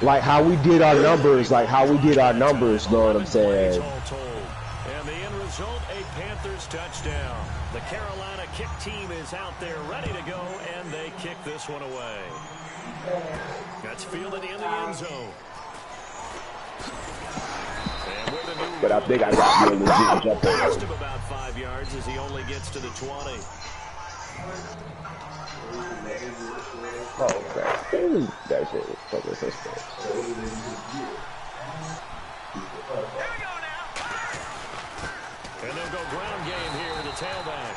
Like how we did our numbers, know what I'm saying? And the end result, a Panthers touchdown. The Carolina kick team is out there ready to go, and they kick this one away. That's fielded in the end zone. But I think I got the legit jump over. Lost him about 5 yards as he only gets to the 20. Oh, okay. That's it. Okay, that's good. And they'll go ground game here with the tailback.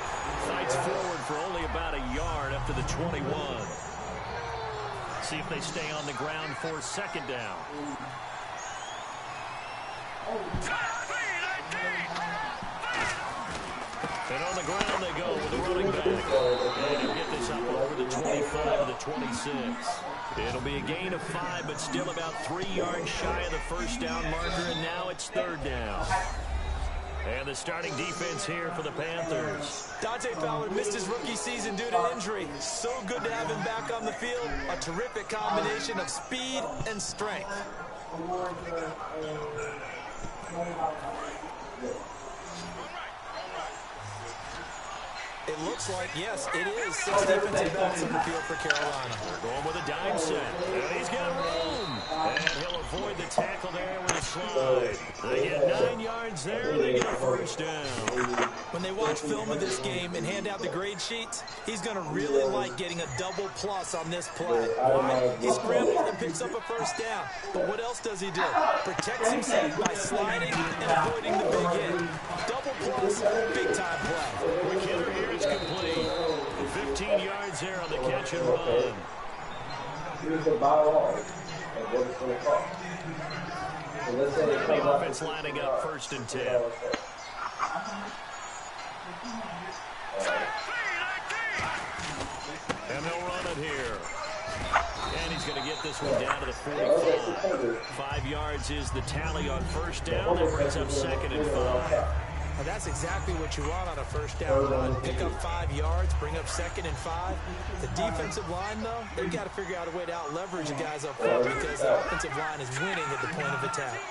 Fights forward for only about a yard up to the 21. See if they stay on the ground for second down. And on the ground they go with the running back. And he'll get this up over the 25 to the 26. It'll be a gain of 5, but still about 3 yards shy of the first down marker, and now it's third down. And the starting defense here for the Panthers. Dante Fowler missed his rookie season due to injury. So good to have him back on the field. A terrific combination of speed and strength. It looks like, yes, it is 6 defensive backs on the field for Carolina. Going with a dime set. And he's got room. And he'll avoid the tackle there with a slide. They get 9 yards there. They get a first down. When they watch film of this game and hand out the grade sheets, he's going to really like getting a double plus on this play. Why? He scrambles and picks up a first down. But what else does he do? Protects himself by sliding and avoiding the big hit. Double plus, big time play. Quick hitter here is complete. 15 yards there on the catch and run. Here's the ball and what it's going to cost. So let's say the offense lining up 1st and 10. And they'll run it here. And he's going to get this one down to the 45. 5 yards is the tally on first down. That brings up 2nd and 5. Well, that's exactly what you want on a first down run. Pick up 5 yards, bring up 2nd and 5. The defensive line, though, they've got to figure out a way to out-leverage the guys up front because the offensive line is winning at the point of attack.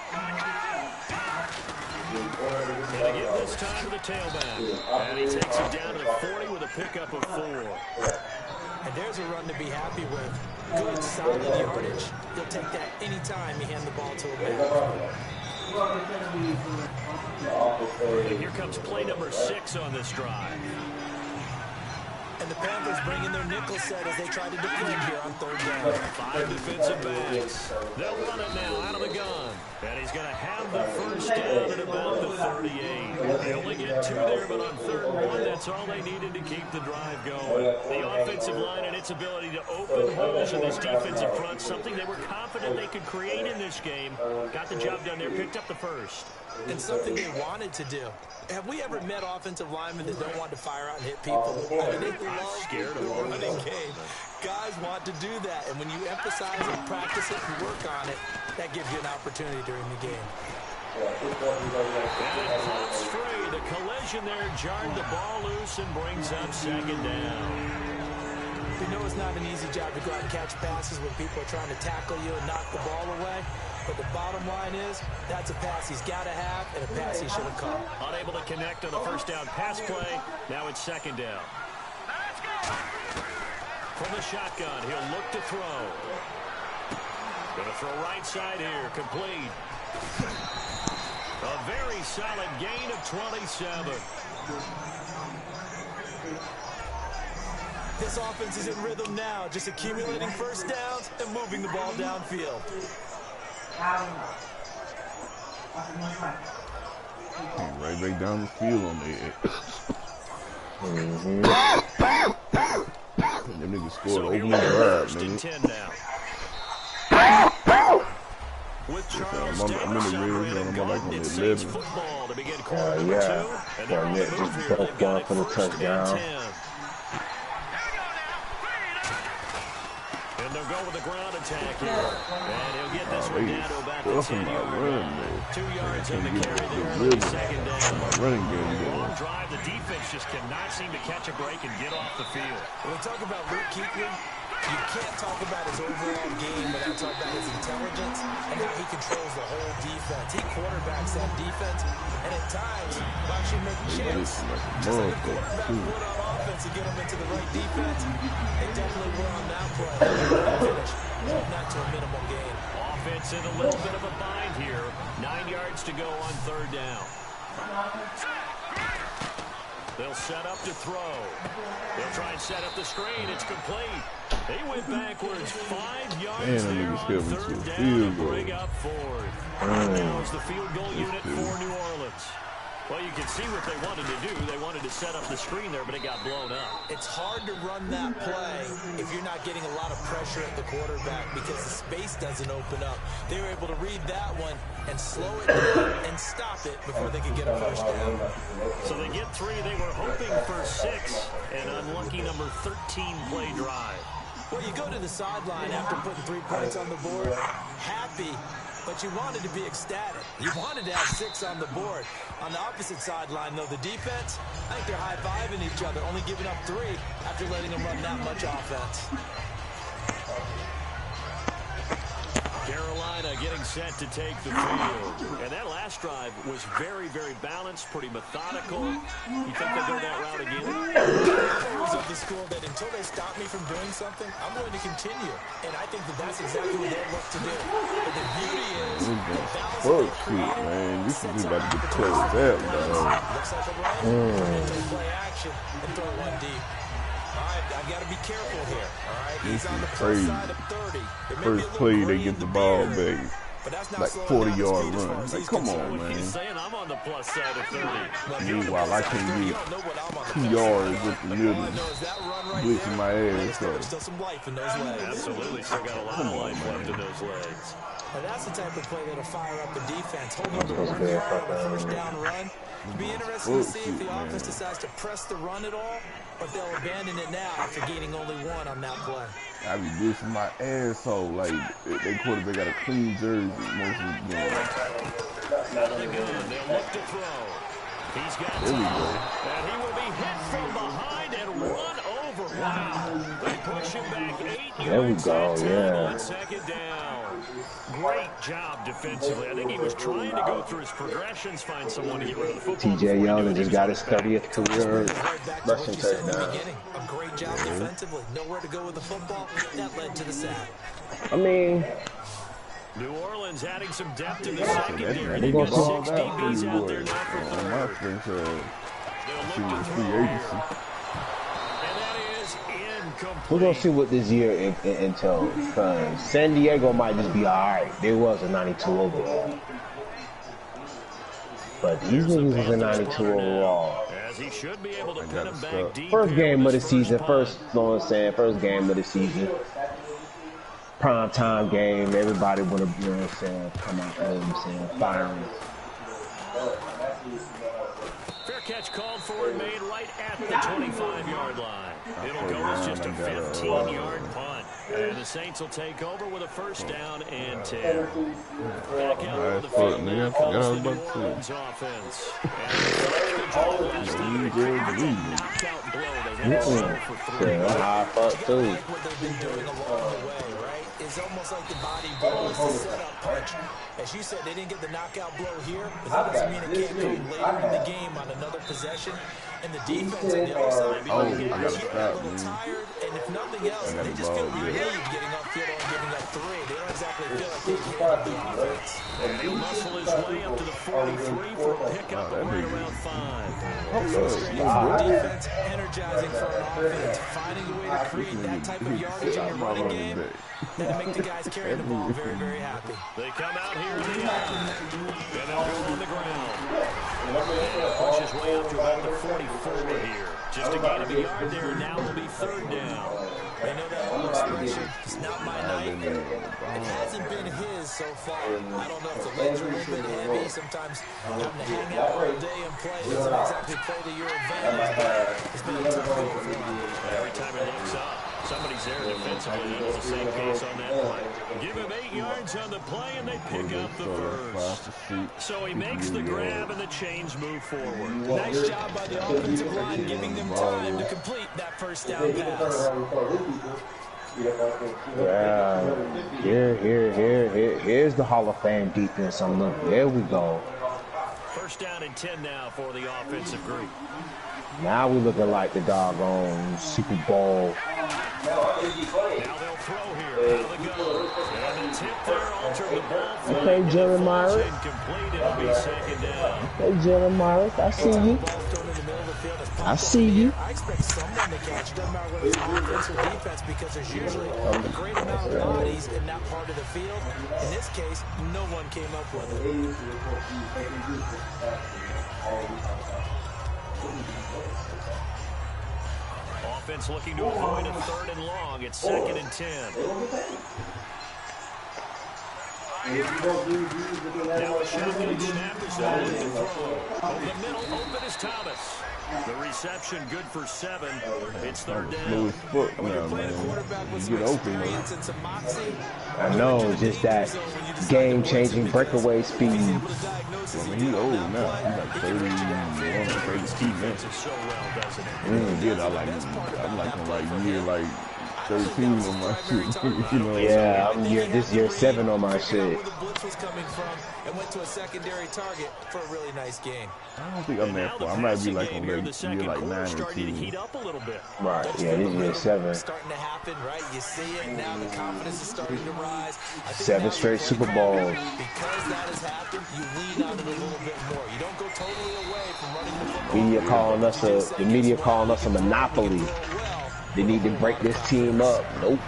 And they give this time to the tailback. And he takes it down to the 40 with a pickup of 4. And there's a run to be happy with. Good, solid yardage. You'll take that any time you hand the ball to a back. And here comes play number 6 on this drive. And the Panthers bring in their nickel set as they try to defend here on 3rd down. 5 defensive backs. They'll run it now out of the gun. And he's going to have the first down at about the 38. They only get 2 there, but on 3rd and 1, that's all they needed to keep the drive going. The offensive line and its ability to open holes in this defensive front, something they were confident they could create in this game. Got the job done there, picked up the first. And something they wanted to do. Have we ever met offensive linemen that don't want to fire out and hit people? I mean, they love scared of the running game. Guys want to do that, and when you emphasize it, practice it, and work on it, that gives you an opportunity during the game. And it floats free. The collision there jarred the ball loose and brings up 2nd down. We know it's not an easy job to go out and catch passes when people are trying to tackle you and knock the ball away. But the bottom line is, that's a pass he's got to have and a pass he should have caught. Unable to connect on the first down pass play. Now it's 2nd down. From the shotgun, he'll look to throw. Going to throw right side here, complete. A very solid gain of 27. This offense is in rhythm now, just accumulating first downs and moving the ball downfield. Right back down the field on there. Them niggas scored opening drive, nigga. With Charles I'm in the red zone. I'm like on the 11. Football to begin quarter number 2. And they're on the move here. They've got it 1st and 10. And they'll go with the ground attack here. And he'll get this one down to about the 10-yard line. 2 yards on the carry there. 2nd down. Long drive. The defense just cannot seem to catch a break and get off the field. When we talk about Luke Kuechly, you can't talk about his overall game without talking controls the whole defense. He quarterbacks that defense, and at times, will actually make chance. Just like a quarterback would on offense to get him into the right defense. They definitely were on that play. Finish, not to a minimal gain. Offense in a little bit of a bind here. 9 yards to go on third down. They'll set up to throw. They'll try and set up the screen. It's complete. He went backwards 5 yards there on third down to bring up fourth. Now is the field goal unit for New Orleans. Well, you can see what they wanted to do. They wanted to set up the screen there, but it got blown up. It's hard to run that play if you're not getting a lot of pressure at the quarterback because the space doesn't open up. They were able to read that one and slow it down and stop it before they could get a first down. So they get 3. They were hoping for 6. An unlucky number 13 play drive. Well, you go to the sideline after putting 3 points on the board, happy, but you wanted to be ecstatic. You wanted to have 6 on the board. On the opposite sideline, though, the defense, I think they're high-fiving each other, only giving up 3 after letting them run that much offense. Carolina getting set to take the field. And that last drive was very, very balanced, pretty methodical. You think they'll go that route again? Players of the school that until they stop me from doing something, I'm going to continue. And I think that that's exactly what they'll look to do. But the beauty is, Fuck shit, man. You should be about to get close to that, man. Looks like a run. Into play action and throw one deep. All right, I got to be careful here. All right, he's on the plus side of 30. First play, they get the ball back. Like 40-yard run. Like, come on, man. He's saying I'm on the plus side of 30. Meanwhile, I can get 2 yards with the middle, blitzing my ass off. Still some life in those legs. Absolutely, still got a lot of life left in those legs. And that's the type of play that'll fire up the defense. Hold on to one yard on a first down run. It'll be interesting to see if the offense decides to press the run at all, or if they'll abandon it now after gaining only 1 on that play. I be blitzing my asshole. Like, they quarterback got a clean jersey most of the game. Out of the gun, they'll look to throw. He's got time, and he will be hit from behind and run over. Wow. They push him back 8 yards. There we go, yeah. On second down. Great job defensively. I think he was trying to go through his progressions, find someone to get rid of the football. TJ Yeldon just got his 30th career rushing touchdown. A great job defensively. Nowhere to go with the football. That led to the sack. I mean, New Orleans adding some depth to the secondary. They're They've going to got 6 DBs out there now for on third. my friend said, They'll she look was to free throw. agency. And that is incomplete. we're going to see what this year entails. Because San Diego might just be all right. There was a 92 overall. But these niggas is a 92 overall. As he should be able to pin him back deep. First game of the First season. punt. First, you know what I'm saying? First game of the season. Prime time game. Everybody want to, you know what I'm saying, come out, you know what I'm saying, firing. Fair catch called for and made right at the 25-yard line. It'll go as just a 15-yard punt. And the Saints will take over with a first down and 10. Back out on the field now comes the New Orleans offense. And the draw last time, knockout blow. They had to for 3. Yeah, high fuck too. Like what they've been doing along the way, right? It's almost like the body blow is the setup punch. As you said, they didn't get the knockout blow here, but that doesn't mean it can't come later in the game on another possession. And the defense on the other side, I getting gotta a stop, little man. tired, and if nothing else, they just feel relieved getting upfield and giving up 3. They don't exactly feel like they've handled the offense. And he'll muscle his way up to the 43 for a pickup of right around 5. Frustrating for the defense, energizing for an offense, finding a way to create that type of yardage in your running game, and to make the guys carrying the ball very, very happy. They come out here in the eye, and they'll go on the ground. And push his way up to about the 44 here. Just a gain of a yard there, now will be third down. They know that whole expression. It's not my night. It hasn't been his so far. I don't know if the legs are a little bit heavy. Sometimes having to hang out all day and play doesn't exactly play to your advantage, but it's been a tough go for him. Every time he looks up, somebody's there defensively. That was the same case on that play. Give him 8 yards on the play, and they pick up the first. So he makes the grab, and the chains move forward. Nice job by the offensive line, giving them time to complete that first down pass. Yeah, here's the Hall of Fame defense. I'm looking. There we go. First down and 10 now for the offensive group. Now we're looking like the doggone Super Bowl. Now they'll throw here out of the gun. And it's hit there, altered the ball. Okay, Jeremiah. Incomplete, it'll be second down. Okay, Jeremiah, I see you. I see you. I expect someone to catch. Doesn't matter whether it's offense or defense, because there's usually a great amount of bodies in that part of the field. In this case, no one came up with it. Offense looking to avoid a 3rd and long. It's 2nd and 10. Now a shotgun snap is ready to throw. Over the middle, open is Thomas. The reception good for 7. It's 3rd down. Foot now, man. You get open, man. I know, just that game-changing breakaway speed. I mean, he old now. He's like 31, 32 minutes. So well, doesn't it? I'm like on like year like 13 on my shit. You know? Yeah, I'm year 7 on my shit. Was coming from and went to a secondary target for a really nice game. I don't think I'm that far. I might be like on year like 9 or 10. Heat up a little bit. Right, yeah, this is year 7. Starting to happen, right? You see it now. The confidence is starting to rise. 7 straight Super Bowls. Because that has happened, you lean on it a little bit more. You don't go totally away from running the football. The media calling us a monopoly. They need to break this team up. Nope.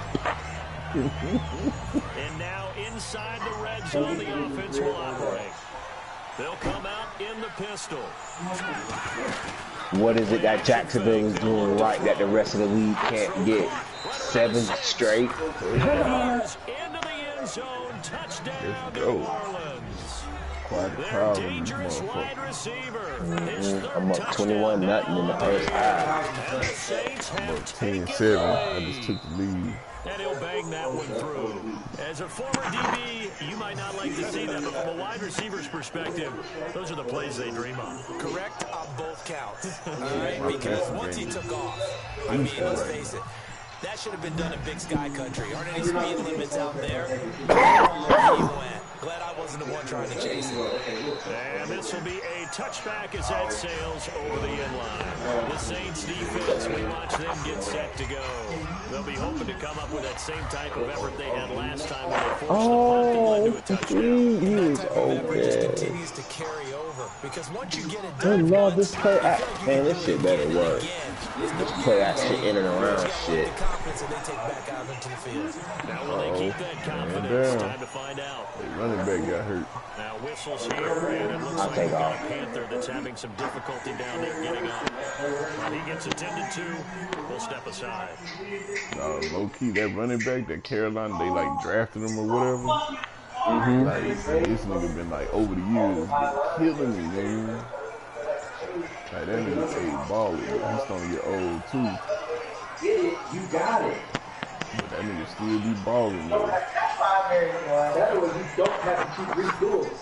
And now inside the red zone, the offense will operate. They'll come out in the pistol. What is it that Jacksonville is doing right that the rest of the league can't get? 7 straight. Into the end zone, touchdown to New Orleans. Quite a Their problem, dangerous wide receiver. I'm up 21-0 in the first half. And the Saints have taken 10-7. I just took the lead. And he'll bang that one through. As a former DB, you might not like to see that, but from a wide receiver's perspective, those are the plays they dream of. Correct on both counts. All right, because once he took off, I mean, let's face it, that should have been done in Big Sky Country. Aren't any speed limits out there? He went. Glad I wasn't the one trying to chase it. And this will be a touchback as that sails over the end line. The Saints defense, we watch them get set to go. They'll be hoping to come up with that same type of effort they had last time when they forced the punt that led to a touchdown. He is open. Continues to carry over because once you get it I done, love this play act. Man, this shit better work. This play action in and around shit. confidence that they take back out into the field. Now will they keep that confidence? Time to find out. Running back got hurt. Now whistles here, and it looks I'll like take a off. Panther that's having some difficulty down there getting up. While he gets attended to, we'll step aside. Low key, that running back, that Carolina, they like drafted him or whatever. Like this nigga been like over the years been killing me, man. Like that nigga a baller. He's starting to get old too. You got it. But that nigga still be balling though. That way you don't have to keep redoing it.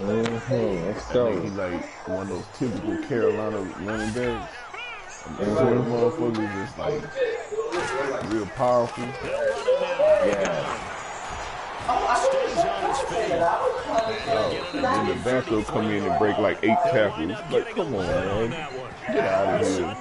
Let's I go. think he's like one of those typical Carolina running backs. Those motherfuckers just like real powerful. Yeah. Stays on his feet. And then the backup come in and break like 8 tackles. Like, come on, man. Get out of here.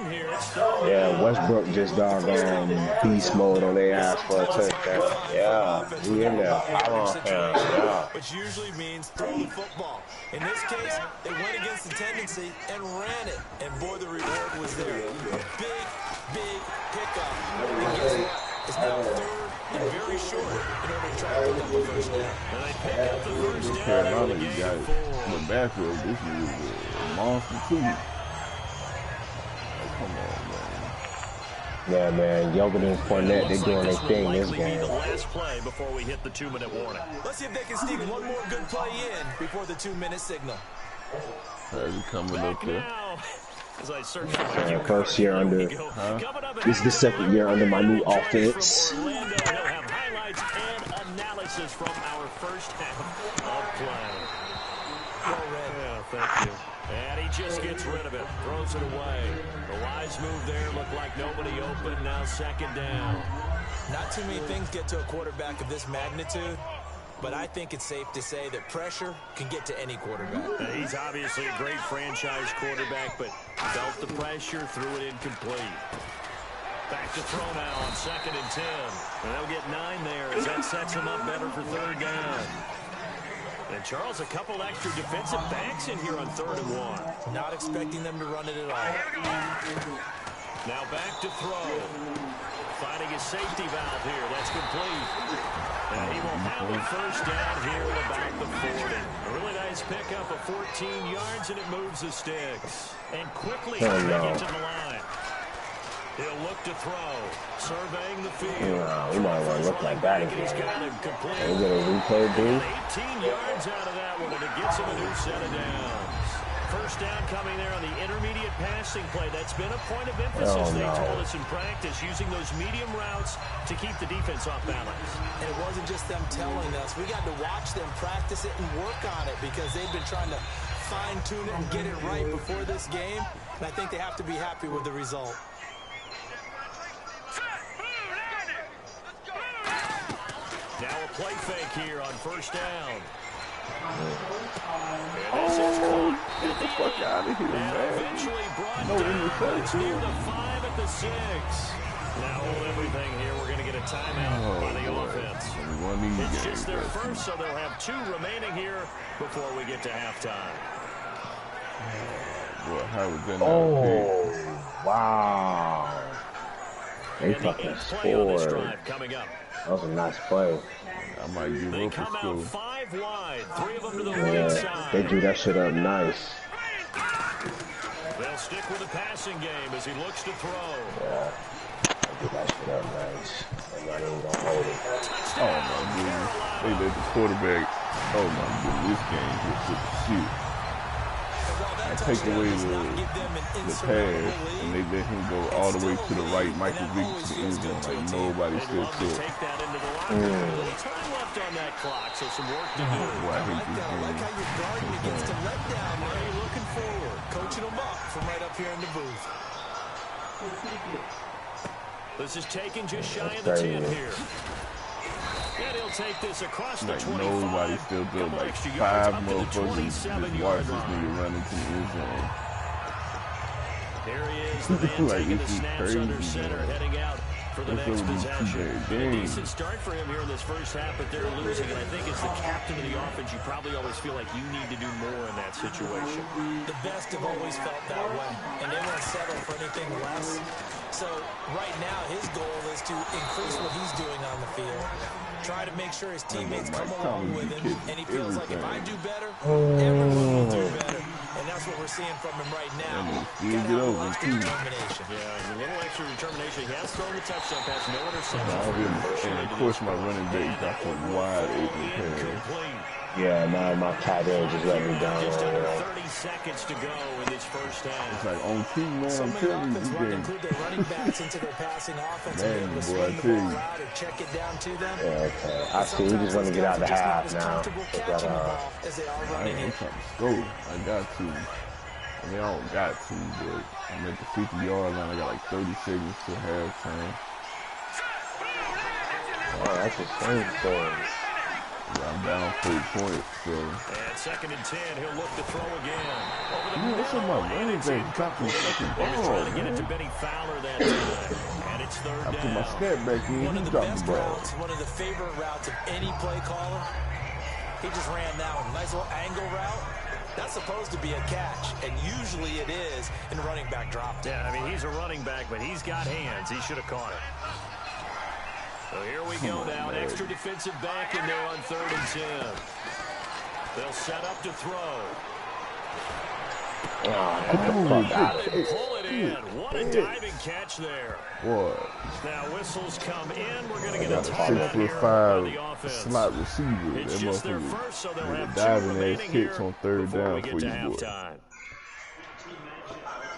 Yeah, Westbrook just doggone beast mode on their ass for a touchdown. Yeah, we in there. Power on him. Yeah. Which usually means throw the football. In this case, they went against the tendency and ran it. And boy, the reward was there. A big pickup. And guess what? It's now 3rd and very short in order to try to pick up the first down. And they pick up the first down. Carolina, you got the backup. This nigga is a monster too. Like, come on, man. Yeah, man. Younger than Fournette, they doing their thing this game. The last play before we hit the 2-minute warning. Let's see if they can sneak one more good play in before the 2-minute signal. How's he coming up there? Now, as I search for my First year under. This is the 2nd year under my new offense. Orlando, he'll have highlights and analysis from our first half of play. Yeah, thank you. And he just gets rid of it, throws it away. The wise move there, looked like nobody open, now 2nd down. Not too many things get to a quarterback of this magnitude, but I think it's safe to say that pressure can get to any quarterback. He's obviously a great franchise quarterback, but felt the pressure, threw it incomplete. Back to throw now on 2nd and 10. And they'll get 9 there as that sets him up better for 3rd down. And Charles, a couple extra defensive backs in here on 3rd and 1. Not expecting them to run it at all. Now back to throw. Finding his safety valve here. That's complete. And he will have a 1st down here at about the 40. A really nice pickup of 14 yards, and it moves the sticks. And quickly they get to the line. He'll look to throw. Surveying the field. We might want to look like that again. He's got him complete. We're going to replay, dude. 18 yards out of that one, and it gets him a new set of downs. 1st down coming there on the intermediate passing play. That's been a point of emphasis, they told us in practice, using those medium routes to keep the defense off balance. And it wasn't just them telling us. We got to watch them practice it and work on it because they've been trying to fine-tune it and get it right before this game. And I think they have to be happy with the result. Now a play fake here on 1st down. Get the fuck out of here, man. Eventually brought No down. It's near interception. the 5 at the 6. Now hold everything here. We're going to get a timeout by the offense. It's just their first, so they'll have 2 remaining here before we get to halftime. Boy, how was that not Oh, wow. They And the fucking 8th play on this scored. drive coming up. That was a nice play. I might give They up come a out score. 5 wide, 3 of them to the Yeah, right they side. drew that shit up nice. They'll stick with the passing game as he looks to throw. Yeah, they drew that shit up nice. I'm not even gonna hold it. Oh my goodness. They let the quarterback. Oh my goodness, this game is just shit. I take away the pass and they let him go all the way to the right, Michael Vick to the end zone, like nobody still They took. take that into the locker room. A little time left on that clock, so some work to do. Boy, I hate this I like game. how you're guarding against a letdown. Now you're looking forward, coaching them up from right up here in the booth. This is taken just shy of the 10 here. And he'll take this across the Like 25. nobody still took. Couple Like extra yards 5 up to the motherfuckers just 27-yard watch this line. nigga run into the end zone. There he is, the man Like, taking this the is snaps crazy, under center, man. heading out for the That's next gonna be two possession. bad A games. decent start for him here in this first half, but they're losing. And I think as the captain of the offense, you probably always feel like you need to do more in that situation. The best have always felt that way, and they won't settle for anything less. So right now, his goal is to increase what he's doing on the field. Try to make sure his teammates come along with him, and he feels like if I do better, everyone will do better. And that's what we're seeing from him right now. He'll get over it, too. Determination. Yeah, a little extra determination. He has thrown the touchdown pass, no interception. And of course my running back got some wide open pass. Incomplete. Yeah, now my tight end just let me down. Just under Right 30 seconds to go in this first half. It's like on key, man, Some I'm of the telling you, offense you want to can. include their running backs into their passing offense and be able to Man, boy, I swing the tell ball you. out or check it down to them. Yeah, okay. I see. We just want to get out of the half now. Catching the ball as they are running I'm it. trying to score. I got to. I mean, I don't got to, but I'm at the 50-yard line. I got like 30 seconds to halftime. Oh, that's the same thing. I'm down 4 points, so. And 2nd and 10, he'll look to throw again. Over the Man, what's up, my running back dropping the fucking They're ball, trying to get it man? to Benny Fowler that time. And it's 3rd I put my down. snap back in, One he of the dropped best the ball. routes, one of the favorite routes of any play caller. He just ran that one. Nice little angle route. That's supposed to be a catch, and usually it is, and running back dropped it. Yeah, I mean, he's a running back, but he's got hands. He should have caught it. So here we go now. An extra defensive back in there on 3rd and 10. They'll set up to throw. Oh, get the fuck out of And here. pull it in. What a diving catch there. Boy, Now whistles come in. We're going to I get got a a timeout here by the 6'5" offense. slot receiver. It's That just their motherfucker first, so they'll with a have 2 diving ass remaining kicks here on 3rd before down we for get to you, boy. halftime.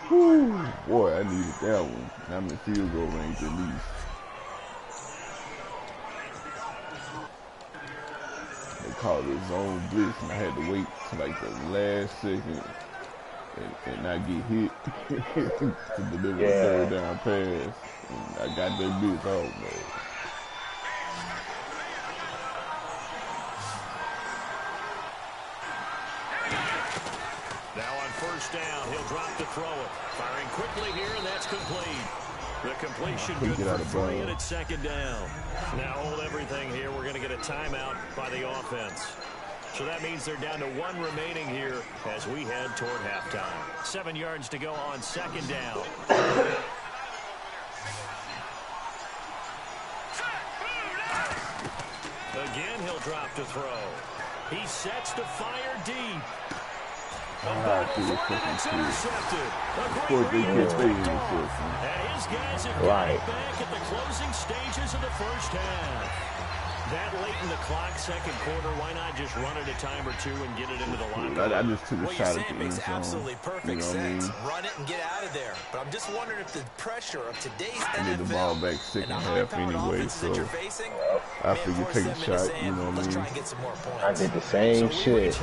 Whew, boy, I needed that one. I'm in field goal range at least. They called it zone blitz, and I had to wait till like the last second and not get hit to deliver a 3rd down pass. And I got that bitch out, man. first down. He'll drop to throw it. Firing quickly here, and that's complete. The completion good for 3, and it's second down. Now hold everything here. We're going to get a timeout by the offense. So that means they're down to 1 remaining here as we head toward halftime. 7 yards to go on second down. Again, he'll drop to throw. He sets to fire deep. It's intercepted. And his guys have got it back at the closing stages of the first half. That late in the clock, second quarter, why not just run it a time or two and get it into the locker room? I just took a shot at the end zone. Absolutely perfect sense. Run it and get out of there. But I'm just wondering if the pressure of today's NFL, I need the ball back second half anyway, so I figure take a shot, you know what I mean? I did the same shit. I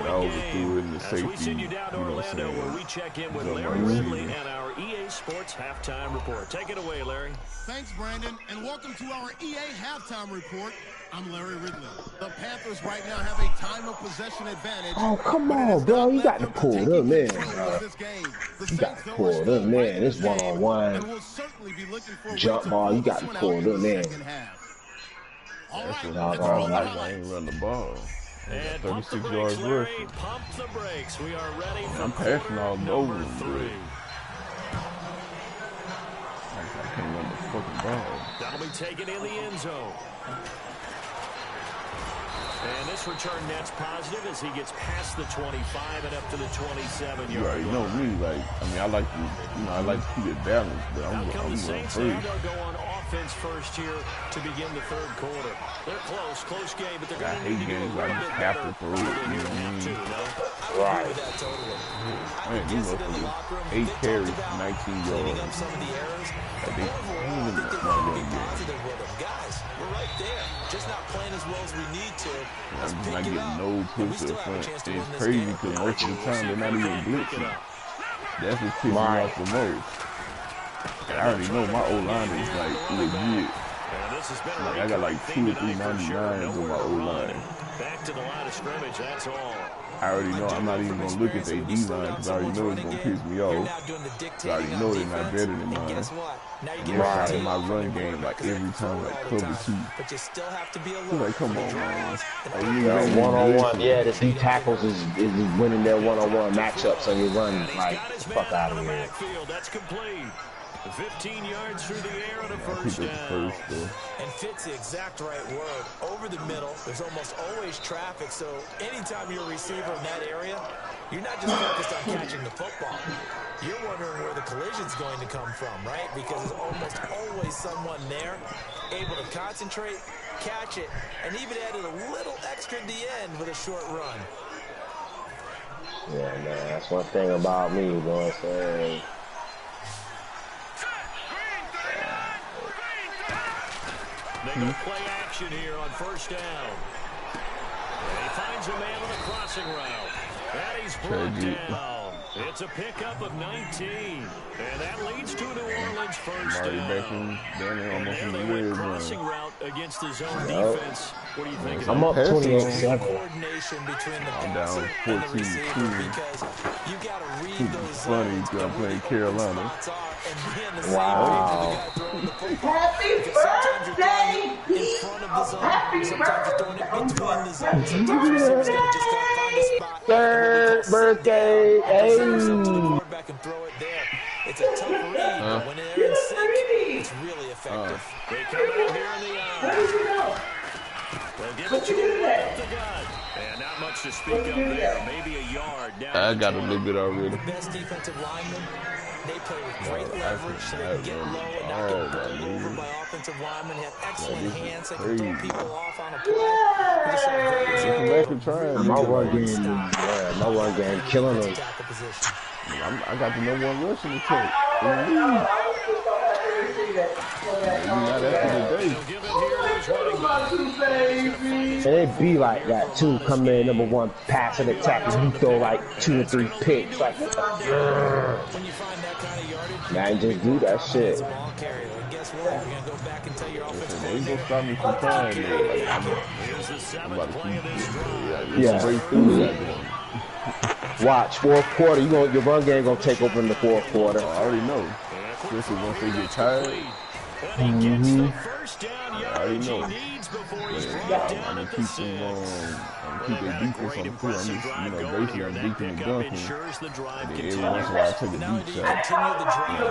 overthrew it in the safety, you know what I'm saying? Where we check in with Larry Ridley and our EA Sports halftime report. Take it away, Larry. Thanks, Brandon, and welcome to our EA halftime report. I'm Larry Ridley. The Panthers right now have a time of possession advantage. Oh, come on, bro. You got to pull them in, bro. You got to pull them in. This one-on-one jump ball, you got to pull them in. That's what I ain't run the ball. And 36 yards rushing. Pump the brakes. We are ready for I'm passing all over them, 3. I can't run the fucking ball. That'll be taken in the end zone. And this return net's positive as he gets past the 25 and up to the 27 yard. You already know me, like, I mean, I like to, you know, I like to keep it balanced, but I'm going free. They'll go on offense first here to begin the third quarter. They're close game, but they're going to need to do a little bit better. I just have to throw it, you know what I mean? Right. Man, these motherfuckers, 8 carries, 19 yards. Like, they clean them not running game. Guys, we're right there. Just not playing as well as we need to. I'm just not getting no push to the front. It's crazy because most of the time they're not even blitzing. That's what pisses me off the most. I already know my O-line is like legit. Like I got like 2 or 3 99s on my O-line. Back to the line of scrimmage, that's all. I already know I'm not even gonna look at their D-line because I already know it's gonna piss me off. So I already know they're not better than mine. And they're right in my run game like every time, like cover 2. So like, come on, man. Like, one-on-one, yeah, the D tackles is winning their one-on-one matchups, and you run like the fuck out of here. That's complete. 15 yards through the air on a first down. And fits the exact right word. Over the middle, there's almost always traffic, so anytime you're a receiver in that area, you're not just focused on catching the football. You're wondering where the collision's going to come from, right? Because there's almost always someone there able to concentrate, catch it, and even added a little extra at the end with a short run. Yeah, man, that's one thing about me, you know what I'm saying? They go play action here on first down. And he finds a man on a crossing route. And he's brought down. It's a pickup of 19. And that leads to New Orleans first down. And there they went crossing route against the zone defense. What do you think? I'm up 28-7. I'm down 14-2. Funny because I'm playing Carolina. Wow. Happy birthday, Pete! Happy birthday! Third birthday, hey! It's a tough read. When they're in sync, it's really effective. They come out here in the eye. They'll give it to him right up the gut. And not much to speak of there. Maybe a yard down. I got a little bit already. Best defensive linemen. They play with great leverage so they can get low and not get bowled over by offensive linemen. Have excellent hands that can throw people off on a play. My run game killing them. I got the #1 rushing attack. And it be like that too. Come in #1 passing attack, and you throw like 2 or 3 picks. Like, man, just do that shit. They gonna stop me from trying. I'm about to keep straight through that one. Watch, fourth quarter, your run game gonna take over in the fourth quarter. I already know. Especially once they get tired. I already know. I'm gonna keep them keep their defense on the field. I'm just, basically I'm deeping and dunking. And then every once in a while I take a deep shot. Just keep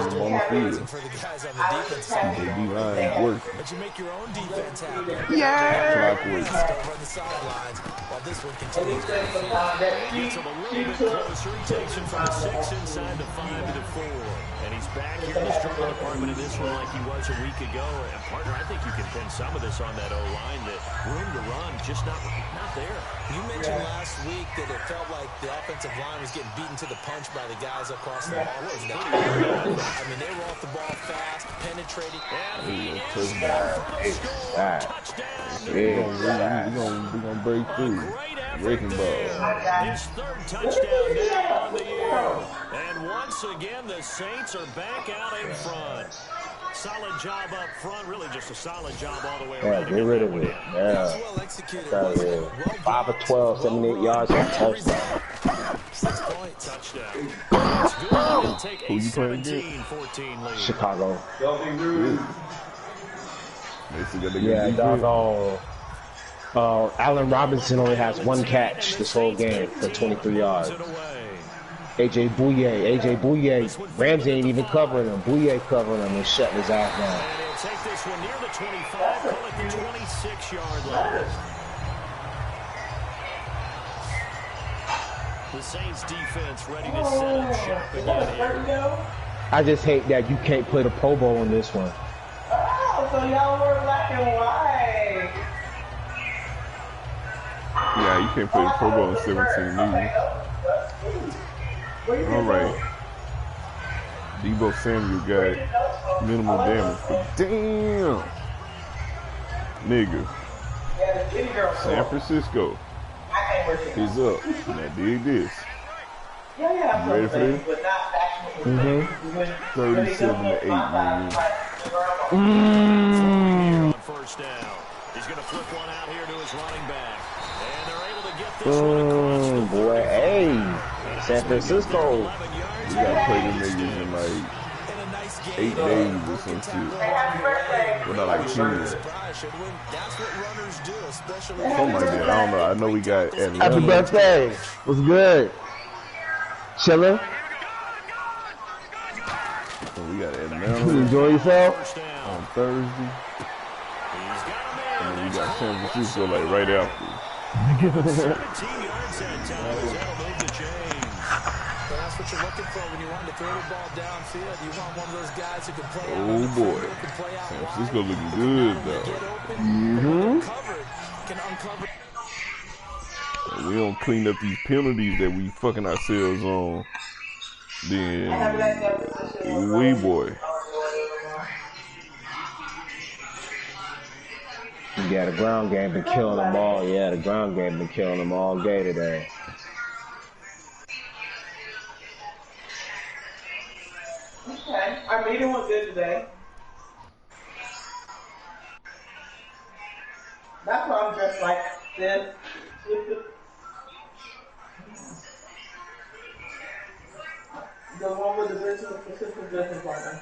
them on the field. Keep their D-line working. But you make your own defense happen. Clockwork. This one continues. Gets him a little bit closer. He takes him from the 6 inside to 5 to the 4. And he's back here in the struggle department in this one like he was a week ago. And partner, I think you can pin some of this on that O-line. The room to run just not there. You mentioned last week that it felt like the offensive line was getting beaten to the punch by the guys across the ball. I mean, they were off the ball fast, penetrating. And he is We're gonna break through. Breaking ball. his third touchdown now on the year. And once again, the Saints are back out in front. Solid job up front. Really just a solid job all the way around. Get rid of it. Yeah. Well executed. 5 of 12, 78 yards, and a touchdown. 6 points. Touchdown. That's good. He'll take a Who you playing 17-14 lead. Chicago. Don't be rude. Yeah, doggone. Allen Robinson only has 1 catch this whole game for 23 yards. AJ Bouye. Ramsey ain't even covering him. Bouye covering him and shutting his ass down. And he'll take this one near the 25, call it the 26-yard line. The Saints defense ready to set up shop again here. I just hate that you can't play the Pro Bowl on this one. Oh, so y'all were black and white. Yeah, you can't play the Pro Bowl in 17 either. All right. Debo Samuel got minimal damage, but damn, nigga. San Francisco is up. Now dig this. You ready for this? 37-8, man. On first down. He's going to flip one out here to his running back. And they're able to get this one across. Boy, hey, San Francisco. We gotta play them niggas in like 8 days or some shit. Well, not like 2. Something like that. I don't know. I know we got Atlanta. Happy birthday. What's good? Chillin'? So we got Atlanta. You enjoy yourself? On Thursday. And then we got San Francisco like right after. 17 yards that time. That'll move the chains. That's what you're looking for when you want to throw the ball downfield. You want one of those guys who can play out. Oh boy. San Francisco looking good though. Can uncover. We don't clean up these penalties that we fucking ourselves on. Then we boy. Yeah, the ground game been killing them all. Yeah, the ground game been killing them all day today. Okay, our meeting was good today. That's why I'm dressed like this. The one with the assistant business partner.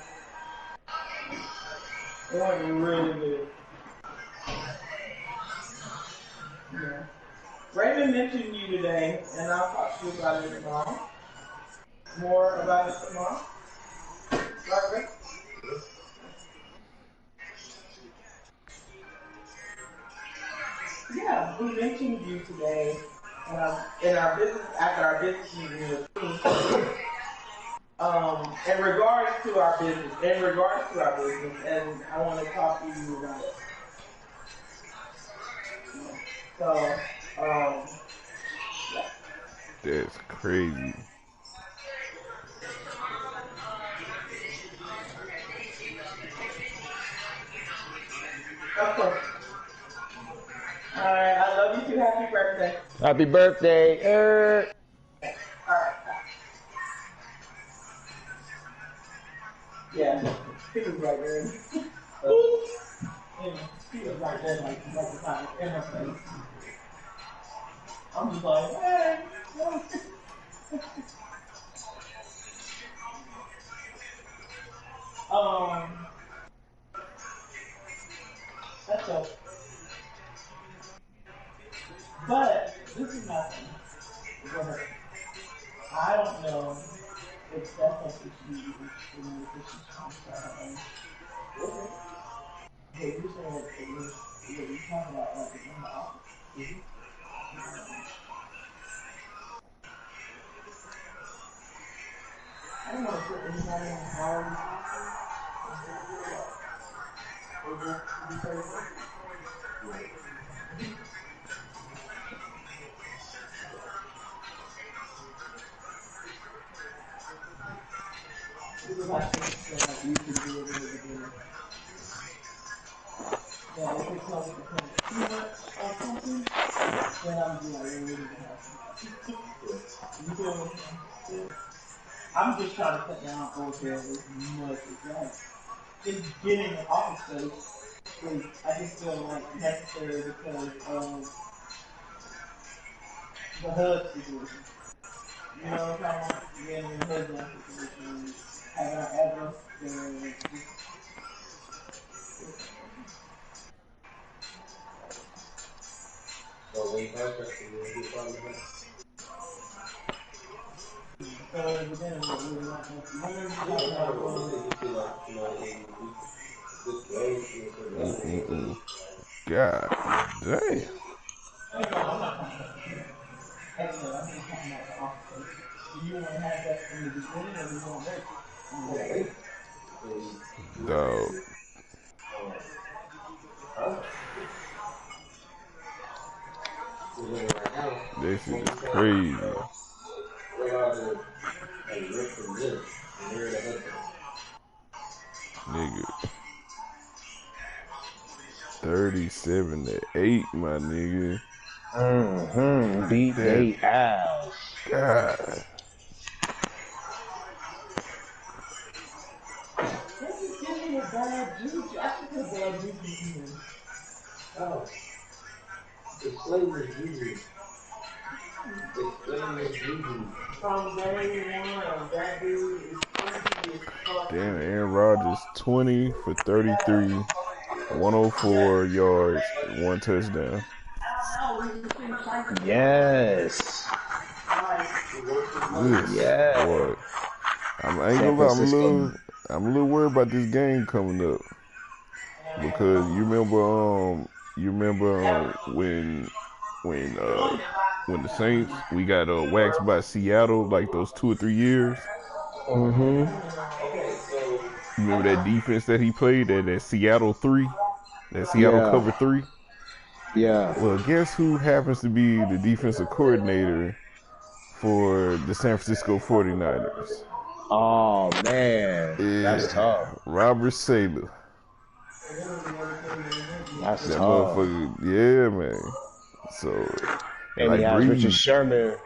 It went really good. Yeah. Raymond mentioned you today, and I'll talk to you about it tomorrow. More about it tomorrow. Right, Rick? Yeah, we mentioned you today in our business after our business meeting with me. In regards to our business, and I want to talk to you about it. So, yeah. That's crazy. Of course. Alright, I love you too. Happy birthday. Happy birthday, Alright. Yeah, he was right there. He was right there like the time in her face. I'm just like, hey. That's a. But this is nothing. I don't know if that's something she needs to do because she's trying to start her own. But you're saying that you're talking about like in the office. I don't want to put anybody in Howard's because I think that you can do it in the beginning. That if it comes to too much or something, then I'm doing like, we need to have somebody. You feel what I'm saying? I'm just trying to cut down over as much as like just getting an office space is I just feel like necessary because of the HUD situation. You know what I'm talking about? Getting in the HUD situation, having our address there, so we contract you probably so in the beginning we were not God damn. do you want to have that in the beginning or do you want to wait? Dog. This shit is crazy. Nigga. 37-8, my nigga. Beat they ass. God. Oh. Explain this juju. Explain this juju. From day one, that dude is crazy as fuck. Damn, Aaron Rodgers 20 for 33, 104 yards, 1 touchdown. Yes. Yes. Boy. I ain't gonna lie, I'm a little worried about this game coming up. Because you remember when the Saints we got waxed by Seattle like those 2 or 3 years. Mm-hmm. You remember that defense that he played that Seattle 3, that Seattle cover 3. Yeah. Well, guess who happens to be the defensive coordinator for the San Francisco 49ers? Oh man, that's tough. Robert Saleh. That's that tough. Motherfucker, yeah, man. So, and like he has Richard Sherman.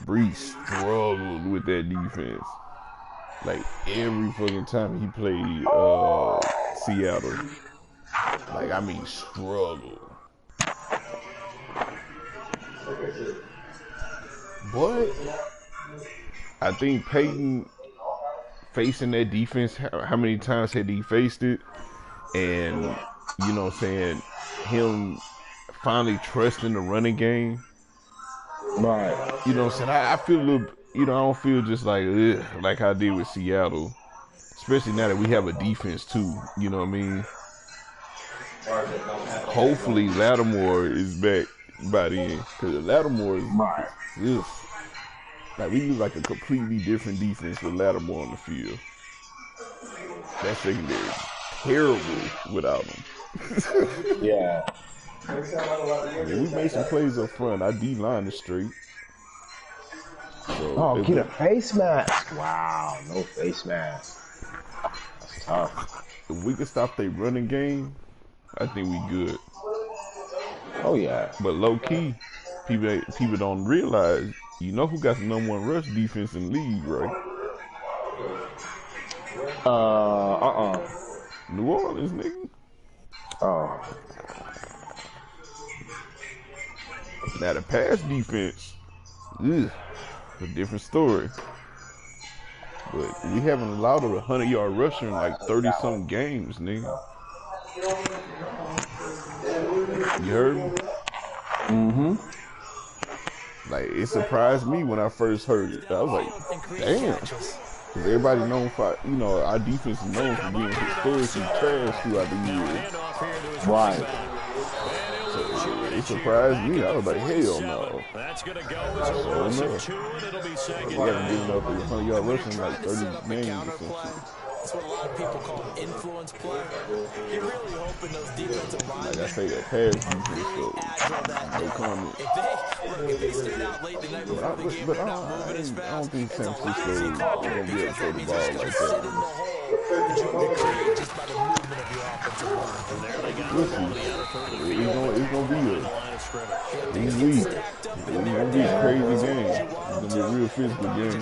Brees struggled with that defense. Like every fucking time he played Seattle. Like I mean struggled. But I think Peyton facing that defense, how many times had he faced it? And you know what I'm saying, him finally trusting the running game. Right. You know what I'm saying? I feel a little, I don't feel just like I did with Seattle. Especially now that we have a defense too. You know what I mean? Hopefully Lattimore is back by then. Because Lattimore is like we look like a completely different defense with Lattimore on the field. That secondary is terrible without him. Yeah. I mean, we made some plays up front. Our D-line is straight. So get a face mask. Wow, no face mask. That's tough. If we can stop their running game, I think we good. Oh yeah. But low key, people don't realize, you know who got the #1 rush defense in the league, right? New Orleans, nigga. Oh. Now the pass defense, a different story. But we haven't allowed a 100-yard rusher in like 30-something games, nigga. You heard me? Mm-hmm. Like, it surprised me when I first heard it. I was like, damn. Because everybody known for, you know, our defense is known for being historically trash throughout the years. Right. So it surprised me. I was like, hell no. That's going to go. So no. We haven't given up a 100-yard rushing in like 30 games or something. That's what a lot of people call influence play. You're really hoping those defensive linemen, like I say, that pass defense, so no comment. if they stayed out late the night before the game, they're not moving as fast. I don't think San Francisco is going to be able to throw the ball like that. Just by the movement of your offensive line. Listen, it's gonna be these weeks. It's gonna be a crazy game. It's gonna be a real physical game.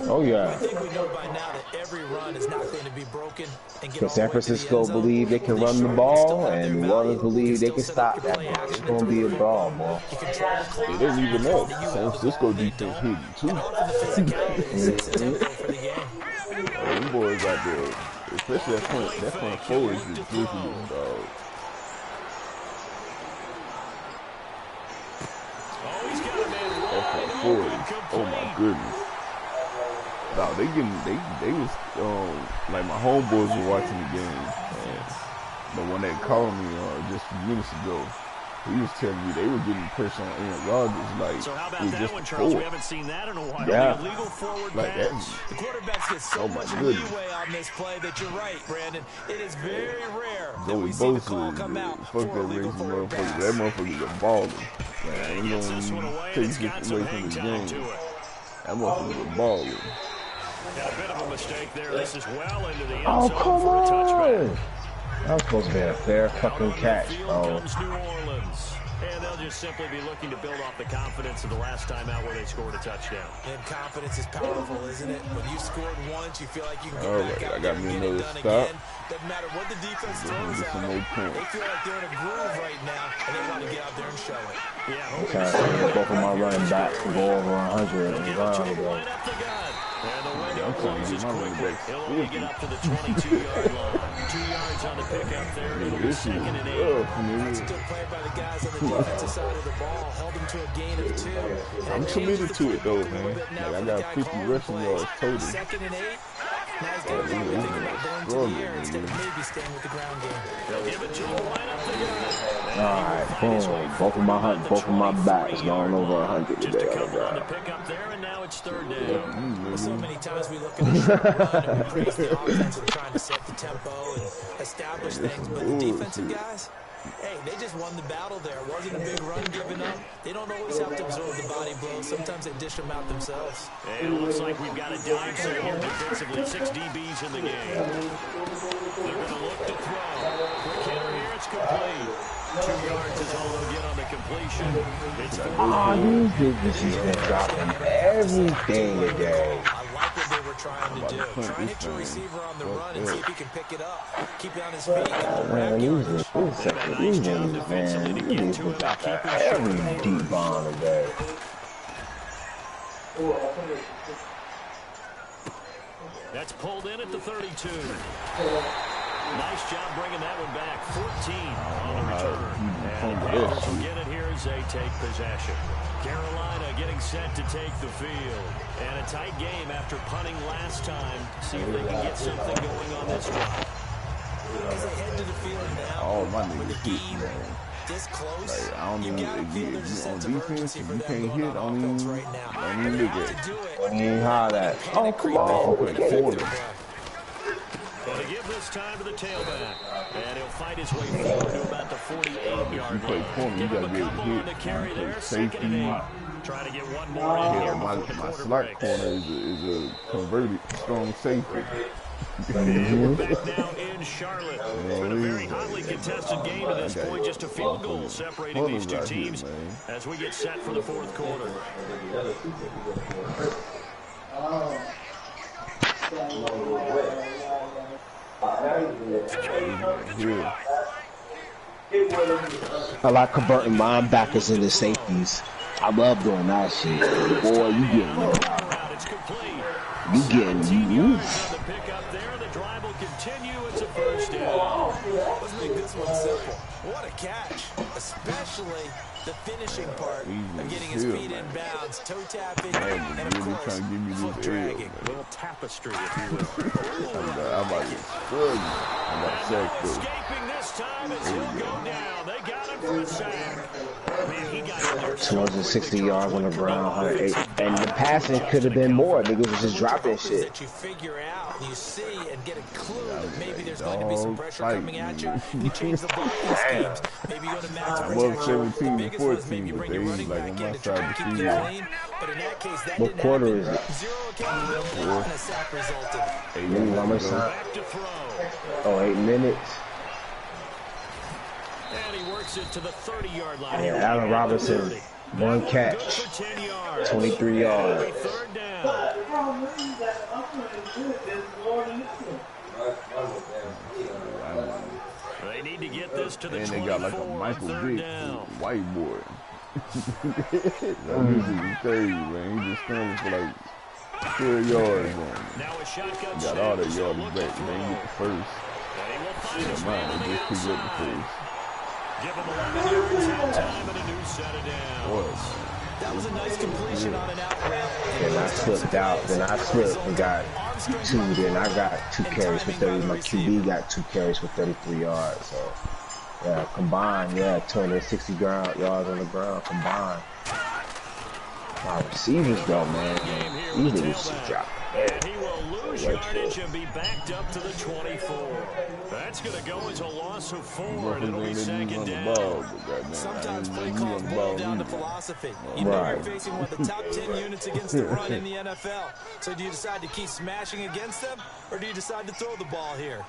Oh yeah. I think we know by now that every run is not going to be broken. Because San Francisco believe they can run the ball, and New Orleans believe they can stop that. It's gonna be a brawl, boy. It isn't even that. San Francisco defense hitting too. Them boys out there, especially that front four is ridiculous, dog. That front four is, oh my goodness. No, they was, like my homeboys were watching the game. The one that called me just a few minutes ago. He was telling me they were getting pressure on Aaron Rodgers like so how about it was that just one, Charles? before. We haven't seen that in a while. Yeah. The illegal forward Like pass. that. The quarterbacks get so much leeway on this play that you're right, Brandon. It is very rare that we see the call come out for fuck that illegal racing forward motherfucker. pass. That motherfucker was balling. I ain't Gets this one gonna away, and take it's this got some away from hang the time to game. it. That motherfucker was balling. Got a bit of a mistake there. This is well into the end Oh, zone come for a touchback. on! That was supposed to be a fair fucking catch, bro. Comes New Orleans. And they'll just simply be looking to build off the confidence of the last time out where they scored a touchdown. And confidence is powerful, isn't it? When you scored once, you feel like you can go All back right, out I there got and me get it another done stop. again. Doesn't matter what the defense Get throws some at more them. points. They feel like they're in a groove right now, and they want to get out there and show it. Yeah, Trying to get both of my running backs to go over 100 and run ago. And the window closes my running quickly. backs He'll only get up to the 22-yard line. 2 yards on the pickup there. It'll be This is second and 8. rough, nigga. That's a good play by the guys on the defensive side of the ball. Held them to a gain of 2. I'm committed to it though, man. Like I got 50 rushing yards total. Second and 8. Now he's got to think about going to the air instead of maybe staying with the ground game. They'll give it to him, line up the gun. Alright, boom. Both of my backs going over 100 Just a today. couple on the pickup there, and now it's third down. So many times we look at the short run and we praise the offense and trying to set the tempo and establish things, but the defensive guys, hey, they just won the battle there. It wasn't a big run given up. They don't always have to absorb the body blows. Sometimes they dish them out themselves. And it looks like we've got a dime set here defensively. 6 DBs in the game. They're going to look to throw. Quick hitter here, it's complete. 2 yards is all they'll get on the completion. It's Oh, these businesses been dropping everything today. I like what they were trying to do. Try and hit your receiver on the run and see if he can pick it up. Keep it on his feet. Man, these ones, man, these been dropping every deep bomb today. That's pulled in at the 32. Nice job bringing that one back. 14 on the return. And the Panthers will get it here as they take possession. Carolina getting set to take the field. And a tight game after punting last time. See if they can get something going on this drive. As they head to the field now, All my niggas hit, man. this close, Like, I don't you even, gotta feel there's a on sense of defense, urgency if for you them can't going hit, on offense right now. don't even look at it. To do it. When you holler that, oh, come on. Put the corner. And to give this time to the tailback. And he'll fight his way forward to about the 48-yard You play line. corner, you Give him gotta a be able to couple on the hit. carry You play there, second safety. and 8. Try to get one more in here Yeah, before the my quarter slot breaks. corner is a converted strong safety. And we're back now in Charlotte. Been a very hotly contested game to this point. Just a field goal separating these two teams as we get set for the fourth quarter. Yeah. I like converting linebackers into safeties. I love doing that shit. Boy, you getting It's complete. You getting 17 you. yards on the pickup there. The drive will continue. It's a first down. Let's make this one simple. What a catch, especially the finishing part of getting his feet in bounds, toe tapping, and of really course, trying to give me foot this dragging. L, A little tapestry, if you will. I'm about to get struggling. I got sacked though. Escaping this time as he'll go down. They got him for a sack. Man, he got in there. 260 yards on the ground, 108. And the passing could have been more. Niggas was just dropping shit. That you figure out, you see, and get a clue that maybe there's going to be some pressure coming at you. You change the blocking schemes. Maybe you go to match protection. The biggest one is maybe you bring your running back in to try to keep you clean. But in that case, that What quarter is it? 0 accountability and a sack resulted. How much time? Back to throw. Oh, 8 minutes. And he works it to the 30-yard line. Yeah, Allen Robinson, one catch, For 10 yards. 23 yards. Third down. They need to get this to the And 24 they got like a Michael third Vick down. white boy. That music is crazy, man. He just scrambled for like 12 yards. Man. Now a shotgun Got all snap, the so yards look back. to They ain't get the first. And he will find his Mine, man on they the just picked up the outside. first. Give him 11 yards half time and a new set of downs. Boy, That was a nice completion on an out route. Then I slipped out. Then I slipped and got 2. Then I got 2 carries for 30. My QB got 2 carries for 33 yards. So, yeah, combined, 260 yards on the ground combined. My receivers, though, man. These niggas should drop. And he will lose yardage and be backed up to the 24. That's going to go as a loss of 4, and it'll be second down. Sometimes play calls boil down to philosophy. You know you're facing one of the top 10 units against the run in the NFL. So do you decide to keep smashing against them, or do you decide to throw the ball here?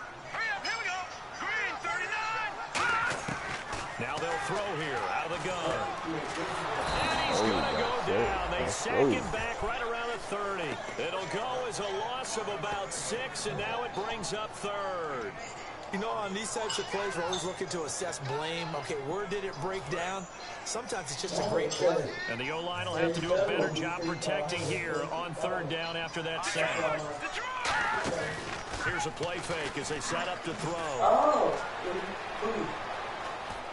Now they'll throw here out of the gun. And he's going to go down. They sack him back right around the 30. It'll go as a loss of about 6, and now it brings up third. You know, on these types of plays, we're always looking to assess blame. Okay, where did it break down? Sometimes it's just a great play. And the O-line will have to do a better job protecting here on third down after that sack. Here's a play fake as they set up to throw.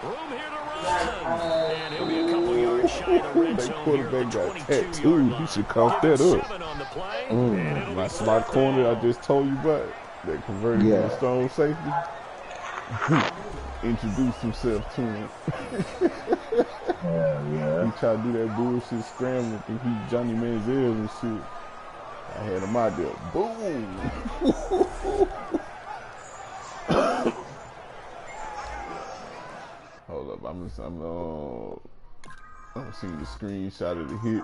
Room here to run. And he'll be a couple yards shy of the red zone here at the 22-yard line. He should cough that up. My slot corner I just told you about, that converted to strong safety. Introduced himself to him. He tried to do that bullshit scrambling, think he's Johnny Manziel and shit. I had him out there. Boom! Hold up, I'm seeing the screenshot of the hit.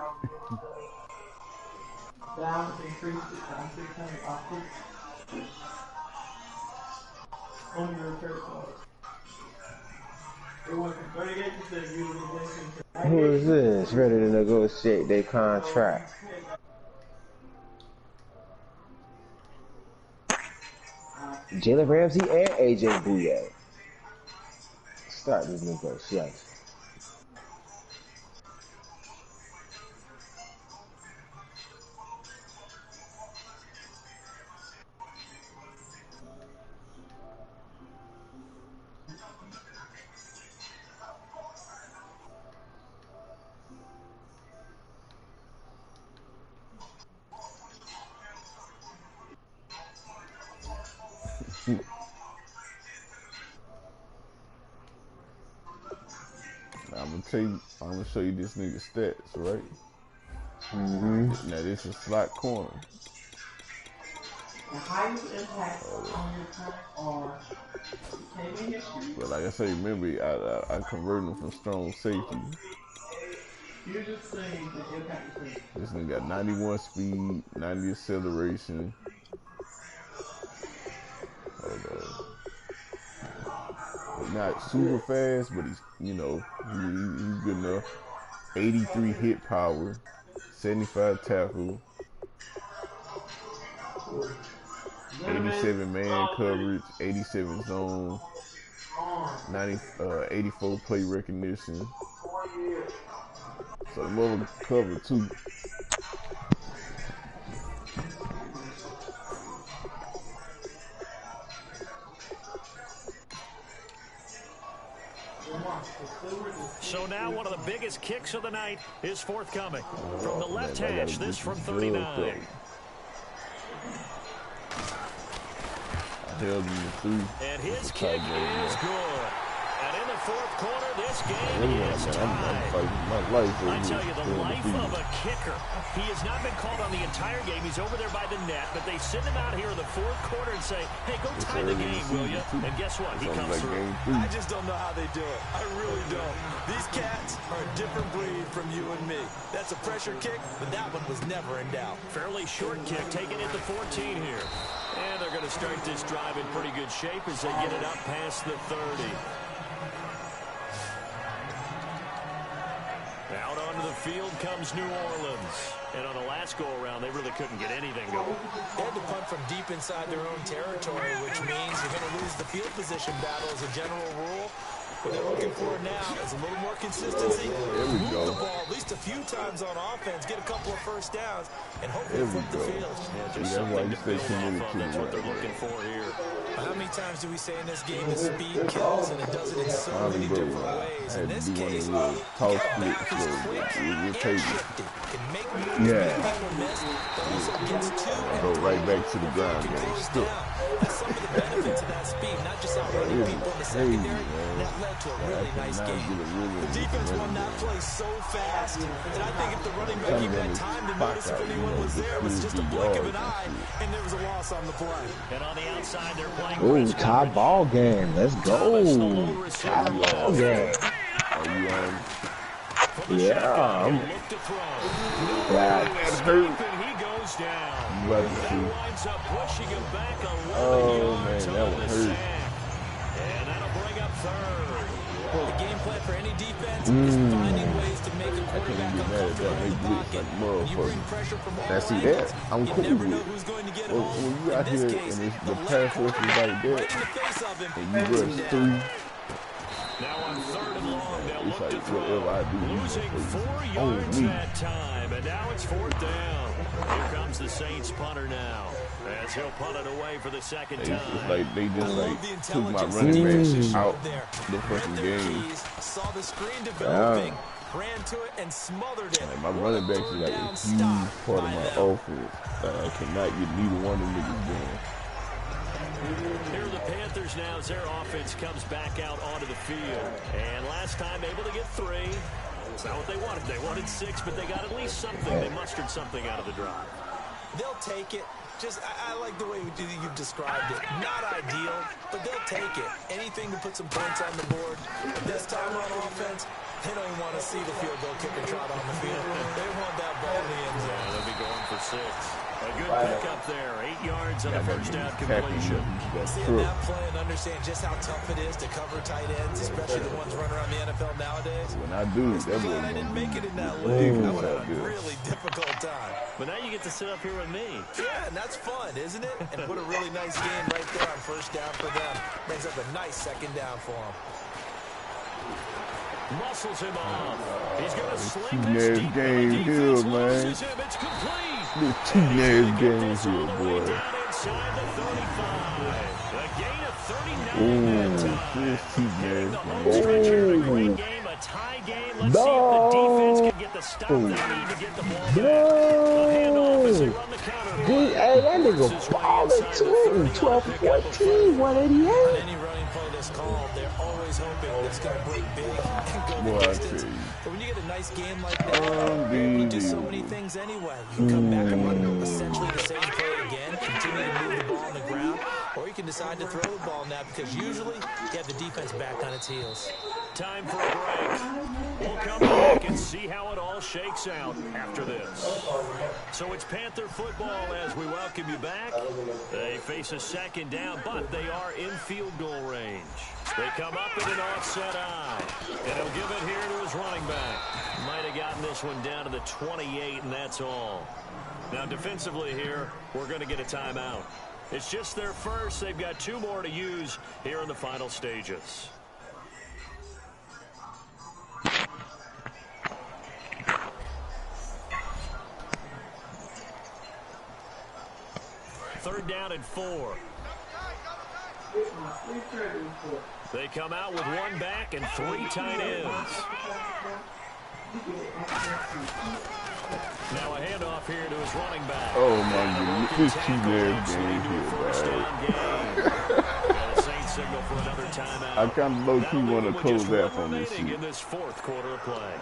Who is this? Ready to negotiate their contract. Jalen Ramsey and AJ Bouye. Start this negotiation. I'm gonna show you this nigga stats, right? Now this is slot corner. The highest impact on your current or gaming history. But like I say, remember I converted him from strong safety. You're just saying the impact is This nigga got 91 speed, 90 acceleration. He's not super fast, but he's, you know, he's good enough. 83 hit power, 75 tackle, 87 man coverage, 87 zone, 84 play recognition, So the mother cover too. So now one of the biggest kicks of the night is forthcoming. From the left hash, this from 39. And his kick is good. And in the fourth quarter, this game is tied. I tell you, the life of a kicker. He has not been called on the entire game. He's over there by the net, but they send him out here in the fourth quarter and say, hey, go tie the game, will you? And guess what? He comes through. I just don't know how they do it. I really don't. These cats are a different breed from you and me. That's a pressure kick, but that one was never in doubt. Fairly short kick, taking it to 14 here. And they're going to start this drive in pretty good shape as they get it up past the 30. Out onto the field comes New Orleans. And on the last go-around, they really couldn't get anything going. They had to punt from deep inside their own territory, which means you're going to lose the field position battle as a general rule. What they're looking for now is a little more consistency. Move the ball at least a few times on offense, get a couple of first downs, and hopefully flip the field. Yeah, just something to build off of. That's what they're looking for here. How many times do we say in this game that speed kills, and it does it in so many different ways? In this case, back is quick and shifty. Can make moves that people miss, but also gets to and go right back to the ground. That's some of the benefits of that speed, not just outrunning people in the secondary. That led to a really nice game. The defense won that play so fast, and I think if the running back even had time to notice if anyone was there, it was just a blink of an eye, and there was a loss on the play. And on the outside, they're playing. Ooh, tie ball game. Let's go. Tie ball game. Yeah. That's hurt. He goes down. That winds up pushing him back 11 yards that on one the hurt. sack. And that'll bring up third. The game plan for any defense is finding ways to make a quarterback uncomfortable in the pocket. You bring pressure from all angles, I'm you cool never with know it. who's going to get When home. you out In this here case, and the the left pass rush is like right that, in the face of him, and you bends him rush down. 3, Now on third and long, they'll it's look to like throw. whatever I do. Losing 4 yards that time, and now it's fourth down. Here comes the Saints punter now, as he'll punt it away for the second time. It's like they just like The took my intelligence running defense back out there. the Read fucking their game. keys, saw the screen developing, ran to it and smothered it. Like my running back is like a huge part of my offense. I cannot get neither one of them niggas going. Here are the Panthers now as their offense comes back out onto the field. And last time able to get 3. It's not what they wanted. They wanted 6, but they got at least something. They mustered something out of the drive. They'll take it. I like the way you've described it. Not ideal, but they'll take it. Anything to put some points on the board. But this time on offense, they don't even want to see the field goal kicker trot on the field. They want that ball in the end zone. Yeah, they'll be going for 6. A good pick up there. 8 yards on the first down completion. Seeing that play and understand just how tough it is to cover tight ends, especially the ones running around the NFL nowadays. When I do, that Glad I didn't make it in that league. I would have had a really difficult time. But now you get to sit up here with me. Yeah, and that's fun, isn't it? And put a really nice game right there on first down for them. Brings up a nice second down for them. Muscles him off. He's going to sling Two this deep game defense deal, man. loses him. It's complete. There's 2 nasty games here, boy. Down inside the 35. A gain of 39 Ooh, that time. this 2 The home nasty. stretch here, a great game, a tie game. Let's see if the defense can get the stop they need to get the ball back. A handoff as they run the counter. Hey, that nigga ballin' too. 12-14, 188. On any running play that's called, they're always hoping it's going to break big and go Boy, the I distance. tell you. But when you get a nice game like that, you're able to do so many things anyway. You can come back and run essentially the same play again, continue to move the ball on the ground, or you can decide to throw the ball now because usually you have the defense back on its heels. Time for a break. We'll come back and see how it all shakes out after this. So it's Panther football as we welcome you back. They face a second down, but they are in field goal range. They come up in an offset eye, and he'll give it here to his running back. Might have gotten this one down to the 28, and that's all. Now defensively here, we're going to get a timeout. It's just their first. They've got 2 more to use here in the final stages. third down and 4. They come out with one back and 3 tight ends. Now a handoff here to his running back. Oh my goodness, this cheap ass game here, Signal for another timeout. I kind of low-key want to close that on this shit. In this fourth quarter of play.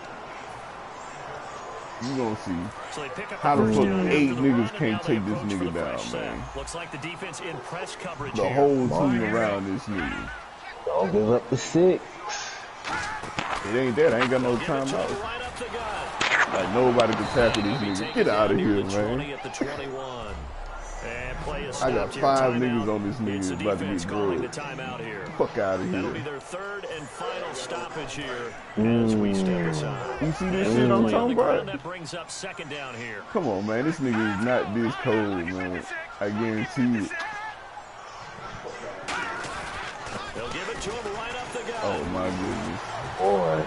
You gonna see So how the fuck 8 niggas can't take this nigga down, man. Looks like the defense in press coverage. The whole team around this nigga. Don't give up the 6. It ain't that. I ain't got no timeout. Like nobody can tackle this nigga. Get out of here, man. I got 5 niggas on this nigga about to get drugged. Fuck out of here. That'll be their third and final stoppage here as we step aside. You see this shit I'm talking about? That brings up second down here. Come on, man. This nigga is not this cold, man. I guarantee you. They'll give it to him right up the gut. Oh my goodness. Boy.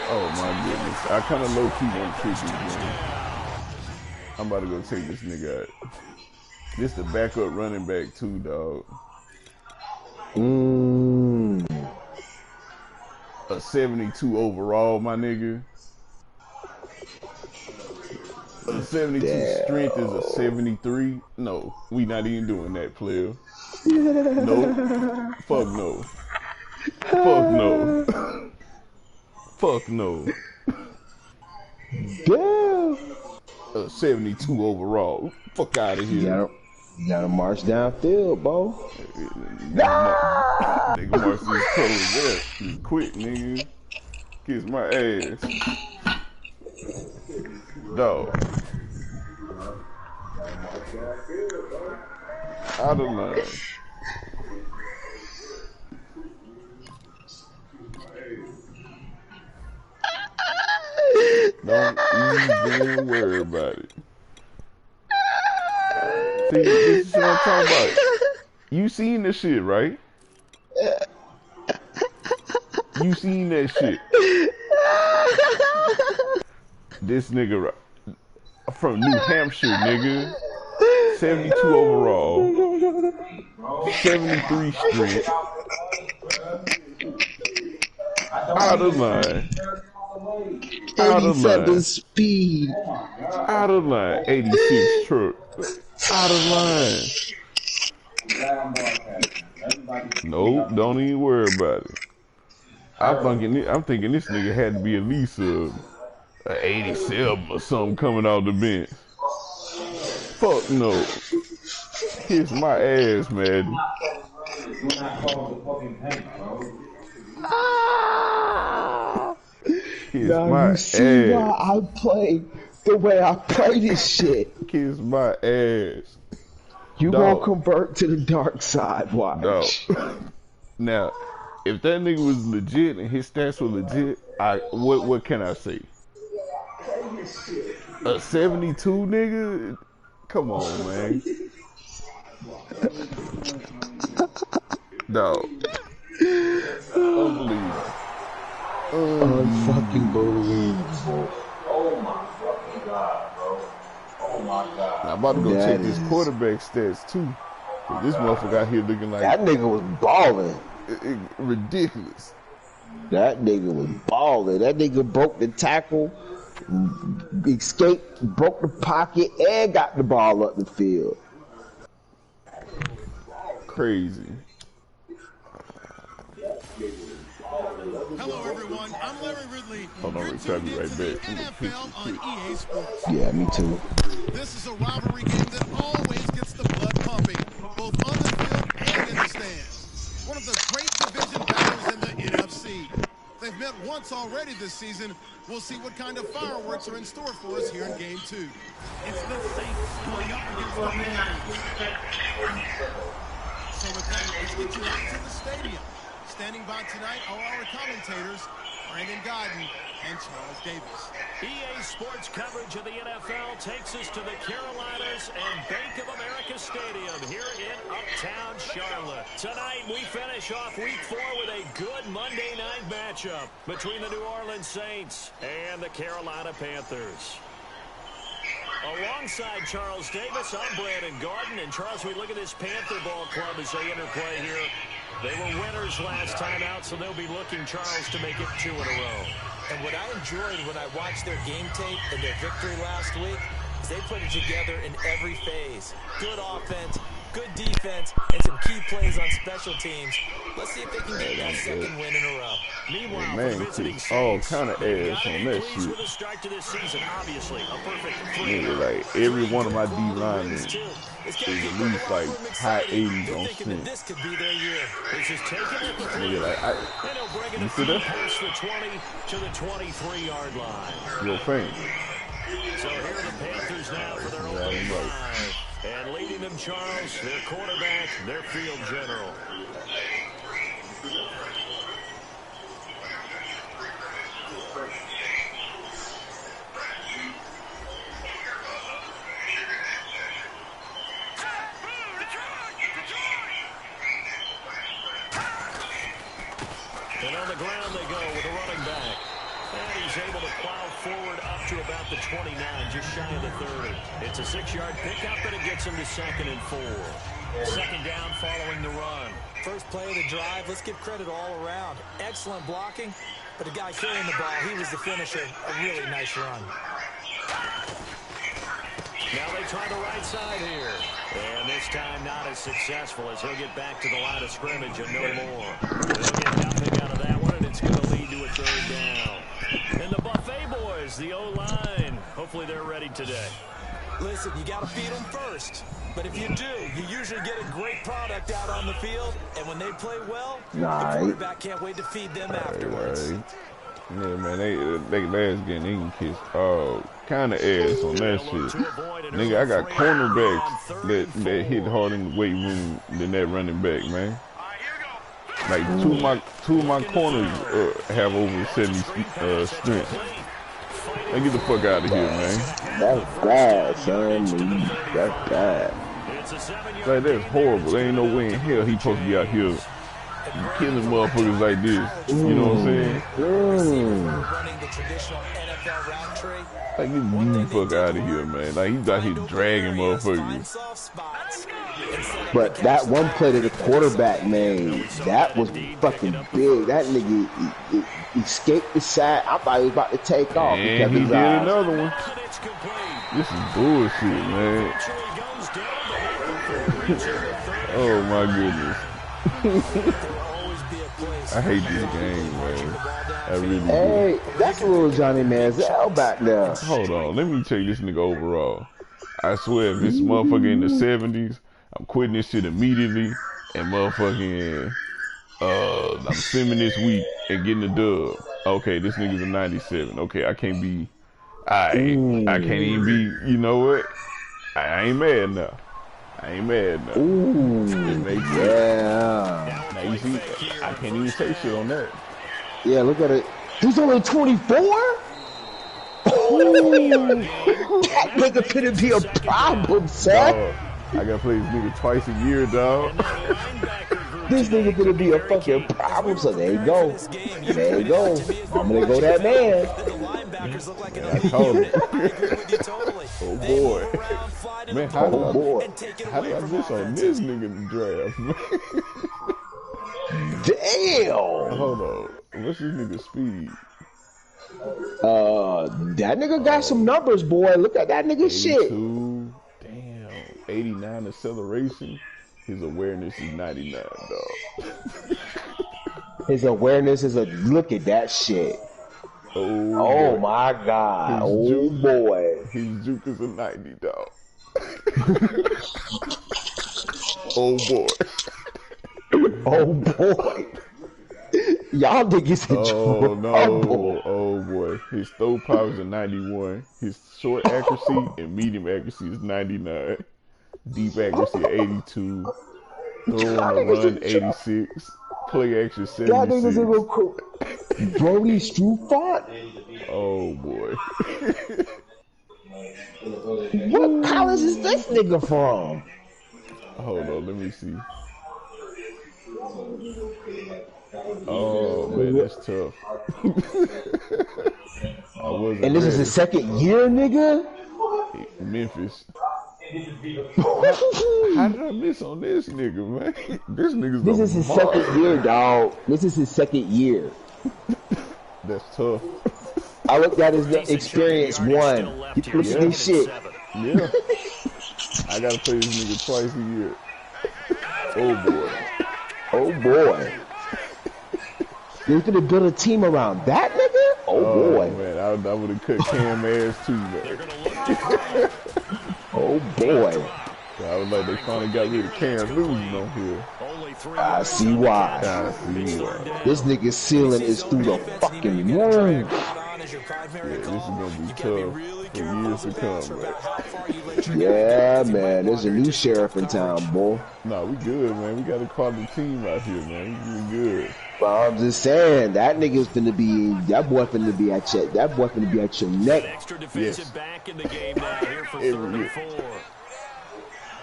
Oh my goodness. I kind of low-key want to take this game. I'm about to go take this nigga out. This the backup running back too, dog. A 72 overall, my nigga. A 72 strength is a 73. No, we not even doing that, player. Nope. Fuck no. Fuck no. Fuck no. Damn. A 72 overall. Fuck out of here. You gotta march downfield, bro. Nigga march this color there. Just quick, nigga. Kiss my ass. Dog. Out of line. Don't even worry about it. See, this is what I'm talking about. You seen this shit, right? You seen that shit. This nigga from New Hampshire, nigga. 72 overall. 73 strength. Out of line. Out of line. Speed. Out of line. 86 truck. Out of line. Nope, don't even worry about it. I'm thinking this nigga had to be at least a 87 or something coming out the bench. Fuck no. Kiss my ass, man. Kiss my ass. See why I play the way I play this shit. Kiss my ass. You won't convert to the dark side, watch. Dog. Now, if that nigga was legit and his stats were legit, what can I say? A 72 nigga? Come on, man. Dog. Unbelievable. Unfucking believable. Oh my fucking god, bro. Oh my god. Now, I'm about to go check this quarterback stats too. This motherfucker out here looking like that nigga was balling. Ridiculous. That nigga was balling. That nigga broke the tackle, escaped, broke the pocket, and got the ball up the field. Crazy. Hello, everyone. I'm Larry Ridley. Hold on, I'll be right back. NFL on EA Sports. Yeah, me too. This is a rivalry game that always gets the blood pumping, both on the field and in the stands. One of the great division battles in the NFC. They've met once already this season. We'll see what kind of fireworks are in store for us here in Game 2. It's the Saints going up against the Lions. So with that, let's get you out to the stadium. Standing by tonight are our commentators, Brandon Godden and Charles Davis. EA Sports coverage of the NFL takes us to the Carolinas and Bank of America Stadium here in Uptown Charlotte. Tonight, we finish off Week 4 with a good Monday night matchup between the New Orleans Saints and the Carolina Panthers. Alongside Charles Davis, I'm Brandon Gordon. And Charles, we look at this Panther ball club as they interplay here. They were winners last time out, so they'll be looking, Charles, to make it 2 in a row. And what I enjoyed when I watched their game tape and their victory last week is they put it together in every phase. Good offense, good defense, and some key plays on special teams. Let's see if they can get that second win in a row. Meanwhile, man, all kind of ass on that shit. With a start to this season, obviously, a perfect Nigga, like every one of my D linemen is at least like high 80s on strength. This could be their year. This is taken at the 3. Nigga, like And he'll bring it you see that? past the 20 to the 23-yard line. Your thing. So here are the Panthers now for their opening drive. And leading them, Charles, their quarterback, their field general. And on the ground they go with a running back. And he's able to plow forward up to about the 29, just shy of the 30. It's a 6-yard pickup, and it gets him to 2nd and 4. Second down following the run. First play of the drive, let's give credit all around. Excellent blocking, but the guy carrying the ball, he was the finisher. A really nice run. Now they try the right side here. And this time not as successful as he'll get back to the line of scrimmage and no more. They'll get nothing out of that one, and it's going to lead to a 3rd down. And the Buffet boys, the O-line, hopefully they're ready today. Listen, you got to feed them first. But if you do, you usually get a great product out on the field. And when they play well, the quarterback can't wait to feed them afterwards. Yeah, man, they last game, they can kiss all kind of ass on that shit. Nigga, I got cornerbacks that hit harder in the weight room than that running back, man. Like two of my corners have over 70 strength. Now get the fuck out of here, man. That's bad, son. That's bad. Like, that's horrible. There ain't no way in hell he supposed to be out here killing motherfuckers like this. You know what I'm saying? Like, get the fuck out of here, man. Like, he's out here dragging motherfuckers. But that one play that the quarterback made, that was fucking big. That nigga he escaped the sack. I thought he was about to take off. And he did another one. This is bullshit, man. Oh my goodness. I hate this game, man. I really do. Hey, that's a little Johnny Manziel back there. Hold on, let me check this nigga overall. I swear, if this motherfucker in the 70s, I'm quitting this shit immediately and motherfucking I'm simming this week and getting a dub. Okay, this nigga's a 97. Okay, I can't be I can't even be, you know what? I ain't mad now. I ain't mad now. Ooh, it makes sense. Yeah. Now you see, I can't even say shit on that. Yeah, look at it. He's only 24? That nigga couldn't be a problem, son. I gotta play this nigga twice a year, dog. This nigga gonna be a fucking problem, so there you go. There you go. I'm gonna go that man. I told him. Oh boy. Man, how did I miss on this nigga in the draft, man? Damn. Hold on. What's this nigga speed? That nigga got some numbers, boy. Look at that nigga shit. Damn. 89 acceleration. His awareness is 99, dog. His awareness is a look at that shit. Oh my god. Boy. His juke is a 90, dog. Oh boy. Oh boy. Y'all niggas in trouble. No. Oh boy. His throw power is a 91. His short accuracy and medium accuracy is 99. Deep accuracy 82. Throw on the run 86. Play action 76. Y'all niggas in real Brody Strufant? Oh boy. What college is this nigga from? Hold on, let me see. Oh man, that's tough. And this is his second year, nigga? Memphis. How did I miss on this nigga, man? This nigga's This is his second year, dog. This is his second year. That's tough. I looked at his experience one. He flipped his shit. Yeah. I gotta play this nigga twice a year. Oh boy. Oh boy. They could have built a team around that nigga? Oh boy. Man, I would have cut Cam ass too, man. Oh boy. I was like, they finally got rid of Cam Newton on here. I see why. This nigga's ceiling is through the fucking moon. Yeah, this is gonna be tough for years to come, man. Yeah, man. There's a new sheriff in town, boy. Nah, we good, man. We got a quality team out here, man. We good. But I'm just saying, that nigga's finna be, that boy finna be at your neck. Extra defensive back in the game now here for Every 3rd and year. 4.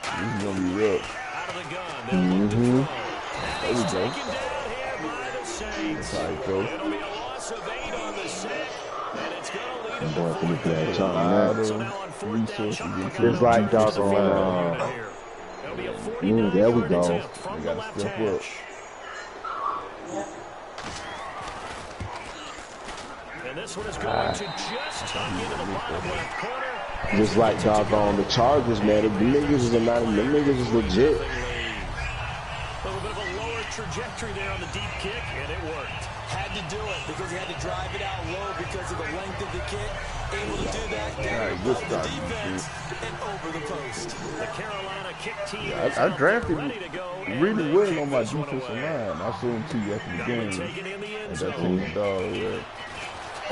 This is gonna be rough. Out of the gun. There we go. Taken down here by the Saints. All right, coach. It'll be a loss of 8 on the set. And it's going to lead That boy finna be at A your lot neck. of So now on 4th down, resources Sean into It's the like defensive line. doggone, It'll be a 49 there we yard go. attempt from They the gotta left step hash. up. And this one is going to just tuck into the bottom left corner. Just like doggone the Chargers, man. The niggas is not, the niggas is legit. A little bit of a lower trajectory there on the deep kick, and it worked. Had to do it because he had to drive it out low because of the length of the kick. Able to do that down good the start, defense and over the post. The Carolina kick team I is out drafted there ready to go and really they well kick on my this one defensive away. line. I saw him to you after the That one game. taken in the end And that zone. team dog, yeah.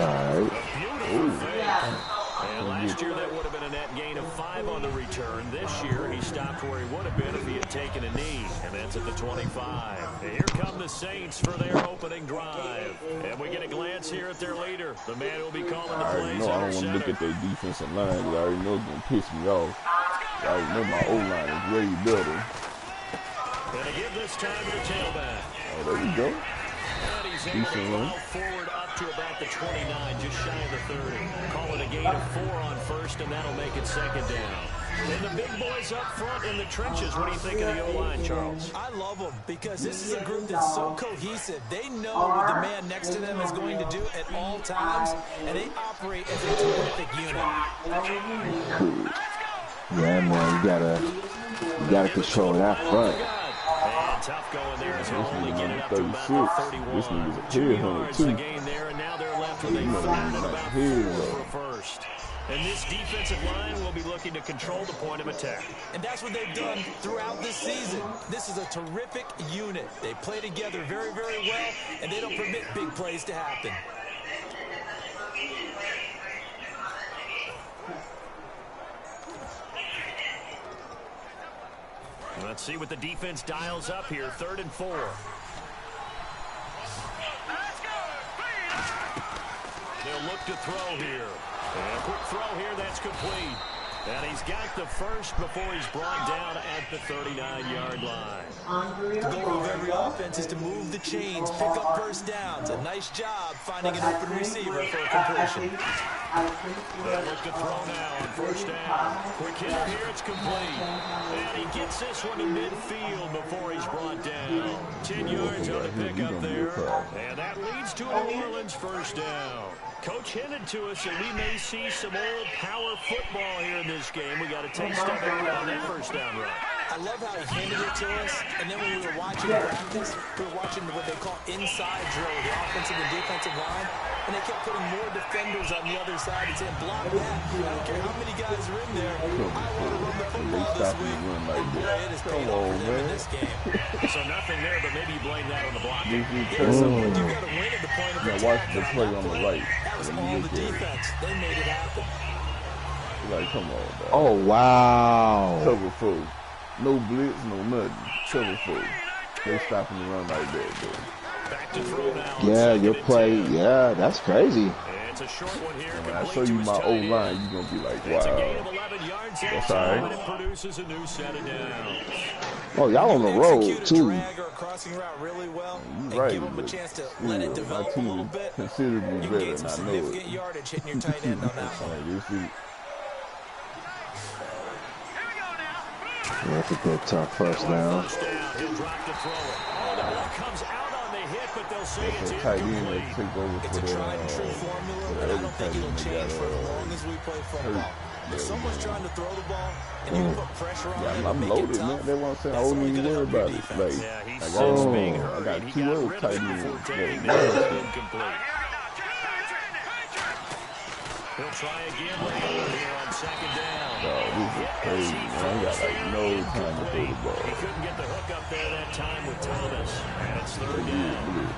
Alright. Beautiful fake. And last year that would have been a net gain of 5 on the return. This year he stopped where he would have been if he had taken a knee. And that's at the 25. And here come the Saints for their opening drive. And we get a glance here at their leader. The man who will be calling the I already plays know I under don't want to look center. at their defensive line because I already know it's going to piss me off. I already know my O-line is way better. And to give this time to the tailback. Oh, there we go. And he's able to Decent plow run. forward up to about the 29, just shy of the 30. Call it a gain of 4 on first, and that'll make it 2nd down. And the big boys up front in the trenches. What do you think of the O-line, Charles? I love them because this is a group that's so cohesive. They know what the man next to them is going to do at all times, and they operate as a terrific unit. Yeah, man, you gotta control that front. And tough going there as they'll only get it up to about 36. 31. This nigga's a 2 headhunter, yards too. to gain there, and now they're left with a You know, 3rd and he's about like 4 head for first. And this defensive line will be looking to control the point of attack. And that's what they've done throughout this season. This is a terrific unit. They play together very, very well, and they don't permit big plays to happen. Let's see what the defense dials up here. 3rd and 4. They'll look to throw here. And a quick throw here, that's complete. And he's got the first before he's brought down at the 39-yard line. The goal of every offense is to move the chains, pick up first downs. A nice job finding an open receiver for a completion. They'll look to throw now on 1st down. Quick hitter here, it's complete. And he gets this one to midfield before he's brought down. 10 yards on the pickup there. And that leads to a New Orleans 1st down. Coach hinted to us that we may see some old power football here in this game. We got a taste of it on that 1st down run. I love how he handed it to us, and then when we were watching practice, we were watching what they call inside drill, the offensive and defensive line, and they kept putting more defenders on the other side and saying, block that. I don't care how many guys are in there. I want to run the football this week. Boy, it is paying off for them in this game. So nothing there, but maybe you blame that on the blocking. Yeah, sometimes you got to win at the point of Now attack. watch the play on the right. That was all the defense. They made it happen. Like, come on, dog. Oh, wow. Cover four. No blitz, no nothing. Cover four. They stopping the run like that, though. Back to throw now. Yeah, your play. Yeah, that's crazy. It's a short one here. When I show you my O-line, you're going to be like, It's a gain wow. of 11 yards. That's all right. And it produces a new set of downs. Oh, y'all on the road, Execute a too. drag or a crossing route really well, and Right, give them a but chance to let it still, my develop a team little is bit. considerably You can better, gain some and I know significant it. yardage hitting your tight end on that one. Like, this is That's a good tough first down. He'll drop to throw it. Oh, the ball comes out on the hit, but they'll say it's tight end incomplete. that take over It's for a tried and true formula, but I don't think it'll change for as long as we play football. If someone's trying to throw the ball and you put pressure on it, I'm loaded, man. That's what I'm saying. I wouldn't even worry about it. Like, I got 2 other tight ends. Incomplete. He'll try again here on second down. No, this is crazy, man. I got like no time to throw the ball. He couldn't get the hook up there that time with Thomas. And it's third down.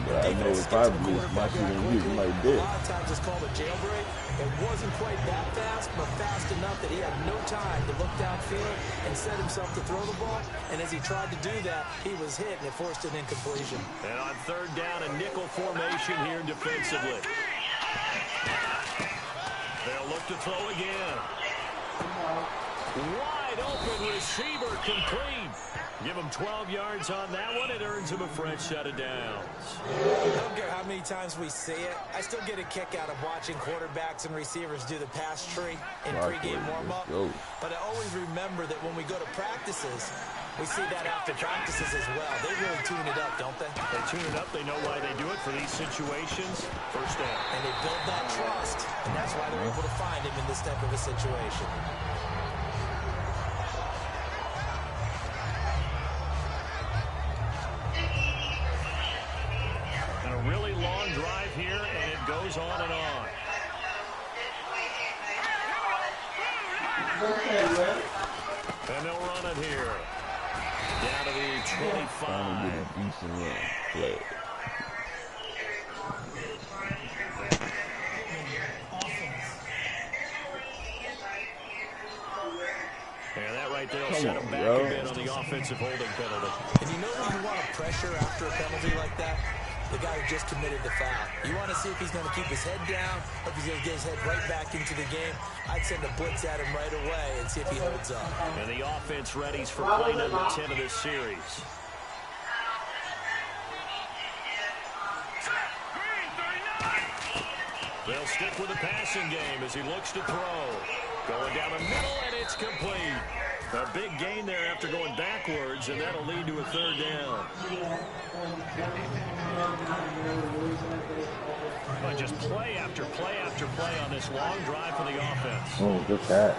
But I know if I blitz, my shit ain't getting like A that. lot of times it's called a jailbreak. It wasn't quite that fast, but fast enough that he had no time to look downfield and set himself to throw the ball. And as he tried to do that, he was hit and it forced an incompletion. And on third down, a nickel formation here defensively. They'll look to throw again. Wide open receiver complete. Give him 12 yards on that one. It earns him a fresh set of downs. I don't care how many times we see it. I still get a kick out of watching quarterbacks and receivers do the pass tree in pregame warm-up. But I always remember that when we go to practices, we see that after practices as well. They really tune it up, don't they? They tune it up. They know why they do it for these situations. First down. And they build that trust, and that's why they're able to find him in this type of a situation. And a really long drive here, and it goes on and on. And they'll run it here. Down to the 25. And that right there will set him back a bit on the offensive holding penalty. And you know who you want to pressure after a penalty like that? The guy who just committed the foul. You want to see if he's going to keep his head down or if he's going to get his head right back into the game. I'd send a blitz at him right away and see if he holds up. And the offense readies for play number 10 of this series. They'll stick with the passing game as he looks to throw. Going down the middle, and it's complete. A big gain there after going backwards, and that'll lead to a third down. But just play after play after play on this long drive for the offense. Oh, good catch.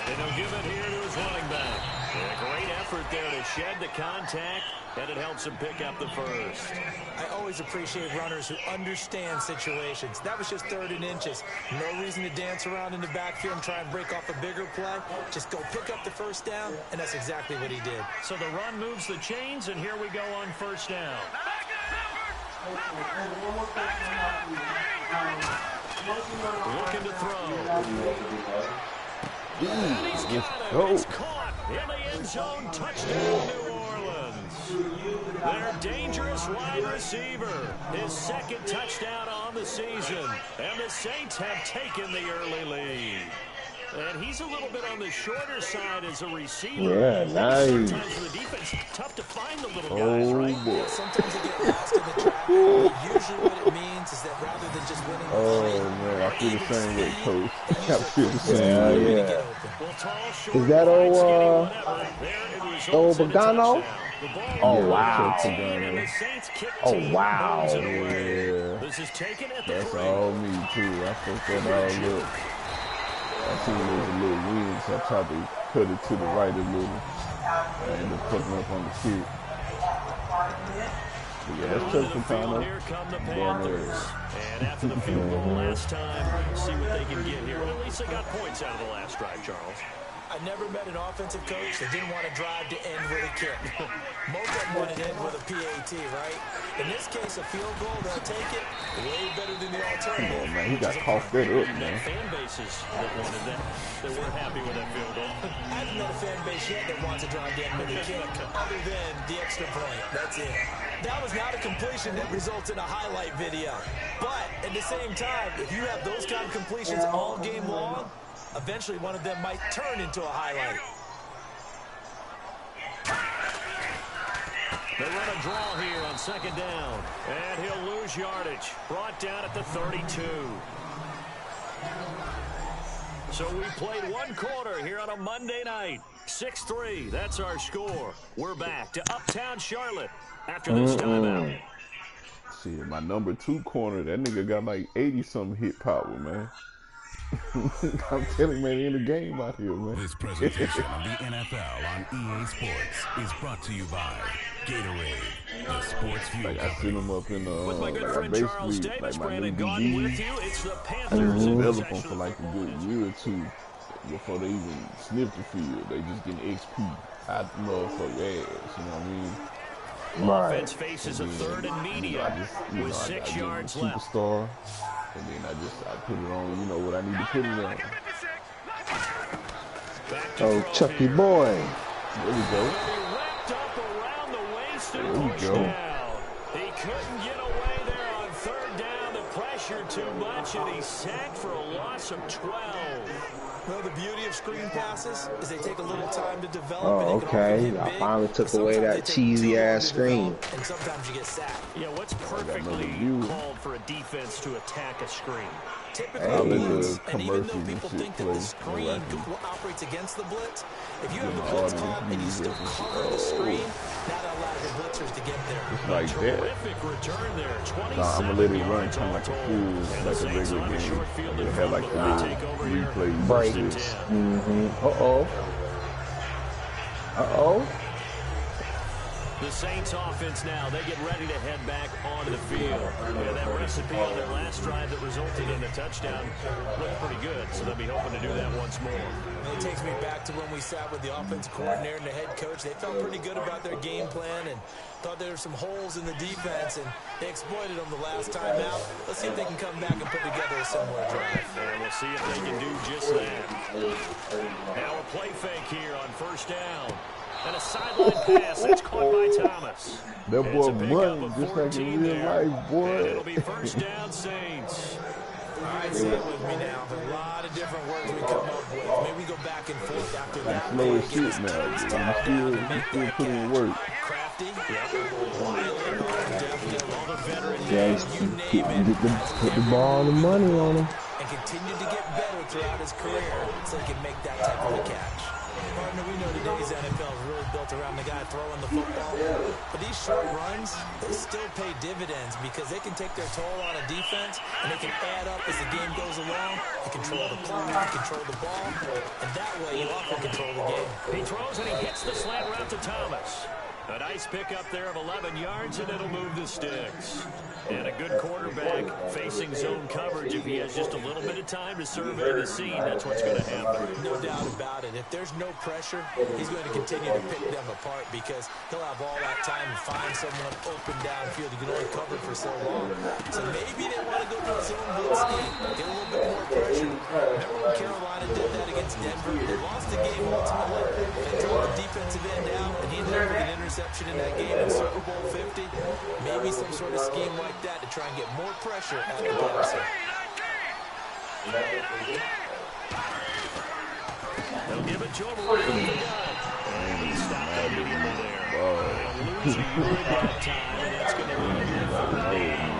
And he'll give it here to his running back. And a great effort there to shed the contact, and it helps him pick up the first. I always appreciate runners who understand situations. That was just 3rd and inches. No reason to dance around in the backfield and try and break off a bigger play. Just go pick up the first down, and that's exactly what he did. So the run moves the chains, and here we go on first down. Looking to throw. And he's got it. It's caught in the end zone. Touchdown, New Orleans. Their dangerous wide receiver. His 2nd touchdown on the season. And the Saints have taken the early lead. And he's a little bit on the shorter side as a receiver. Yeah, nice. Sometimes for the defense, tough to find the little guys, right? Yeah, sometimes they get lost in the traffic. Usually what it means is that rather than just winning the fight, man, I feel the same way, Coach. I feel the same way. Is that old Bogano? Oh, wow. Oh, wow. This is taken at the That's all me, too. I think that all look. I seen there was a little wind, so I tried to cut it to the right a little. I ended up putting up on the kick. But yeah, that's touchdown time. Here come the Panthers. And after the field goal last time, see what they can get here. Well, at least they got points out of the last drive, Charles. I never met an offensive coach that didn't want to drive to end with a kick. Most of them want to end with a PAT, right? In this case, a field goal, they'll take it way better than the alternative. Come on, man. He got coughed that up, man. Fan bases that wanted that weren't happy with that field goal. I haven't met a fan base yet that wants to drive to end with a kick, other than the extra point. That's it. That was not a completion that results in a highlight video. But at the same time, if you have those kind of completions all game long, eventually one of them might turn into a highlight. They run a draw here on 2nd down. And he'll lose yardage. Brought down at the 32. So we played one quarter here on a Monday night. 6-3, that's our score. We're back to Uptown Charlotte after this timeout. Shit, my number 2 corner, that nigga got like 80-something hit power, man. I'm telling you, man, in the game out here, man. This presentation of the NFL on EA Sports is brought to you by Gatorade, the sports fuel like I sent him up in With my good like friend Charles basically Davis, like my Brandon new Gaudin with DBs. you. It's the I Panthers. develop them for like a good year or 2 before they even sniff the field. They just getting XP out the motherfucker ass, you know what I mean? Offense faces a third and medium with 6 I yards give them a left. superstar, and then I put it on, you know, what I need to put it on. Oh, Chucky boy. There we go. Wrapped up around the waist and There we pushed go. down. He couldn't get away there on third down. The pressure too much, and he's sacked for a loss of 12. Well, the beauty of screen passes is they take a little time to develop. Oh, and they can okay. often hit I big, finally took but away sometimes that they take cheesy too long ass to screen. develop, and sometimes you get sacked. Yeah, what's perfectly called for a defense to attack a screen? Typically, I'll let blitz, the and even though commercials and people shit think that play. the screen operates against the blitz, if you have the the blitz audience called and you still music. cover the screen, that allows the blitzers to get there. It's like that. Terrific return there. So I'm gonna let it run yards kind of like a all full, told. And like the a Saints regular on a game. short field They in have like front the of them. little Take over here. replays. Breaks. and shit. Uh-oh. Uh-oh. The Saints offense now, they get ready to head back onto the field. Yeah, that recipe on their last drive that resulted in a touchdown looked pretty good, so they'll be hoping to do that once more. Well, it takes me back to when we sat with the offensive coordinator and the head coach. They felt pretty good about their game plan and thought there were some holes in the defense, and they exploited them the last time out. Let's see if they can come back and put together a similar drive. And we'll see if they can do just that. Now a play fake here on first down. And a sideline pass, that's caught by Thomas. That It's boy a pickup money, of just like 14 in real there. life, boy. And it'll be first down, Saints. All right, say it with me now. A lot of different words we come up with. Maybe we go back and forth after that. Slow as shit now. You still putting in work. Crafty. Definitely. All the veterans. Yes, You name it. put the ball and the money on him. And continue to get better throughout his career so he can make that type of a catch. Partner, we know today's NFL is really built around the guy throwing the football. But these short runs, they still pay dividends because they can take their toll on a defense and they can add up as the game goes along. You control the clock, you control the ball, and that way you often control the game. He throws and he hits the slant route to Thomas. A nice pickup there of 11 yards, and it'll move the sticks. And a good quarterback facing zone coverage. If he has just a little bit of time to survey the scene, that's what's going to happen. No doubt about it. If there's no pressure, he's going to continue to pick them apart because he'll have all that time to find someone open downfield. You can only cover for so long. So maybe they want to go to a zone blitz scheme, get a little bit more pressure. Remember when Carolina did that against Denver? They lost the game ultimately. They took the defensive end out, and he ended up with an interception in that game in Super Bowl 50. Maybe some sort of scheme like that to try and get more pressure at the passer. They'll give it to him right in the gun. And he stopped the middle there. They'll lose a yard that time, and that's going to lead to the third down.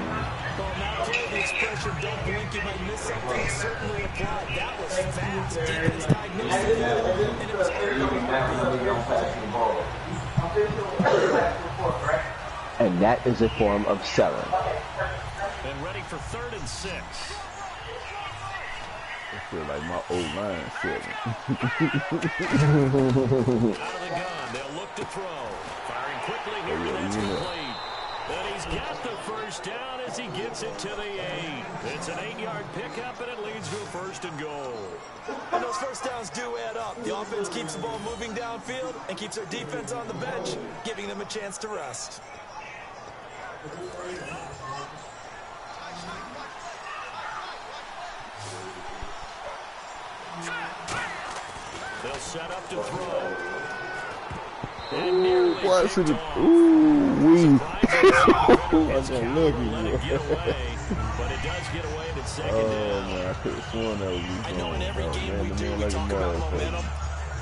Well, now play the expression, don't blink, you might miss something. Certainly applied. That was fast. Defense diagnosed it, and it was And that is a form of selling. And ready for 3rd and 6. I feel like my old line selling. Out of the gun, they'll look to throw. Firing quickly here, and that's complete. And he's got the first down as he gets it to the 8. It's an 8-yard pickup, and it leads to a 1st and goal. And those first downs do add up. The offense keeps the ball moving downfield and keeps their defense on the bench, giving them a chance to rest. They'll set up to throw. And nearly What should it? picked Ooh, wee. It's I'm Coward lucky. let it get away, but it does get away and it's second Oh down. man, I could have sworn that was me. I know in every game we do, we like talk about momentum.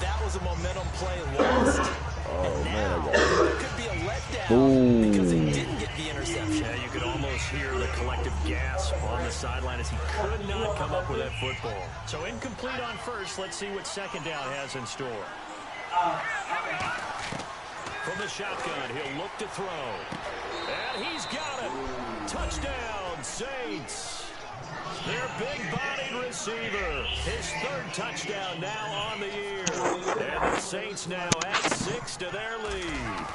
That was a momentum play lost. Oh And man, now, I got it. there could be a letdown down because he didn't get the interception. Yeah, you could almost hear the collective gasp on the sideline as he could not come up with that football. So incomplete on first. Let's see what second down has in store. From the shotgun, he'll look to throw. And he's got it. Touchdown, Saints. Their big-bodied receiver. His third touchdown now on the year. And the Saints now add 6 to their lead.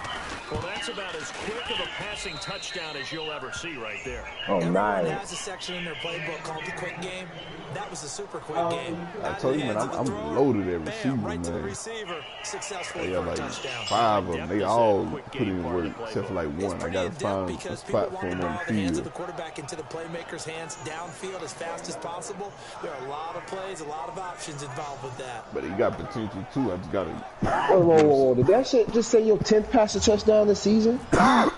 Well, that's about as quick of a passing touchdown as you'll ever see right there. Oh, Everyone nice. has a section in their playbook called the quick game. That was a super quick game. I told you, man, I'm loaded at receiver, right to the man. receiver. Successful They got for a like touchdown. 5 of them. They all put in work except for like one. I got to find a spot for them on the the hands of field. the quarterback into the playmaker's hands downfield as fast as possible. There are a lot of plays, a lot of options involved with that. But he got potential too. I just got to. Whoa. Did that shit just say your 10th passing touchdown this season? The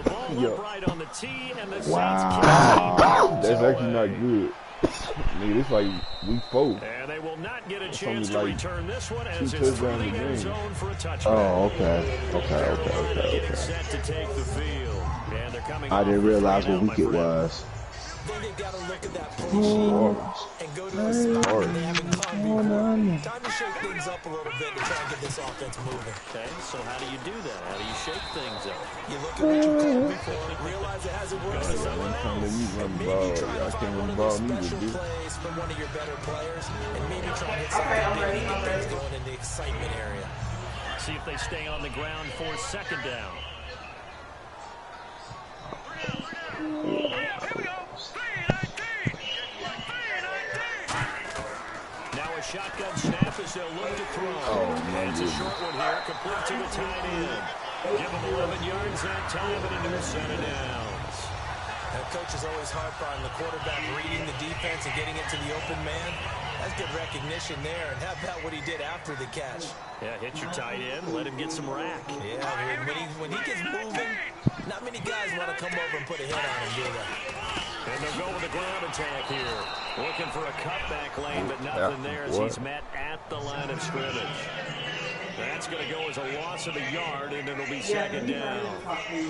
ball upright on the tee, and the Saints Wow. That's actually not good. Nigga, it's like week 4. And they will not get a It's chance to only like return this one as 2 it's through touchdowns the a end game. zone for a touchdown. Oh, okay. Getting set to take the field. And they're coming I didn't off the realize three what now, week it my friend. was. Then they've got to look at that play sheet and go to a spot that they haven't gone before. Time to shake things up a little bit to try and get this offense moving. Okay, so how do you do that? How do you shake things up? You look at what you called before, realize it hasn't worked so Y'all well. can't let me run the Maybe ball. try to Y'all find can't one run the of ball those neither, special dude. plays from one of your better players, and maybe try and hit something big to get things going in the excitement area. See if they stay on the ground for second down. Now a shotgun snap as they'll look to throw. And it's a short one here, complete to the tight end. Give him 11 yards that time and a new set of downs. That coach is always harp on the quarterback reading the defense and getting it to the open man. That's good recognition there. And how about what he did after the catch? Yeah, hit your tight end, let him get some rack. Yeah, when he gets moving, not many guys want to come over and put a hit on him, do they? And they'll go with a ground attack here. Looking for a cutback lane, but nothing there as he's met at the line of scrimmage. That's going to go as a loss of a yard, and it'll be second down.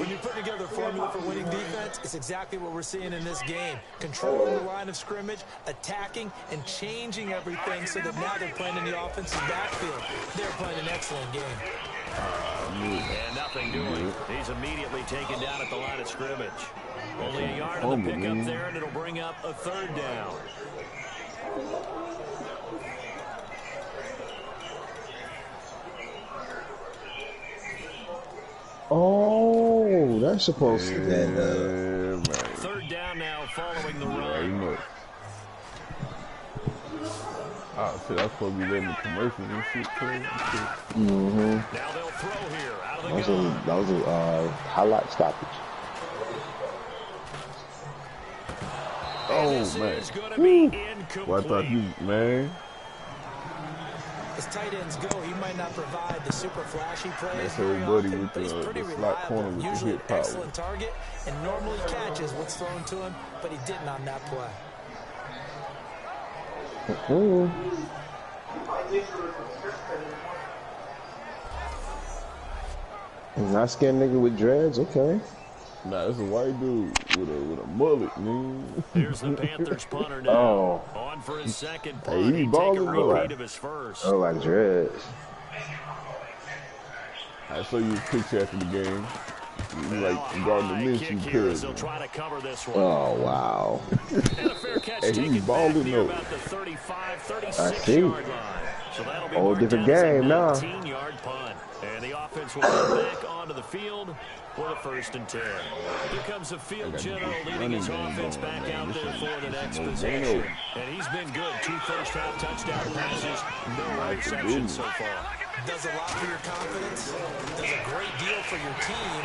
When you're putting together a formula for winning defense, it's exactly what we're seeing in this game. Controlling the line of scrimmage, attacking, and changing everything so that now they're playing in the offensive backfield. They're playing an excellent game. And nothing doing. He's immediately taken down at the line of scrimmage. Only a yard on the pickup there, and it'll bring up a third down. Oh, that's supposed to be Yeah, man. Third down now following the Yeah, you run. know. Oh, shit, I was supposed to be letting the commercials and shit play. Mm-hmm. Now they'll throw here out of the gun. That was a highlight stoppage. Oh, This man. is going to be incomplete. Well, I thought you, man. As tight ends go, he might not provide the super flashy plays That's very old buddy often, with but he's the pretty slot reliable. corner with the Usually hit an power. excellent target, and normally catches what's thrown to him, but he didn't on that play. Not scared nigga with dreads, okay. Nah, it's a white dude with a mullet, man. Here's the Panthers punter now. Oh. On for his second punt. Hey, he He'd take a balling though. repeat of his first. Oh, like dreads. I saw you a picture after the game. You like Gardner High Minshew kick here as cousin. they'll try to cover this one. Oh, wow. And a fair catch Hey, taken he's back balling near though. about the 35, I see. 36-yard line. So that'll be Whole marked different down as a game now. 19-yard punt. And the offense will come back onto the field for the 1st and 10. Here comes the field general leading his offense back out there for the next possession. And he's been good. 2 first-half touchdown passes, no interceptions so far. Does a lot for your confidence, does a great deal for your team,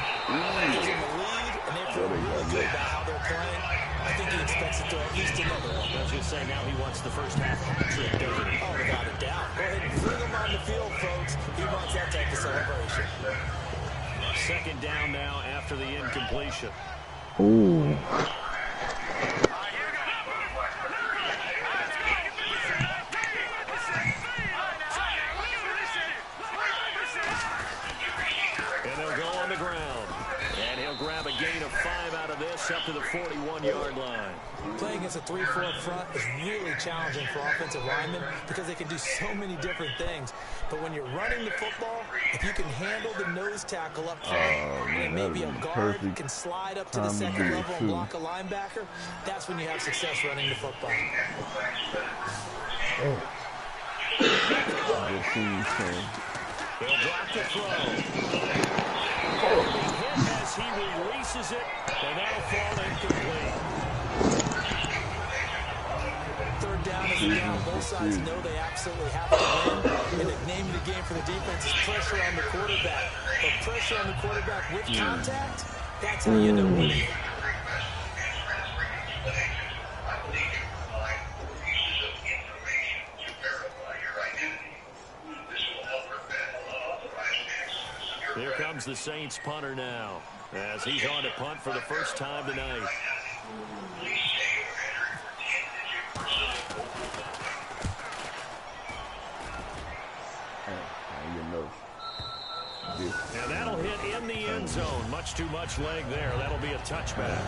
gives them a lead, and they feel really good about how they're playing. I think he expects it to at least another one. I was going to say, now he wants the first half hat trick, doesn't he? Oh, without a doubt. Go ahead and bring him on the field, folks. He wants that type of celebration. Second down now after the incompletion. Ooh. And they'll go gets up to the 41-yard line. Playing against a 3-4 front is really challenging for offensive linemen because they can do so many different things. But when you're running the football, if you can handle the nose tackle up front, and maybe a guard can slide up to the second level and block a linebacker, that's when you have success running the football. They'll drop the throw. Hit as he releases it, and that'll fall incomplete. Third down is a down. Both sides know they absolutely have to win. And the name of the game for the defense is pressure on the quarterback. But pressure on the quarterback with contact, that's how you end up winning. Here comes the Saints punter now, as he's on to punt for the first time tonight. And that'll hit in the end zone. Much too much leg there. That'll be a touchback.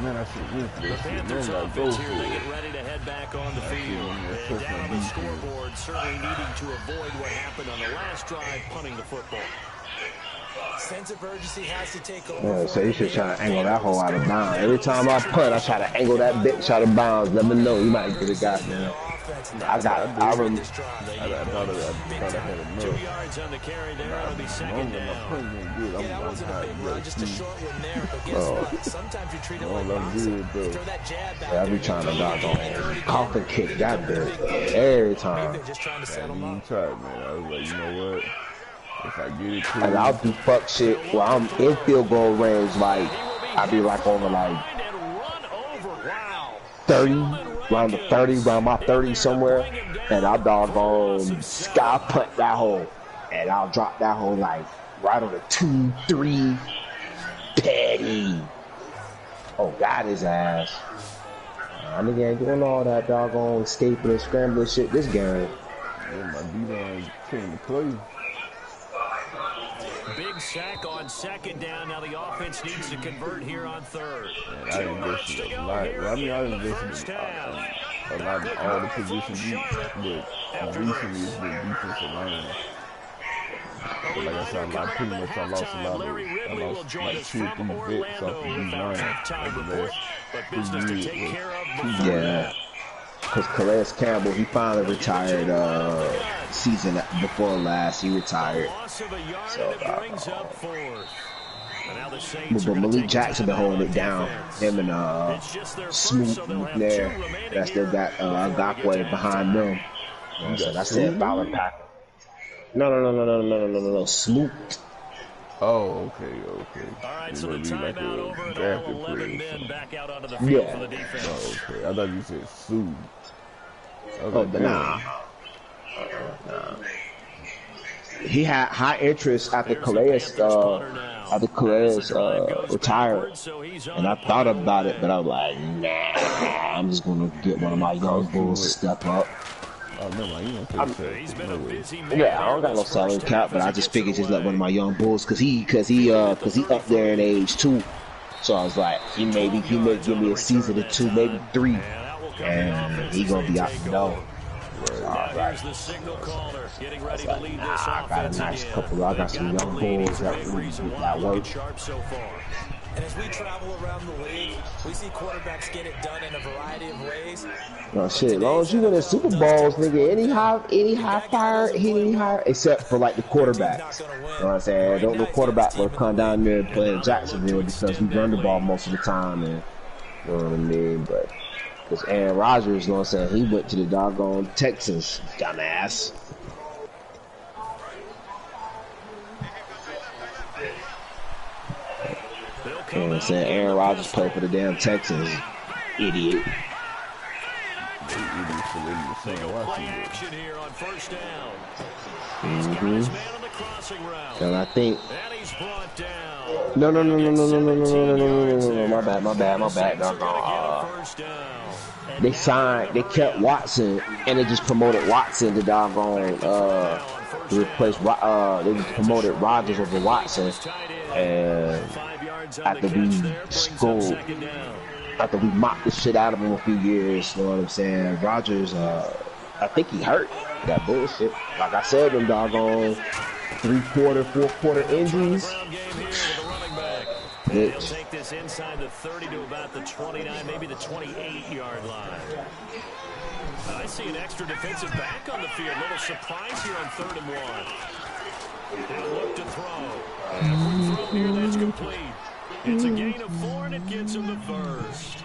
Man, I should miss The this. Panthers Man, offense go here, for they it. get ready to head back on the field. And down on the scoreboard, certainly needing to avoid what happened on the last drive, punting the football. Sense of urgency has to take over. Yeah, so you should try to angle that hole out of bounds. Every time I punt, I try to angle that bitch out of bounds. Never know, you might get a guy, man. I remember. I thought I had enough. 2 yards on the carry there. It'll be second down. Yeah, that wasn't a big run, just a short one there. But guess what? Sometimes you treat it like boxing. Throw that jab back. Yeah, I be trying to knock on coffin kick that bitch every time. They're just trying to settle You up. tried, man. I was like, you know what? If I get it cool. And I'll do fuck shit where I'm in field goal range, like I be like over like 30, around the 30, around my 30 somewhere, and I'll doggone sky punt that hole, and I'll drop that hole like right on the 2-3 petty. Oh, got his ass. I nigga ain't doing all that doggone escaping and scrambling shit this game. Yeah, my D-line came to play. Big sack on second down. Now the offense needs to convert here on third. And I invested a lot. Well, I mean, I invested a lot in all the position groups, but recently it's been defensive line. But like I said, I pretty much I lost a lot of, I lost like 2 or 3 vets off the D-line over the last 3 years. Yeah. Because Calais Campbell, he finally retired season before last. He retired. So, but Malik Jackson been holding it down. Him and Smoot there. That still got Ngakwe behind them. So that's it. Fowler Packer. No. Smoot. Oh, okay. All right, so the timeout over and all 11 men back out onto the field Yeah. for the defense. Oh, okay. I thought you said Sue. Oh, nah. He had high interest after Calais retired, and I thought about it, but I was like, nah, I'm just gonna get one of my young bulls to step up. Oh, no, you don't take that. He's been a busy man. Yeah, I don't got no salary cap, but I just figured just let one of my young bulls, cause he up there in age too. So I was like, he may give me a season or 2, maybe 3, and he gonna be out the door. So I Here's the signal caller getting ready to lead this I got a offense nice again. couple. I got some young bulls that really get that work. Sharp so far. And as we travel around the league, we see quarterbacks get it done in a variety of ways. No shit, as long as you win the Super Bowls, nigga, any high fire, hit any higher, except for like the quarterbacks. You know what I'm saying? Don't no quarterback will come down there and play in Jacksonville because we run the ball most of the time, and you know what I mean. But because Aaron Rodgers, you know what I'm saying, he went to the doggone Texans, dumbass. You know what I'm saying? Aaron Rodgers played for the damn Texans, idiot. Play action here on first down. He's got his man on the crossing route. And I think And he's brought down. no. My bad, doggone. They kept Watson, and they just promoted Watson to doggone to replace. They just promoted Rodgers over Watson, and yards on after the we catch there, brings up scored, second down. after we mopped the shit out of him a few years. You know what I'm saying? Rodgers, I think he hurt. That bullshit. Like I said, them doggone 3-quarter, 4-quarter injuries. And he'll take this inside the 30 to about the 29, maybe the 28-yard line. I see an extra defensive back on the field. Little surprise here on 3rd and 1. He'll look to throw. And a quick throw here that's complete. It's a gain of 4, and it gets him the first.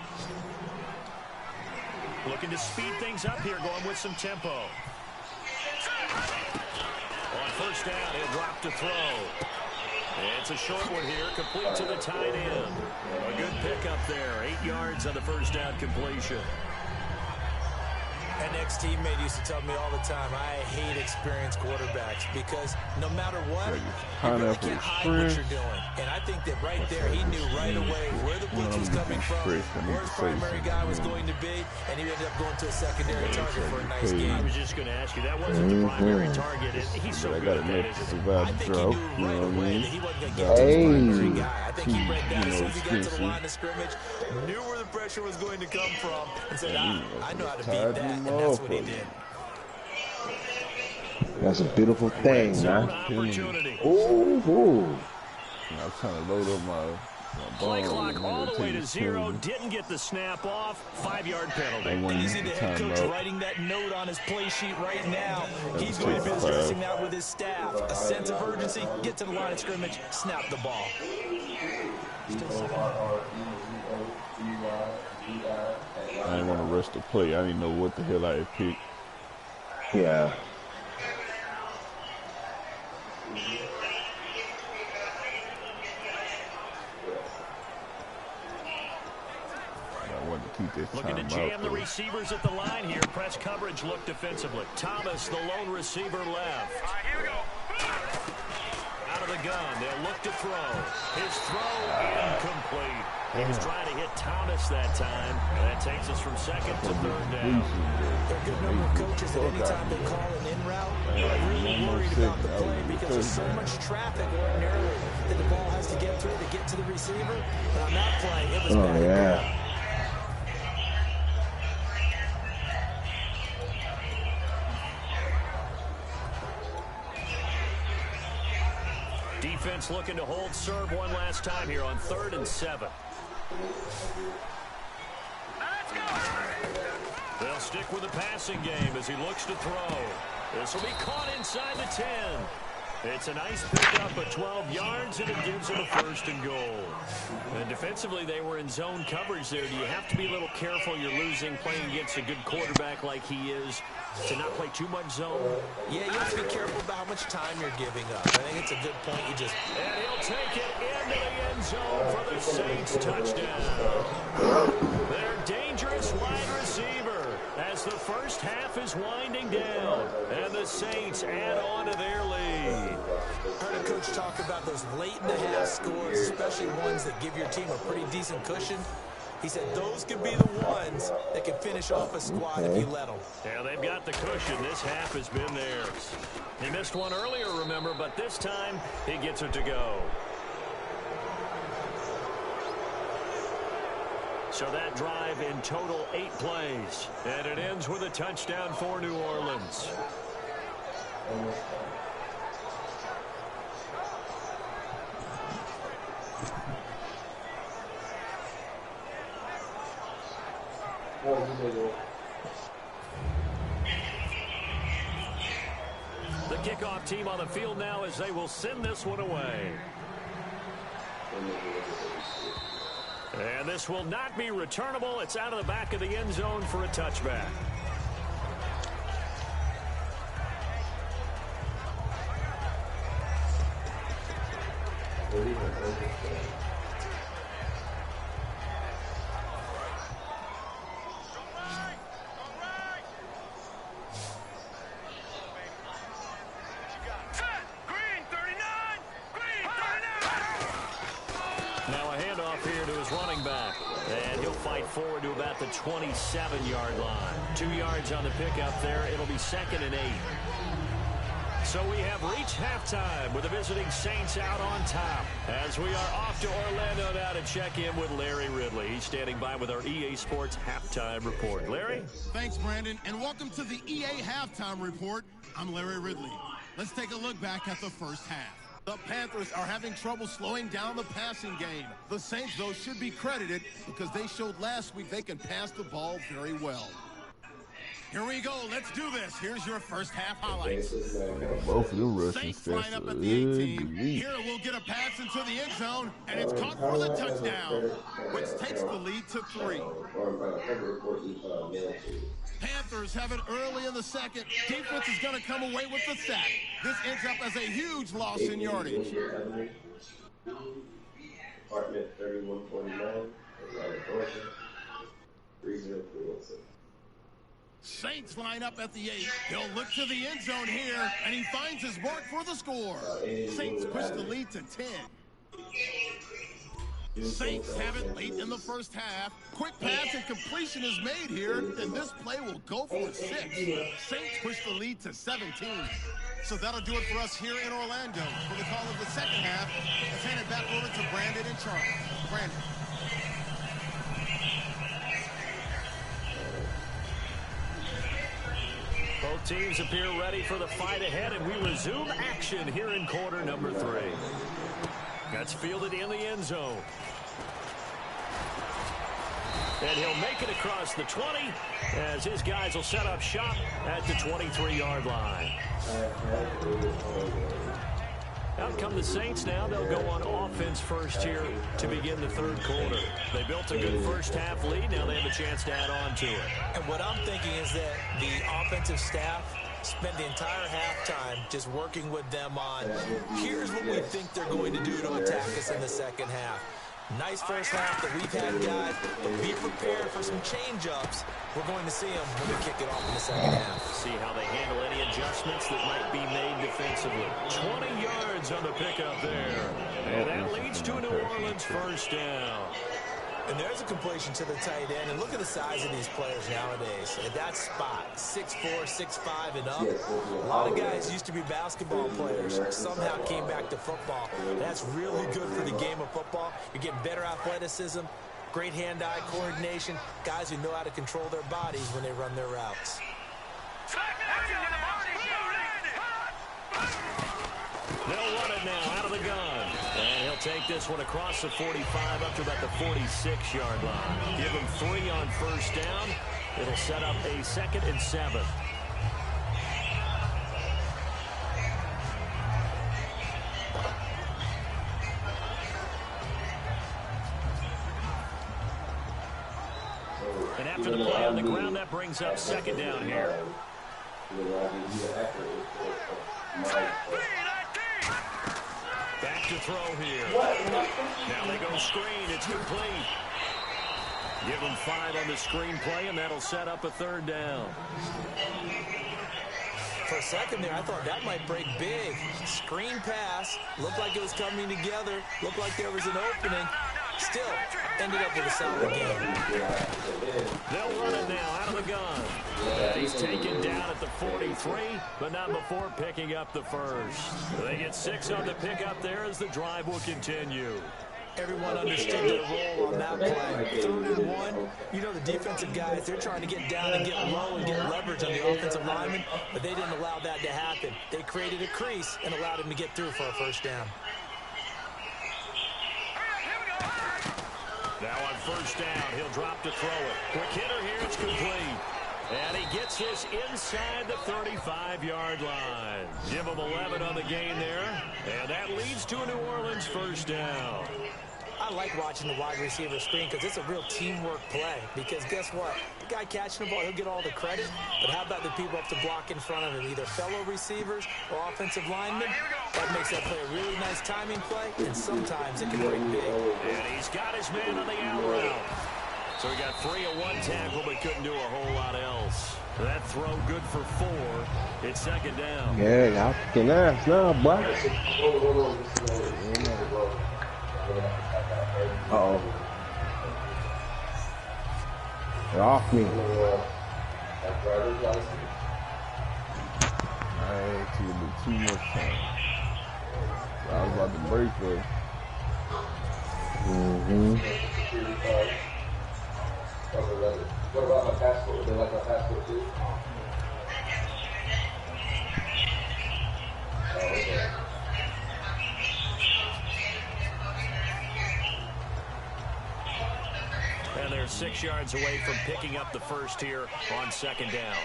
Looking to speed things up here, going with some tempo. On first down, he'll drop to throw. It's a short one here, complete to the tight end. A good pickup there, 8 yards on the first down completion. An ex-teammate used to tell me all the time, I hate experienced quarterbacks because no matter what, you really can't hide what you're doing. And I think that right there, he knew right away where the blitz was coming from, where his primary guy was going to be, and he ended up going to a secondary target for a nice game. I was just going to ask you, that wasn't the primary target. He's so good at that, isn't he? I think he knew right away that he wasn't going to get to his primary guy. I think he read that as soon as he got to the line of scrimmage, knew where the pressure was going to come from, and said, I know how to beat that. And that's what he did. That's a beautiful thing, man. Ooh. I'm trying to load up my play clock all the way to 0. Didn't get the snap off. 5-yard penalty. You see the head coach writing that note on his play sheet right now. He's going to be addressing that with his staff. A sense of urgency. Get to the line of scrimmage. Snap the ball. I didn't want to rush the play. I didn't know what the hell I had picked. Yeah. I wanted to keep this looking time to jam out the receivers at the line here. Press coverage look defensively. Thomas, the lone receiver left. All right, here we go. Out of the gun, they'll look to throw. His throw incomplete. He was trying to hit Thomas that time. That takes us from 2nd to 3rd down. There are a good number of coaches that anytime they call an in route, they're really worried about the play because there's so much traffic ordinarily that the ball has to get through to get to the receiver. But on that play, it was bad. Yeah. Defense looking to hold serve one last time here on 3rd and 7. Let's go. They'll stick with the passing game as he looks to throw. This will be caught inside the 10. It's a nice pickup of 12 yards, and it gives him a 1st and goal. And defensively, they were in zone coverage there. Do you have to be a little careful? You're losing playing against a good quarterback like he is to not play too much zone? Yeah, you have to be careful about how much time you're giving up. I think it's a good point. And he'll take it into the end zone for the Saints touchdown. Their dangerous wide receiver as the first half is winding down, and the Saints add on to their lead. I heard a coach talk about those late-in-the-half scores, especially ones that give your team a pretty decent cushion. He said those could be the ones that can finish off a squad if you let them. Yeah, they've got the cushion. This half has been theirs. He missed one earlier, remember, but this time he gets it to go. So that drive in total 8 plays. And it ends with a touchdown for New Orleans. The kickoff team on the field now as they will send this one away. And this will not be returnable. It's out of the back of the end zone for a touchback. Forward to about the 27-yard line. 2 yards on the pickup there. It'll be 2nd and 8. So So we have reached halftime with the visiting Saints out on top. As we are off to Orlando now to check in with Larry Ridley. He's standing by with our EA Sports halftime report. Larry? Thanks, Brandon, and welcome to the EA halftime report. I'm Larry Ridley. Let's take a look back at the first half. The Panthers are having trouble slowing down the passing game. The Saints, though, should be credited because they showed last week they can pass the ball very well. Here we go. Let's do this. Here's your first half highlights. Both of them rushing Saints stats line up are at the 18. ugly. Here we'll get a pass into the end zone, and it's caught for the touchdown, which takes the lead to 3. Panthers have it early in the second. Defense is going to come away with the sack. This ends up as a huge loss in yardage. Apartment 3149. Saints line up at the 8. He'll look to the end zone here, and he finds his mark for the score. Saints push the lead to 10. Saints have it late in the first half. Quick pass and completion is made here, and this play will go for 6. Saints push the lead to 17. So that'll do it for us here in Orlando. For the call of the second half, let's hand it back over to Brandon and Charles. Brandon. Both teams appear ready for the fight ahead, and we resume action here in quarter number 3. That's fielded in the end zone. And he'll make it across the 20 as his guys will set up shop at the 23-yard line. Out come the Saints now. They'll go on offense first here to begin the third quarter. They built a good first half lead. Now they have a chance to add on to it. And what I'm thinking is that the offensive staff spent the entire halftime just working with them on, here's what we think they're going to do to attack us in the second half. Nice first half that we've had, guys, but be prepared for some change-ups. We're going to see them when we kick it off in the second half. See how they handle any adjustments that might be made defensively. 20 yards on the pickup there. And that leads to a New Orleans first down. And there's a completion to the tight end. And look at the size of these players nowadays. At that spot, 6'4", 6'5", and up. A lot of guys used to be basketball players. Somehow came back to football. That's really good for the game of football. You're getting better athleticism, great hand-eye coordination, guys who know how to control their bodies when they run their routes. They'll run it now out of the gun. And he'll take this one across the 45 up to about the 46-yard line. Give him 3 on first down. It'll set up a 2nd and 7. And after the play on the ground, that brings up 2nd down here. Back to throw here. Now they go screen. It's complete. Give them 5 on the screen play, and that'll set up a 3rd down. For a second there, I thought that might break big. Screen pass. Looked like it was coming together. Looked like there was an opening. Still, ended up with a solid game. They'll run it now out of the gun. He's taken down at the 43, but not before picking up the first. They get 6 on the pickup there as the drive will continue. Everyone understood their role on that play. 3rd and 1. You know the defensive guys, they're trying to get down and get low and get leverage on the offensive lineman, but they didn't allow that to happen. They created a crease and allowed him to get through for a first down. Now on first down, he'll drop to throw it. Quick hitter here, it's complete. And he gets this inside the 35-yard line. Give him 11 on the gain there. And that leads to a New Orleans first down. I like watching the wide receiver screen because it's a real teamwork play. Because guess what? The guy catching the ball, he'll get all the credit. But how about the people up to block in front of him, either fellow receivers or offensive linemen? That makes that play a really nice timing play, and sometimes it can break big. And he's got his man on the out route. So he got 3 at 1 tackle, but couldn't do a whole lot else. That throw good for 4. It's 2nd down. Yeah, y'all fucking ass now, boy. Uh-oh. They're off me. Alright, took a bit too much time. So I was about to break though. What about my passport? They like my passport too? Oh, okay. And they're 6 yards away from picking up the first here on second down.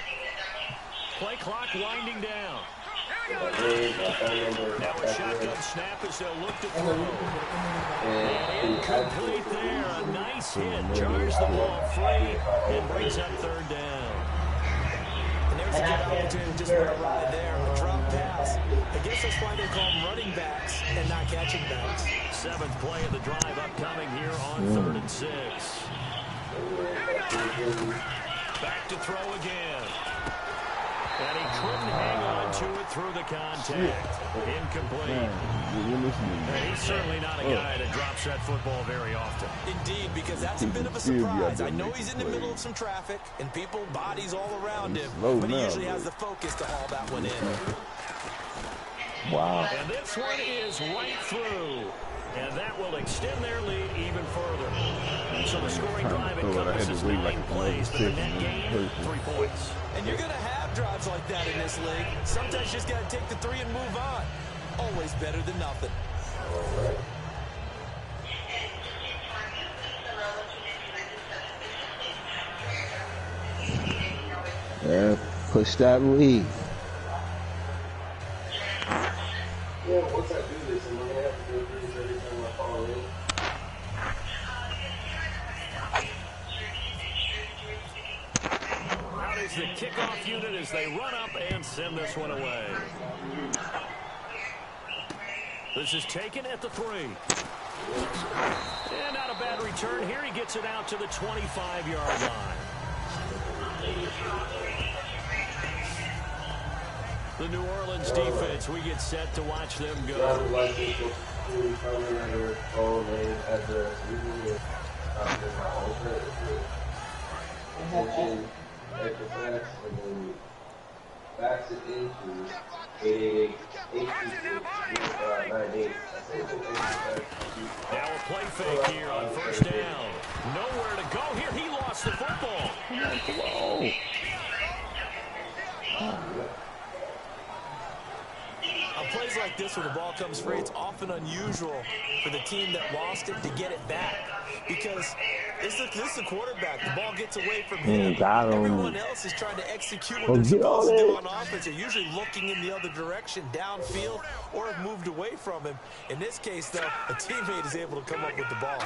Play clock winding down. Now a shotgun snap as they'll look to throw. And incomplete there. A nice hit. Jars the ball free and brings up third down. And there's a good opportunity to just run right there. A drop pass. I guess that's why they call them running backs and not catching backs. Seventh play of the drive upcoming here on 3rd and 6. Back to throw again. And he couldn't hang on to it through the contact. Incomplete. And he's certainly not a guy that drops that football very often. Indeed, because that's a bit of a surprise. I know he's in the middle of some traffic and people, bodies all around him, but he usually has the focus to haul that one in. Wow. And this one is right through. And that will extend their lead even further. So the scoring drive encompasses 9 plays, but the net gain, 3 points. And you're going to have drives like that in this league. Sometimes you just got to take the 3 and move on. Always better than nothing. Yeah, push that lead. Yeah, once I do this, I'm going to have to go through this every time I fall in. Out is the kickoff unit as they run up and send this one away. This is taken at the 3. And not a bad return here. He gets it out to the 25-yard line. The New Orleans defense, we get set to watch them go. Backs it into 888-826-9598. Now a play fake here on first down. Nowhere to go here. He lost the football. Whoa. On plays like this where the ball comes free, it's often unusual for the team that lost it to get it back. Because this is the quarterback. The ball gets away from him. Everyone else is trying to execute what they're supposed to do on offense. They're usually looking in the other direction, downfield, or have moved away from him. In this case, though, a teammate is able to come up with the ball.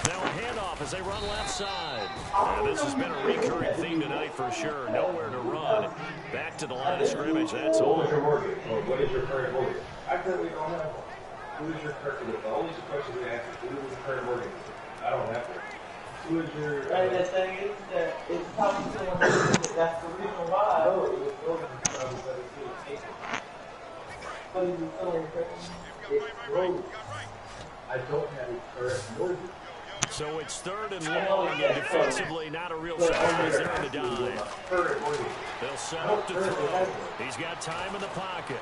Now a handoff as they run left side. Now this has been a recurring theme tonight for sure. Nowhere to run. Back to the line of scrimmage. That's all. What is your mortgage? Or what is your current mortgage? I currently don't have one. Who is your current? The only question we ask is who is your current mortgage? I don't have one. Who is your? And the thing is that it's probably someone that's the reason why. No, it was broken in 2017. But it's still in It's broke. I don't have a current mortgage. So it's 3rd and long, and defensively not a real surprise there in the dive. They'll set up to throw. He's got time in the pocket.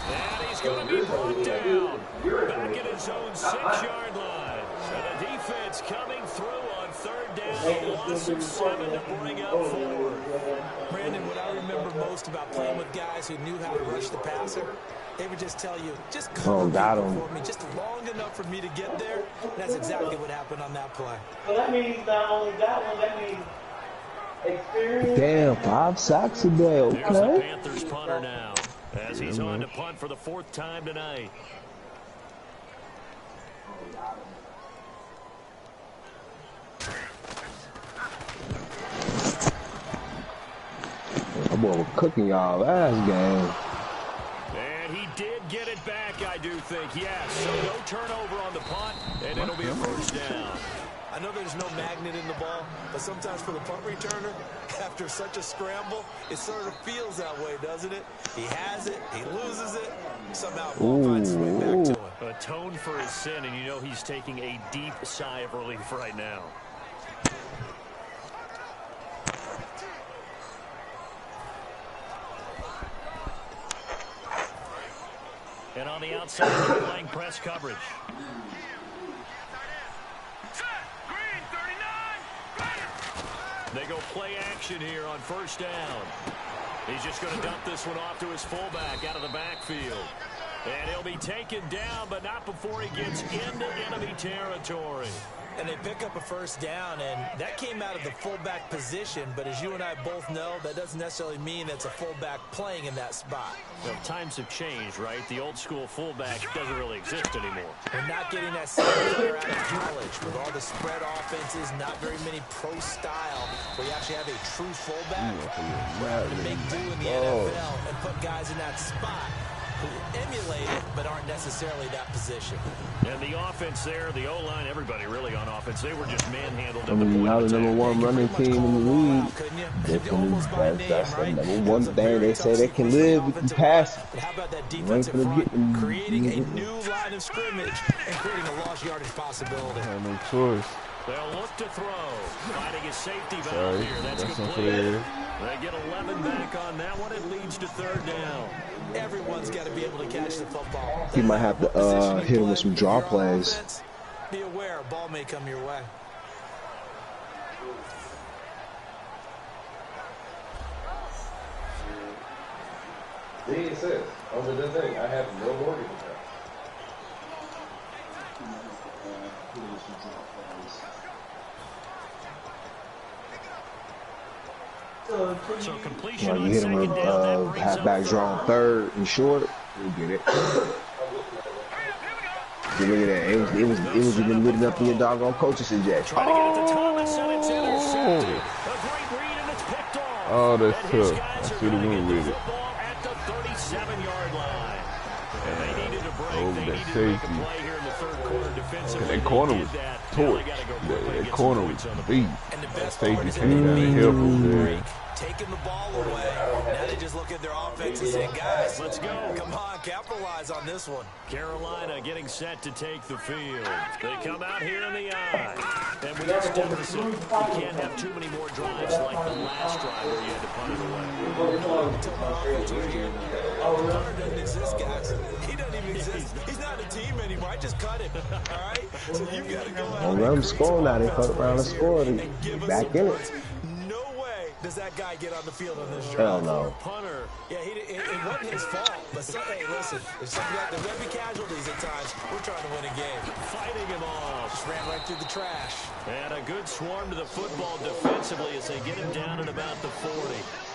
And he's going to be brought down. Back at his own 6-yard line. So the defense coming through on 3rd down. Loss of 7 to bring up forward. Brandon, what I remember most about playing with guys who knew how to rush the passer, they would just tell you, just cover for me, just long enough for me to get there. And that's exactly what happened on that play. So that means not only that one, that means experience. Damn, 5 sacks a day, okay. Here's the Panthers punter now, as he's on to punt for the 4th time tonight. That boy was cooking y'all last game. And he did get it back, I do think, yes. So no turnover on the punt, and it'll be a first down. I know there's no magnet in the ball, but sometimes for the punt returner, after such a scramble, it sort of feels that way, doesn't it? He has it, he loses it, somehow the ball finds its way back to him. Atone for his sin, and you know he's taking a deep sigh of relief right now. And on the outside, they're playing press coverage. They go play action here on first down. He's just going to dump this one off to his fullback out of the backfield. And he'll be taken down, but not before he gets into enemy territory. And they pick up a first down, and that came out of the fullback position. But as you and I both know, that doesn't necessarily mean that's a fullback playing in that spot. Well, times have changed, right? The old school fullback doesn't really exist anymore. We're not getting that same player out of college with all the spread offenses, not very many pro style, where you actually have a true fullback. We're having to make do in the NFL and put guys in that spot who emulate it but aren't necessarily that position. And the offense there, the O-line, everybody really on offense, they were just manhandled. I mean, y'all the number one running team in the league. That's the number one thing they say they can live with the pass. But how about that defensive front creating a new line of scrimmage and creating a lost yardage possibility? I have no choice. They'll look to throw. Finding a safety valve here. That's complete. They get 11 back on that one. It leads to third down. Everyone's got to be able to catch the football. He might have to hit him with some draw plays. Be aware, a ball may come your way. It says, on the thing, I have no mortgage account. So completion You hit him with halfback draw on third and short, you get it. Look at that. It was even written up in your doggone coach's suggestion. Oh, that's tough. I should have went with it. At the 37-yard line. And they needed a break. Oh, they that needed to make a safety. play here in the third quarter defensively. That corner was torched. That corner was beat. That safety came down and helped us there. Taking the ball away. Now they just look at their offense and say, guys, let's go. Come on, capitalize on this one. Carolina getting set to take the field. They come out here in the eye. And with this deficit, you can't have too many more drives like the last drive where you had to punt it away. Punter doesn't exist, guys. He doesn't even exist. He's not a team anymore. I just cut him. All right? So you've got to go out. Don't let him score now. They cut around and scored and back in it. Does that guy get on the field on this Hell drive? no. Punter. Yeah, it wasn't his fault. But hey, listen, if there'll be casualties at times. We're trying to win a game. Fighting him off. Just ran right through the trash. And a good swarm to the football defensively as they get him down at about the 40.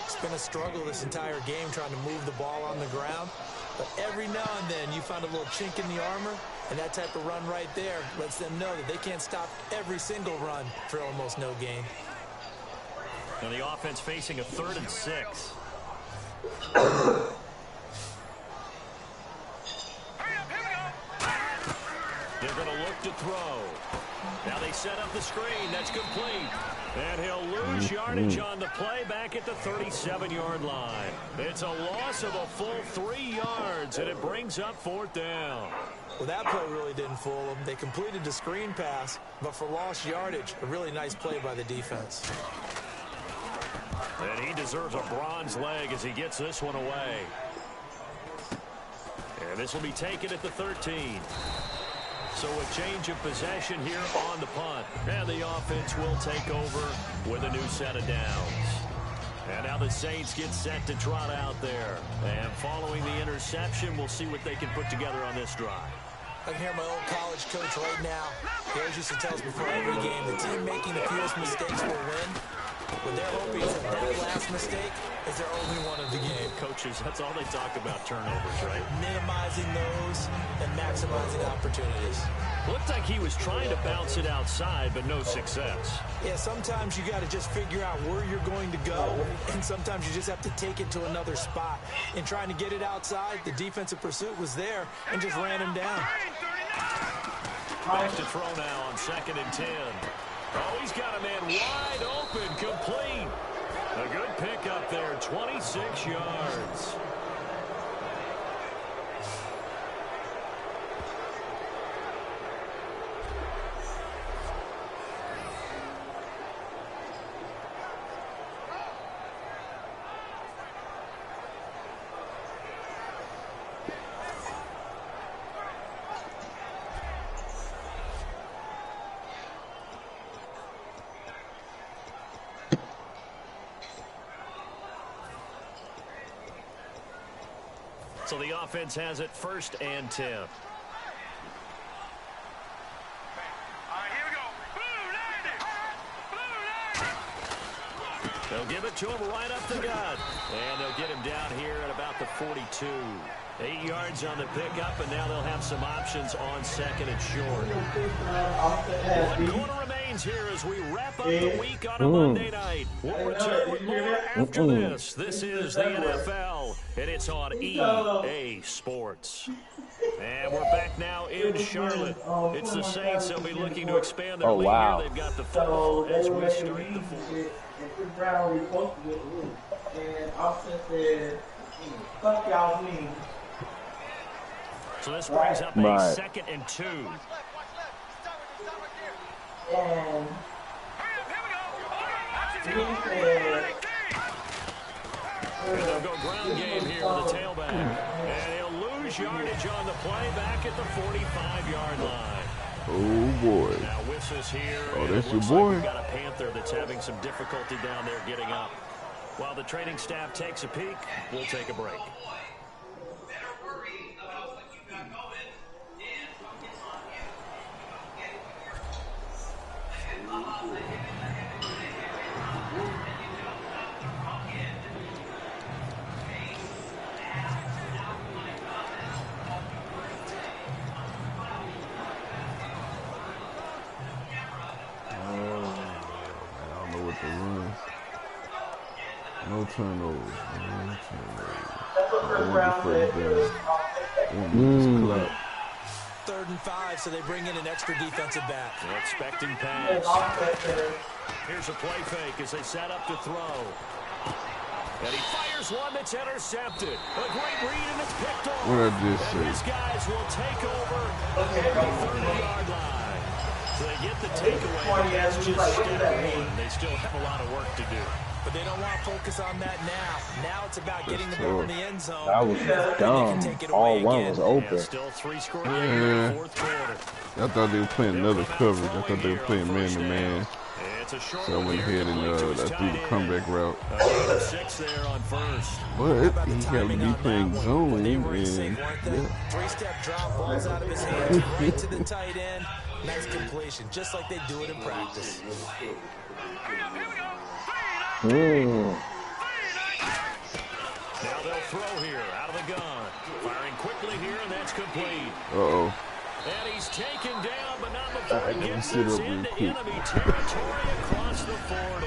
It's been a struggle this entire game trying to move the ball on the ground. But every now and then you find a little chink in the armor, and that type of run right there lets them know that they can't stop every single run for almost no gain. And the offense facing a 3rd and 6. They're going to look to throw. Now they set up the screen. That's complete. And he'll lose yardage on the play back at the 37-yard line. It's a loss of a full 3 yards, and it brings up 4th down. Well, that play really didn't fool them. They completed the screen pass, but for lost yardage, a really nice play by the defense. And he deserves a bronze leg as he gets this one away. And this will be taken at the 13. So a change of possession here on the punt. And the offense will take over with a new set of downs. And now the Saints get set to trot out there. And following the interception, we'll see what they can put together on this drive. I can hear my old college coach right now. He always used to tell us before every game, the team making the fewest mistakes will win. But they're hoping that last mistake is their only one of the game. Coaches, that's all they talk about, turnovers, right? Minimizing those and maximizing opportunities. Looked like he was trying to bounce it outside, but no success. Yeah, sometimes you got to just figure out where you're going to go, and sometimes you just have to take it to another spot. In trying to get it outside, the defensive pursuit was there and just ran him down. Back to throw now on 2nd and 10. Oh, he's got a man wide open, complete. A good pickup there, 26 yards. So the offense has it 1st and 10. They'll give it to him right up the gut. And they'll get him down here at about the 42. 8 yards on the pickup, and now they'll have some options on 2nd and short. 1 quarter remains here as we wrap up the week on a Monday night. We'll return with more after this. This is the NFL, and it's on EA Sports. And we're back now in Charlotte. It's the Saints. They'll be looking to expand their lead here. They've got the football as we start the 4th. And Austin said, fuck y'all mean. So this brings up a 2nd and 2. And they'll go ground game here with the tailback. And he'll lose yardage on the play back at the 45-yard line. Oh, boy. Now whistles here. Oh, that's your boy. We've got a Panther that's having some difficulty down there getting up. While the training staff takes a peek, we'll take a break. No turnovers. Third and 5, so they bring in an extra defensive back. They're expecting pass. Here's a play fake as they set up to throw. And he fires one that's intercepted. A great read, and it's picked off. What I just said. These guys will take over at the 30-yard line. So they get the takeaway. That's just step 1. They still have a lot of work to do. But they don't want to focus on that now. Now it's about getting the ball in the end zone. That was dumb. All one was open. Still 3 score game in the 4th quarter. I thought they were playing another coverage. I thought they were playing man-to-man. So I went ahead and I threw the comeback route. 6 there on 1st. But he got to be playing zone. And, yeah. 3-step drop, balls out of his hands, right to the tight end. Nice completion, just like they do it in practice. Now they'll throw here out of the gun. Firing quickly here, and that's complete. Uh-oh. And he's taken down, but not before he gets sit this up real into quick. enemy territory across the 40.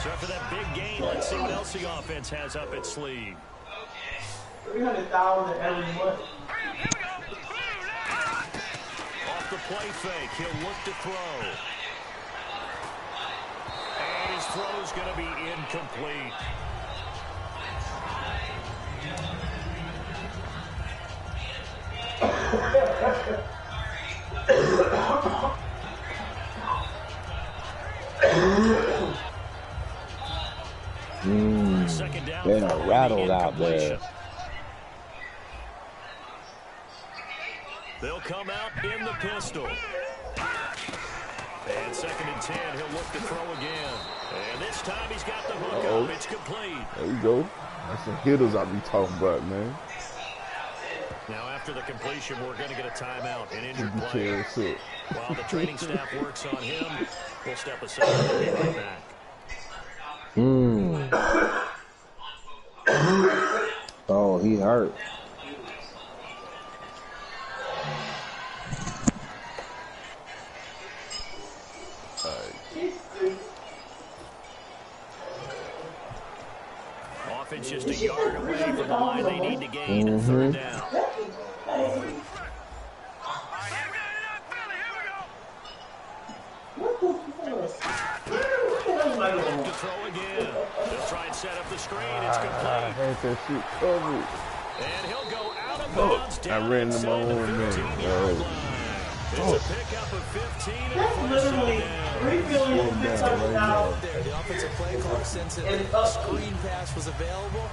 So after that big gain, let's see what else the offense has up its sleeve. 300,000 every month. Off the play fake, he'll look to throw. And his throw's going to be incomplete. Second down. They're rattled out there. They'll come out in the pistol. And 2nd and 10, he'll look to throw again. And this time he's got the hook up. It's complete. There you go. That's the hitters I be talking about, man. Now after the completion, we're going to get a timeout, an injured player. While the training staff works on him, we'll step aside and we'll be right back. Oh, he hurt. Offense just a yard away from the line they need to gain in 3rd down. To throw again. They'll try and set up the screen. It's complete. And he'll go out of bounds down I ran them inside the on, man. 15-yard line. It's a pickup of 15 and first down. The offensive play call since a screen pass was available.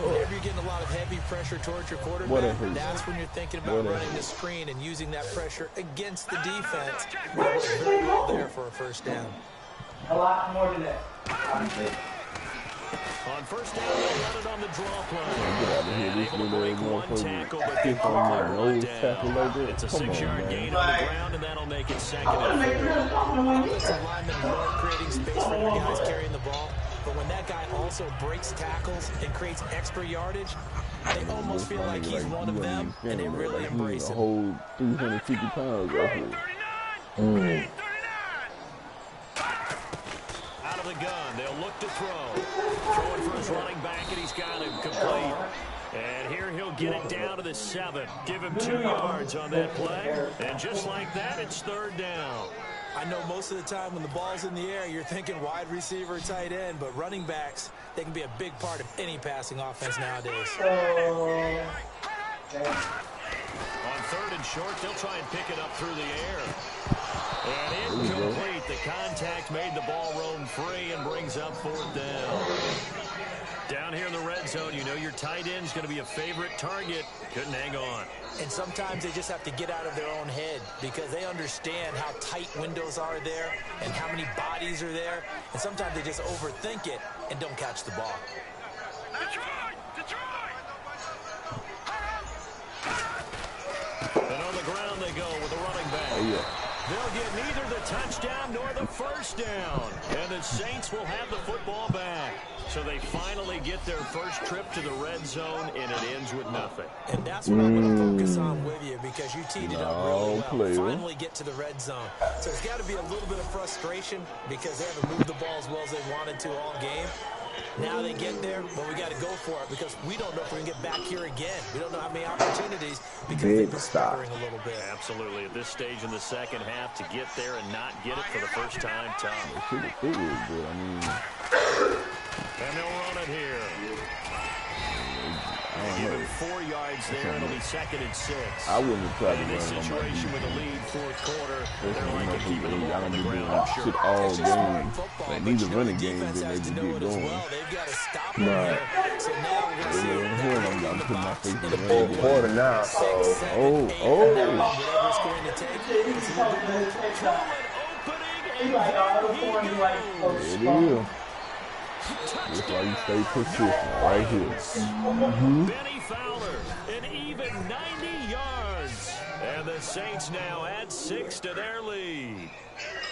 Whenever you're getting a lot of heavy pressure towards your quarterback, that's when you're thinking about running the screen and using that pressure against the defense. It was very well there for a 1st down. A lot more than that. On first down, they'll run it on the draw play. Get out of here. And This able to little break one motherfucker tackle, but they kick on my quickly nose run tackle down. like that. It's a Come on, 6-yard man. gain on the ground, and that'll make it second and 4. Offensive linemen love creating space for their guys carrying the ball. But when that guy also breaks tackles and creates extra yardage, they almost feel like he's one of them, and they really embrace a him. whole 350 pounds out here. Out of the gun, they'll look to throw. Throwing for his running back, and he's got him complete. And here he'll get it down to the 7. Give him 2 yards on that play. And just like that, it's third down. I know most of the time when the ball's in the air, you're thinking wide receiver, tight end, but running backs, they can be a big part of any passing offense nowadays. On third and short, they'll try and pick it up through the air. And incomplete. The contact made the ball roam free and brings up fourth down. Down here in the red zone, you know your tight end's going to be a favorite target. Couldn't hang on. And sometimes they just have to get out of their own head because they understand how tight windows are there and how many bodies are there. And sometimes they just overthink it and don't catch the ball. And on the ground they go with a running back. Oh, yeah. They'll get neither the touchdown nor the first down. And the Saints will have the football back. So they finally get their first trip to the red zone, and it ends with nothing. And that's what I'm going to focus on with you because you teed it up really well. Player. Finally get to the red zone. So there's got to be a little bit of frustration because they haven't moved the ball as well as they wanted to all game. Now they get there, but we got to go for it because we don't know if we can get back here again. We don't know how many opportunities because they've been stuttering a little bit. Absolutely. At this stage in the second half, to get there and not get it for the first time, tough. It was good. I mean, and they'll run it here. They give him 4 yards there. It'll be second and 6. I wouldn't have tried to In this run on my situation with a defense. lead fourth quarter, Especially they're like to keep it I on don't the be ground, doing I'm sure. shit all game. Like, these are running The games, defense then they has to just know get it as going. well. They've got to stop them Right. here. So now we're going to see I'm putting my face in the Full ring. quarter now. 6, 7, 8, whatever it's going to take. It's a little bit more. He's like, all the point, he's like, It is. That's why you stay persistent right here. Benny Fowler, an even 90 yards. And the Saints now add 6 to their lead.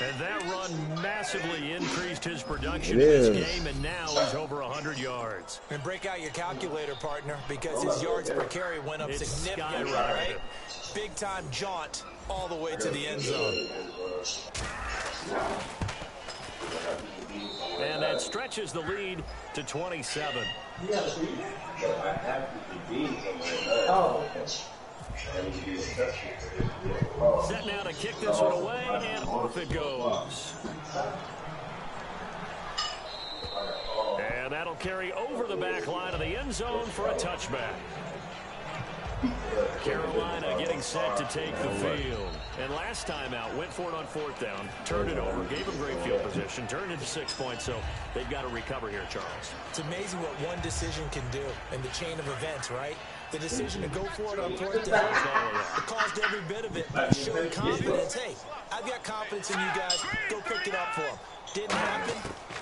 And that run massively increased his production in this game, and now he's over 100 yards. And break out your calculator, partner, because his yards per carry went up significantly, right? Big-time jaunt all the way to the end zone. And that stretches the lead to 27. Set now to kick this one away, and off it goes. And that'll carry over the back line of the end zone for a touchback. Carolina getting set to take the field. And last time out, went for it on fourth down, turned it over, gave them great field position, turned it to 6 points, so they've got to recover here, Charles. It's amazing what one decision can do in the chain of events, right? The decision to go for it on fourth down, it caused every bit of it, but it showed confidence. Hey, I've got confidence in you guys. Go pick it up for them. Didn't happen.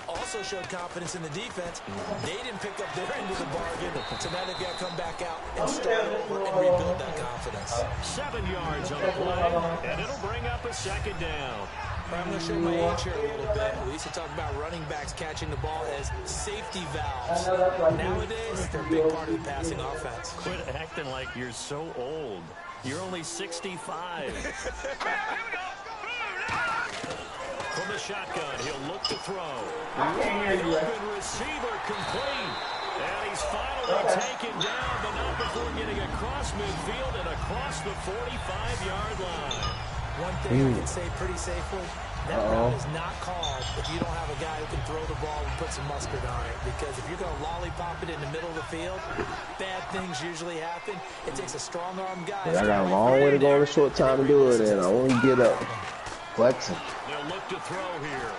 Also showed confidence in the defense. They didn't pick up their end of the bargain, so now they've got to come back out and start over and rebuild that confidence. 7 yards on the play, and it'll bring up a second down. I'm going to show my age here a little bit. We used to talk about running backs catching the ball as safety valves. Nowadays, they're a big part of the passing offense. Quit acting like you're so old. You're only 65. From the shotgun, he'll look to throw. Open receiver complete. And he's finally taken down, but not before getting across midfield and across the 45-yard line. One thing I can say pretty safely, that route is not called if you don't have a guy who can throw the ball and put some mustard on it. Because if you're going to lollipop it in the middle of the field, bad things usually happen. It takes a strong-armed guy. I got a long way to go in a short time to do it, and I want to get up. Flexing. They'll look to throw here.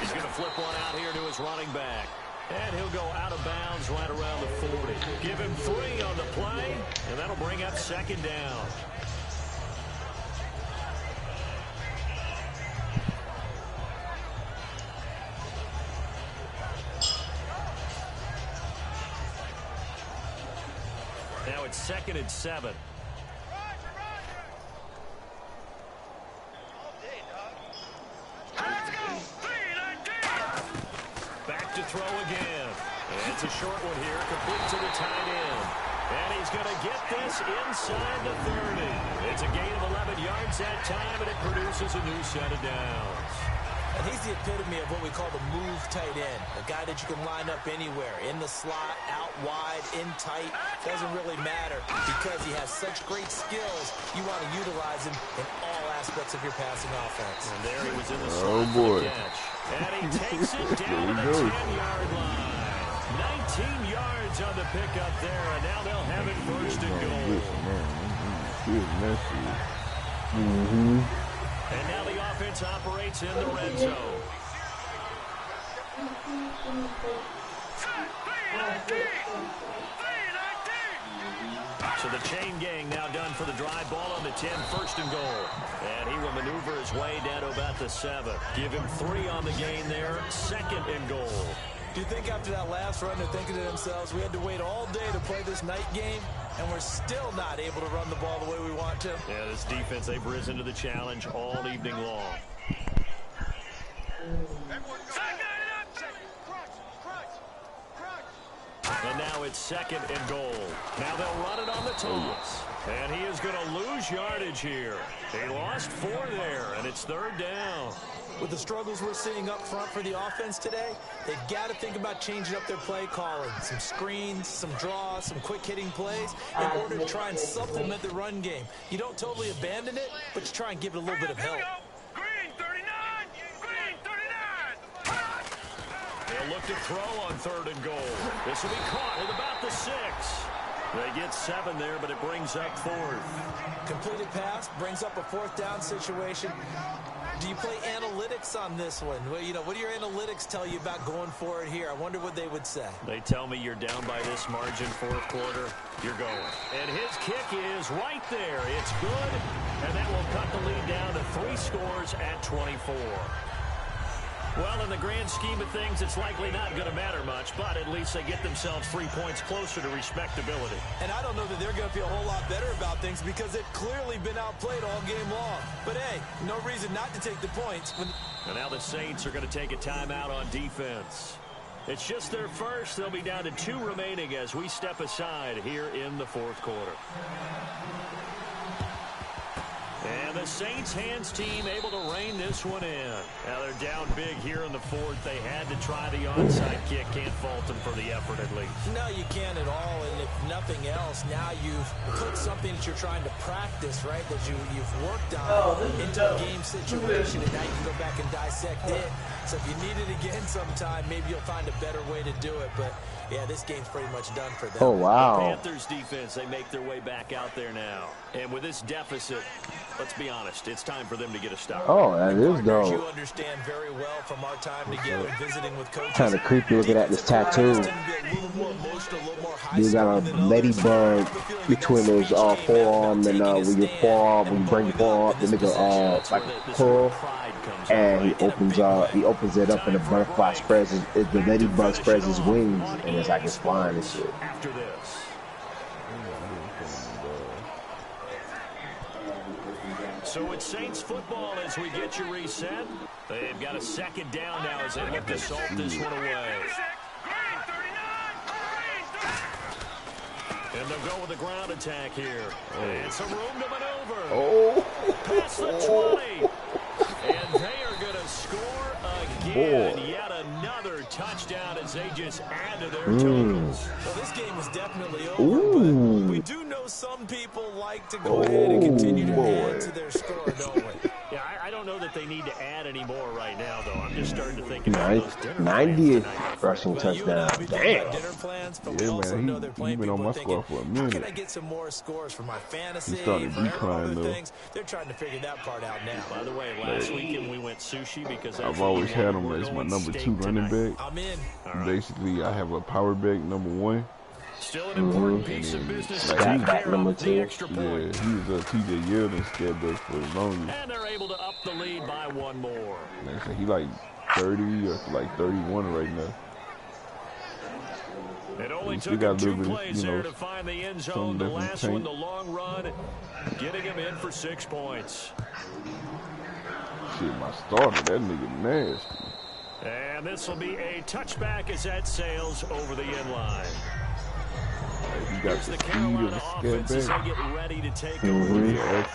He's going to flip one out here to his running back. And he'll go out of bounds right around the 40. Give him 3 on the play, and that'll bring up second down. 2nd and 7. Back to throw again. And it's a short one here, complete to the tight end. And he's going to get this inside the 30. It's a gain of 11 yards that time, and it produces a new set of downs. And he's the epitome of what we call the move tight end, a guy that you can line up anywhere, in the slot, out wide, in tight. Doesn't really matter because he has such great skills. You want to utilize him in all aspects of your passing offense. And there he was in the slot for the catch. And he takes it down to the 10-yard line. 19 yards on the pickup there, and now they'll have it first and goal. And now the offense operates in the red zone. So the chain gang now done for the drive, ball on the 10, first and goal. And he will maneuver his way down to about the 7. Give him 3 on the gain there, 2nd and goal. Do you think after that last run they're thinking to themselves, we had to wait all day to play this night game, and we're still not able to run the ball the way we want to? Yeah, this defense, they've risen to the challenge all evening long. And now it's 2nd and goal. Now they'll run it on the toss. And he is going to lose yardage here. He lost 4 there, and it's 3rd down. With the struggles we're seeing up front for the offense today, they've got to think about changing up their play calling. Some screens, some draws, some quick-hitting plays in order to try and supplement the run game. You don't totally abandon it, but you try and give it a little bit of help. Green 39! Green 39! They'll look to throw on 3rd and goal. This will be caught at about the 6. They get 7 there, but it brings up 4th. Completed pass brings up a 4th down situation. Do you play analytics on this one? Well, you know, what do your analytics tell you about going for it here? I wonder what they would say. They tell me you're down by this margin, 4th quarter, you're going. And his kick is right there. It's good, and that will cut the lead down to 3 scores at 24. Well, in the grand scheme of things, it's likely not going to matter much, but at least they get themselves 3 points closer to respectability. And I don't know that they're going to feel a whole lot better about things because they've clearly been outplayed all game long. But, hey, no reason not to take the points. And now the Saints are going to take a timeout on defense. It's just their first. They'll be down to 2 remaining as we step aside here in the 4th quarter. And the Saints hands team able to rein this one in. Now they're down big here in the 4th. They had to try the onside kick. Can't fault them for the effort at least. No, you can't at all. And if nothing else, now you've put something that you're trying to practice, right, that you've worked on into a game situation, and now you can go back and dissect it. So if you need it again sometime, maybe you'll find a better way to do it. But, yeah, this game's pretty much done for them. Oh, wow. The Panthers defense, they make their way back out there now. And with this deficit, let's be honest, it's time for them to get a stop. Oh, that is dope. You understand very well from our time together visiting with coaches. Kind of creepy looking at this tattoo. You got a ladybug between his forearm and when you bring your forearm up, they make a like a pull, and he opens it up, and the butterfly spreads the ladybug spreads his wings, and it's like it's flying and shit. After this. So it's Saints football as we get you reset. They've got a 2nd down now as they look to salt this one away. And they'll go with a ground attack here. And some room to maneuver. Oh. Past the 20. And they are going to score again. Yet another touchdown as they just add to their totals. Well, this game was definitely over, but we do know some people like to go ahead and continue to add to their score, don't we? Yeah, I don't know that they need to add any more right now, though. I'm just starting to think about those dinner 90th plans rushing touchdown. Damn. Dinner plans, but we Yeah, also man, know they're he playing been on people my squad thinking, for a how can I minute. get some more scores for my fantasy, He started for declining, other though. things? They're trying to figure that part out now. By the way, last weekend we went sushi because that's I've what always we had wanted. him We're as my going number 2 steak running tonight. back. I'm in. Basically, I have a power back number 1. Still an important piece of business to Like, take he's back care number of the 2. extra Yeah, point. he was a TJ Yeldon scared back for the longest. And they're able to up the lead by 1 more. Like I said, he like 30 or like 31 right now. It only We took got him a 2 little bit, plays you know, there to find the end zone. The last one, the long run, getting him in for 6 points. Shit, my starter, that nigga nasty. And this will be a touchback as that sails over the end line. He got Here's the the speed Carolina of the offense as they scat get ready to take back. over.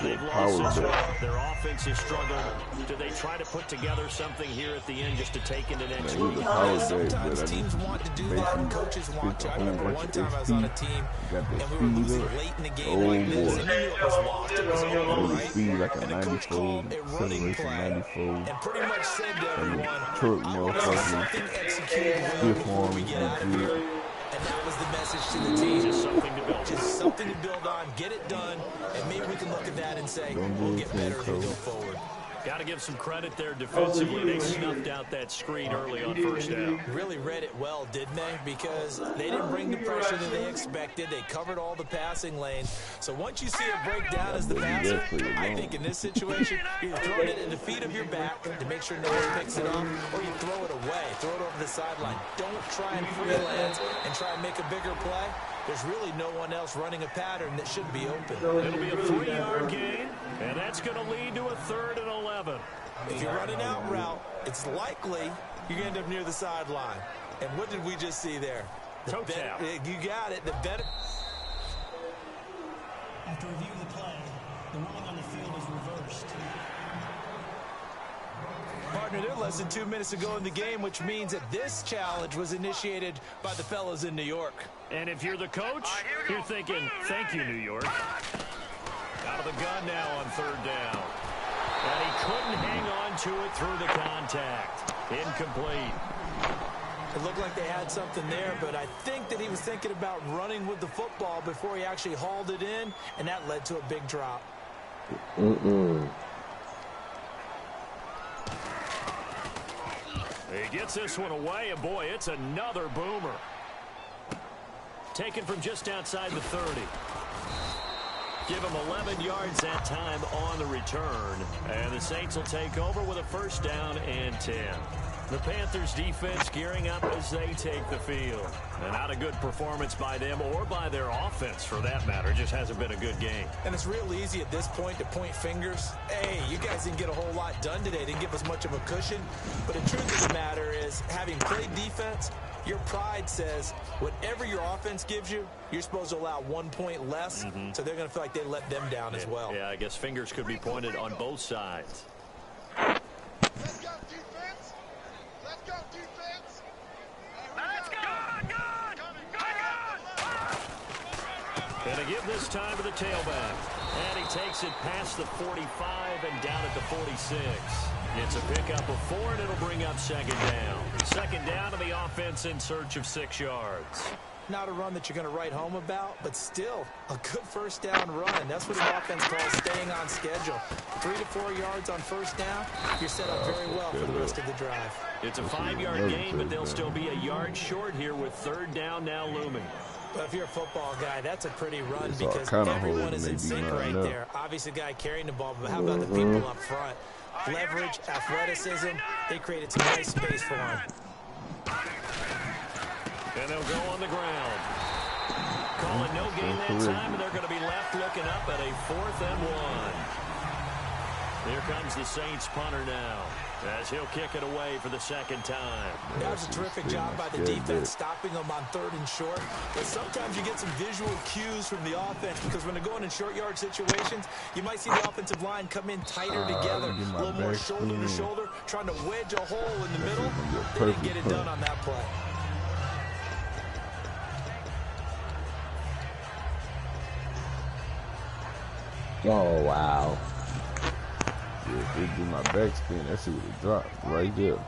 They've lost this one. Their offense has struggled. Do they try to put together something here at the end just to take into next week? Sometimes teams want to do that, and coaches want to. I remember one time I was on a team, and we were losing late in the game like this, and you knew it was lost. It was over, right? And the coach called a running play and pretty much said to everyone, I want to see something executed well before we get out of here. And that was the message to the team. Just something to build on, get it done, and maybe we can look at that and say, we'll get better as we go forward. Got to give some credit there defensively. They snuffed out that screen early on first down. Really read it well, didn't they? Because they didn't bring the pressure that they expected. They covered all the passing lanes. So once you see it break down as the passer, I think in this situation, you're throwing it in the feet of your back to make sure no one picks it off, or you throw it away, throw it over the sideline. Don't try and freelance and try and make a bigger play. There's really no one else running a pattern that should be open. It'll be a 3-yard gain, and that's going to lead to a 3rd and 11. If you run an out route, it's likely you're going to end up near the sideline. And what did we just see there? Toe tap. You got it. The better. After reviewing the play, the ruling on the field is reversed. Partner, they're less than 2 minutes to go in the game, which means that this challenge was initiated by the fellas in New York. And if you're the coach, you're thinking, thank you, New York. Out of the gun now on 3rd down. And he couldn't hang on to it through the contact. Incomplete. It looked like they had something there, but I think that he was thinking about running with the football before he actually hauled it in, and that led to a big drop. He gets this one away, and boy, it's another boomer. Taken from just outside the 30. Give him 11 yards that time on the return. And the Saints will take over with a 1st down and 10. The Panthers defense gearing up as they take the field. And not a good performance by them or by their offense for that matter. Just hasn't been a good game. And it's real easy at this point to point fingers. Hey, you guys didn't get a whole lot done today. Didn't give us much of a cushion. But the truth of the matter is, having played defense, your pride says whatever your offense gives you, you're supposed to allow 1 point less. So they're going to feel like they let them down as well. Yeah, I guess fingers could be pointed on both sides. Let's go, defense! Let's go, defense! Let's go! And to give this time to the tailback. And he takes it past the 45 and down at the 46. It's a pickup of 4, and it'll bring up 2nd down. 2nd down to the offense in search of 6 yards. Not a run that you're going to write home about, but still a good 1st down run. That's what an offense calls staying on schedule. 3 to 4 yards on 1st down, you're set up very well for the rest of the drive. It's a 5-yard gain, but they'll still be a yard short here with 3rd down now looming. But if you're a football guy, that's a pretty run because everyone is in sync right there. Obviously, the guy carrying the ball, but how about the people up front? Leverage, athleticism, they created some nice space for him. And they'll go on the ground. Calling no gain that time, and they're going to be left looking up at a 4th and 1. Here comes the Saints punter now, as he'll kick it away for the 2nd time. That was a terrific job by the defense, stopping them on 3rd and short. But sometimes you get some visual cues from the offense, because when they're going in short yard situations, you might see the offensive line come in tighter together, a little more shoulder to shoulder, trying to wedge a hole in the middle. They didn't get it done on that play. Oh, wow. Yeah, if they do my backspin, that shit would have dropped right there.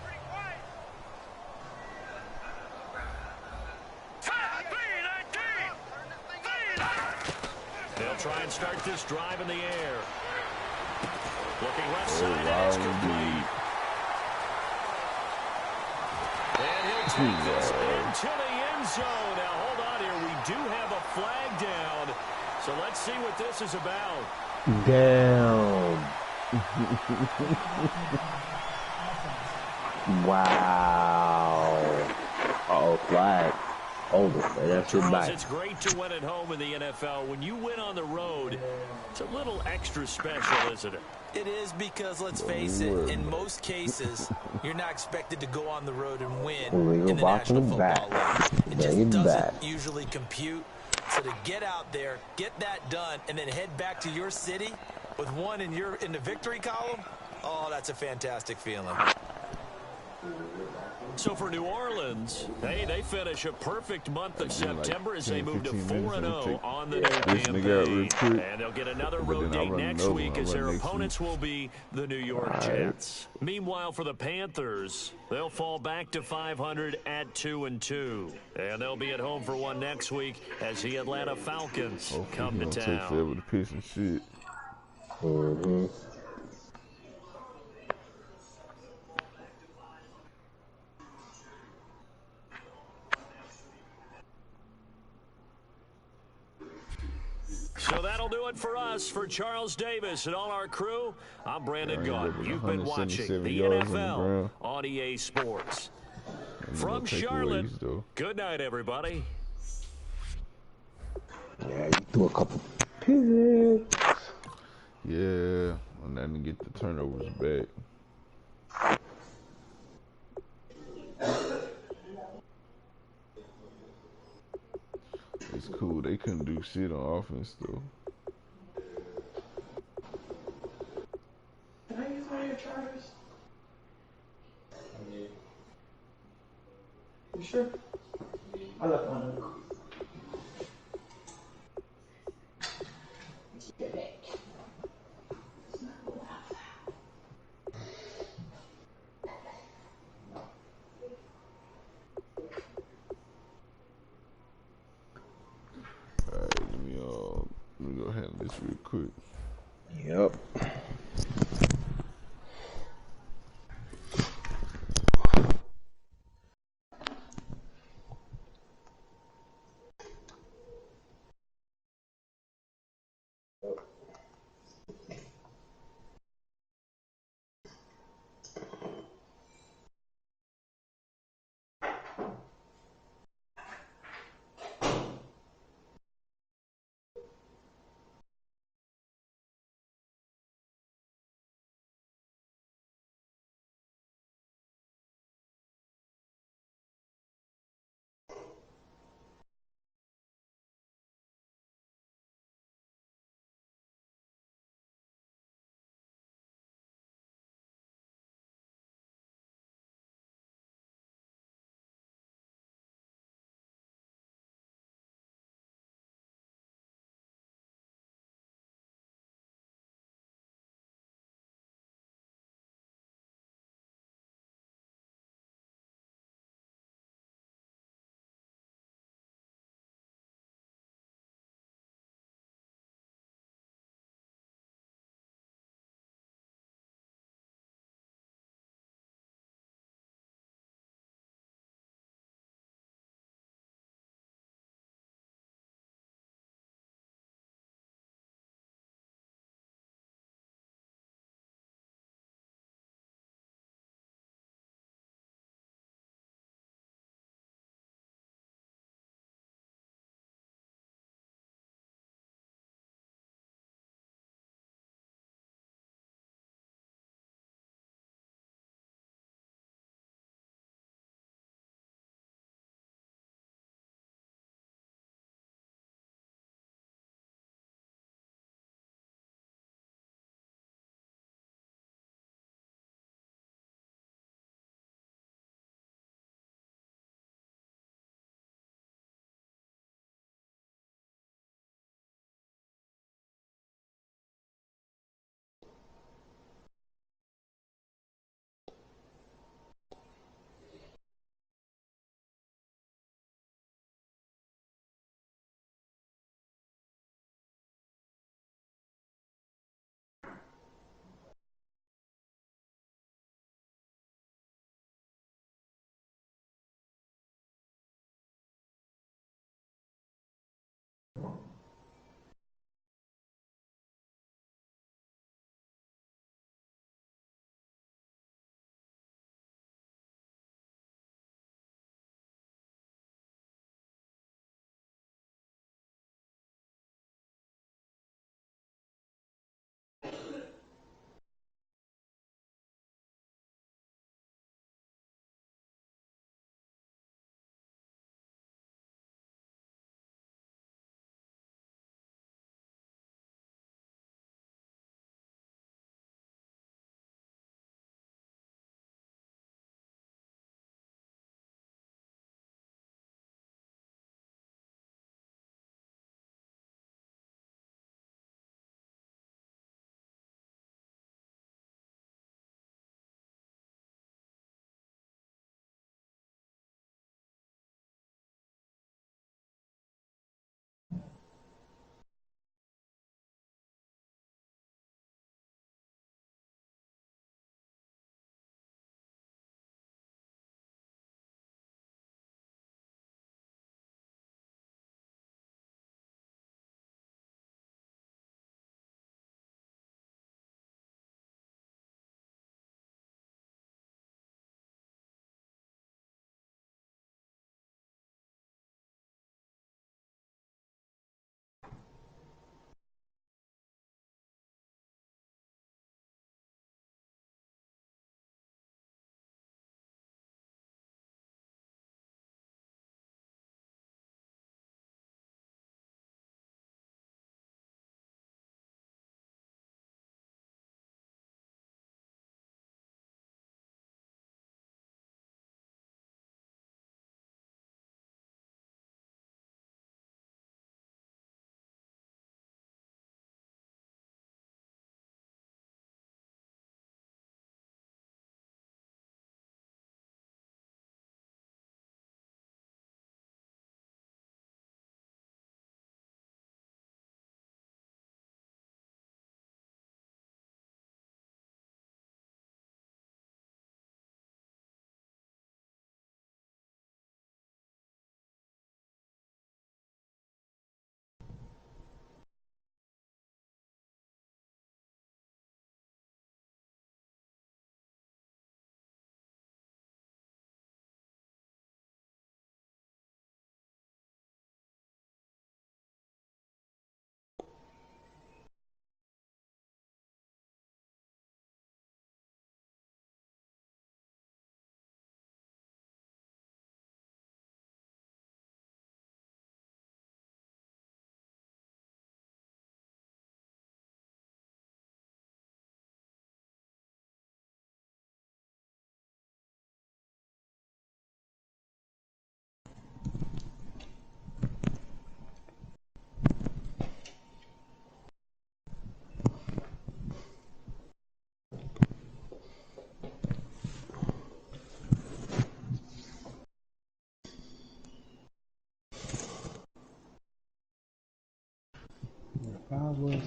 They'll try and start this drive in the air. Looking left side, and it's complete. And he'll take this into the end zone. Now, hold on here. We do have a flag down. So let's see what this is about. Damn. Wow. Uh-oh, flag. Hold it, man. That's it Charles, back. it's great to win at home in the NFL. When you win on the road, it's a little extra special, isn't it? It is because, let's face it, in most cases, you're not expected to go on the road and win in the National Football League. It just doesn't usually compute. So to get out there, get that done, and then head back to your city with one in the victory column, oh, that's a fantastic feeling. So for New Orleans, hey, they finish a perfect month of September as they move to 4-0 on the new campaign. And they'll get another road game next week as their opponents will be the New York Jets. Meanwhile, for the Panthers, they'll fall back to 500 at 2-2. And they'll be at home for one next week as the Atlanta Falcons come to town. Take with a piece of shit. So that'll do it for us. For Charles Davis and all our crew, I'm Brandon Gault. You've been watching the NFL on EA Sports. From Charlotte, good night, everybody. Yeah, you threw a couple picks. Yeah, and then get the turnovers back. It's cool. They couldn't do shit on offense, though. Can I use one of your chargers? You sure? I left one in the car. Get back. Alright, let me go handle this real quick. Yep.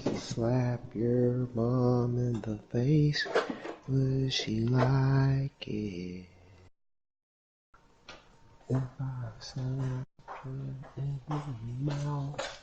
Slap your mom in the face. Would she like it? If I slap her in the mouth.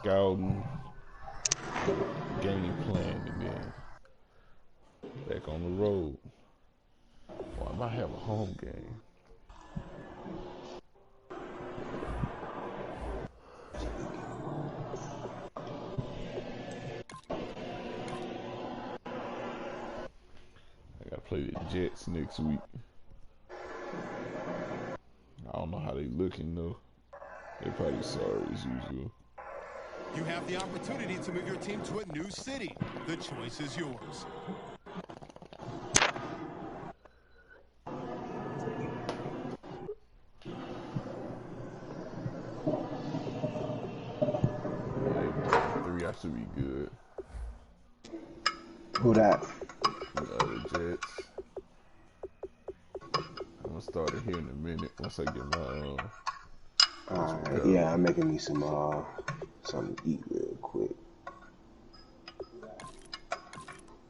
scouting, game plan, and then back on the road. Well, I might have a home game. I gotta play the Jets next week. I don't know how they looking though. They probably sorry as usual. You have the opportunity to move your team to a new city. The choice is yours. I should be good. Who that? The Jets. I'm gonna start it here in a minute once I get my Alright, yeah, I'm making me some something to eat real quick.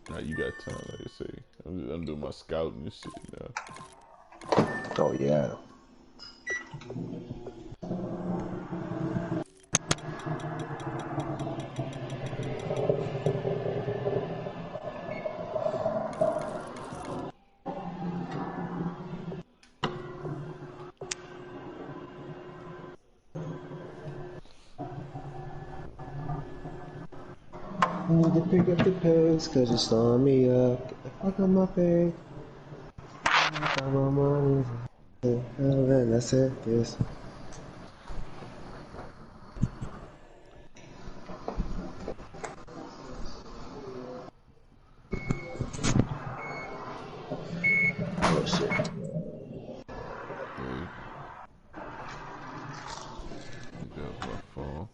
Now you got time, like I say. I'm doing my scouting and shit now. Oh yeah. I need to pick up the pace, cause you're slowing me up. Get the fuck on my face. I got my money. And I said this. Oh shit. That's my phone.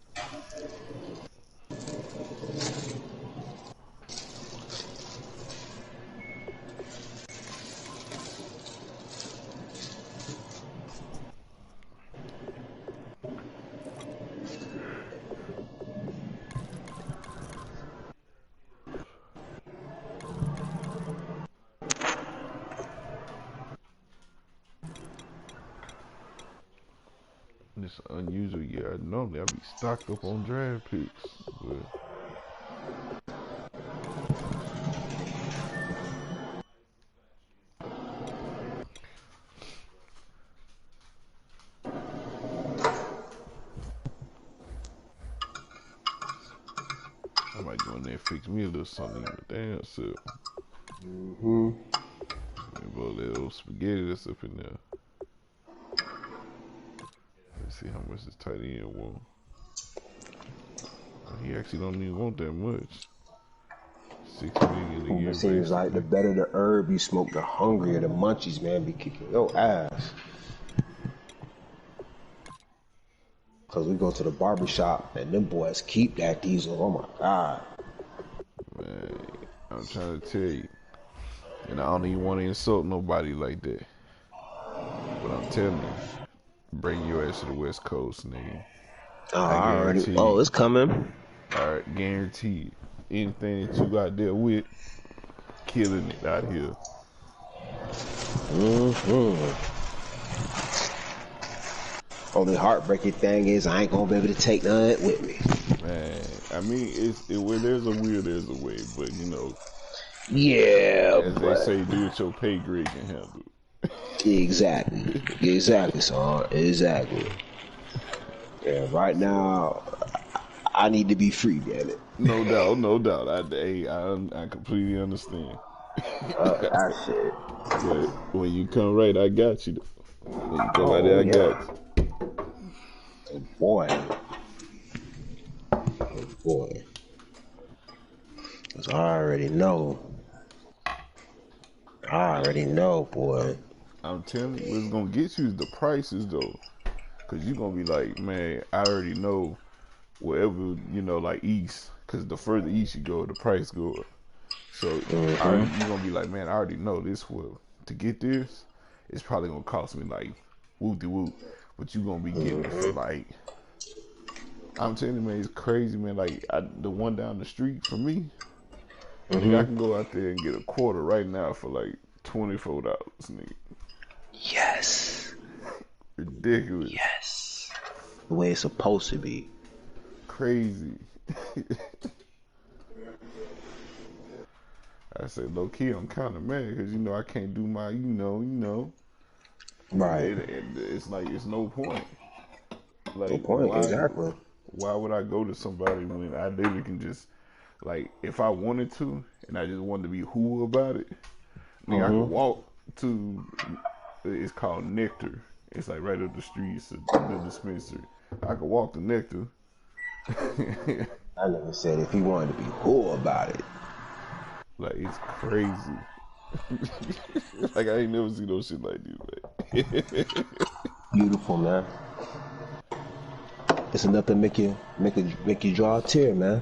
It's unusual, yeah. Normally I be stocked up on draft picks, but I might go in there and fix me a little something in the damn self. Maybe a little spaghetti that's up in there. Let's see how much this tight end want. He actually don't even want that much. $6 million a year. It seems like the better the herb you smoke, the hungrier the munchies, man, be kicking your ass. Cause we go to the barbershop and them boys keep that diesel. Oh my god. Man, I'm trying to tell you. And I don't even want to insult nobody like that. But I'm telling you, bring your ass to the West Coast, nigga. I guarantee you. Oh, it's coming. Alright, guaranteed. Anything that you out there with, killing it out here. Only heartbreaking thing is I ain't gonna be able to take none with me. Man, I mean, where there's a will, there's a way. But, you know, yeah, as they say, do what your pay grade can handle. Exactly, son. Exactly. Yeah, right now, I need to be free, damn it. No doubt. I completely understand. That's it. But when you come right, I got you. When you come out there, I got you. Oh, boy. Cause I already know, boy. I'm telling you, what's gonna get you is the prices, though. Cause you're gonna be like, man, I already know wherever, you know, like east. Cause the further east you go, the price go up. So you're gonna be like, man, I already know this will. To get this, it's probably gonna cost me like whoop-de-whoop. But you're gonna be getting it for like, I'm telling you, man, it's crazy, man. Like, the one down the street from me, nigga, I can go out there and get a quarter right now for like $24, nigga. Yes. Ridiculous. Yes. The way it's supposed to be. crazy. I said, low key, I'm kind of mad because you know I can't do my, you know. Right. It's like it's no point. Like No point. Exactly. Why would I go to somebody when I literally can just like if I wanted to and I just wanted to be who about it? I could walk to. It's called Nectar. It's like right up the street. It's the dispensary. I could walk to Nectar. I never said if he wanted to be cool about it. Like it's crazy. Like I ain't never seen no shit like this. Beautiful, man. It's enough to make you draw a tear, man.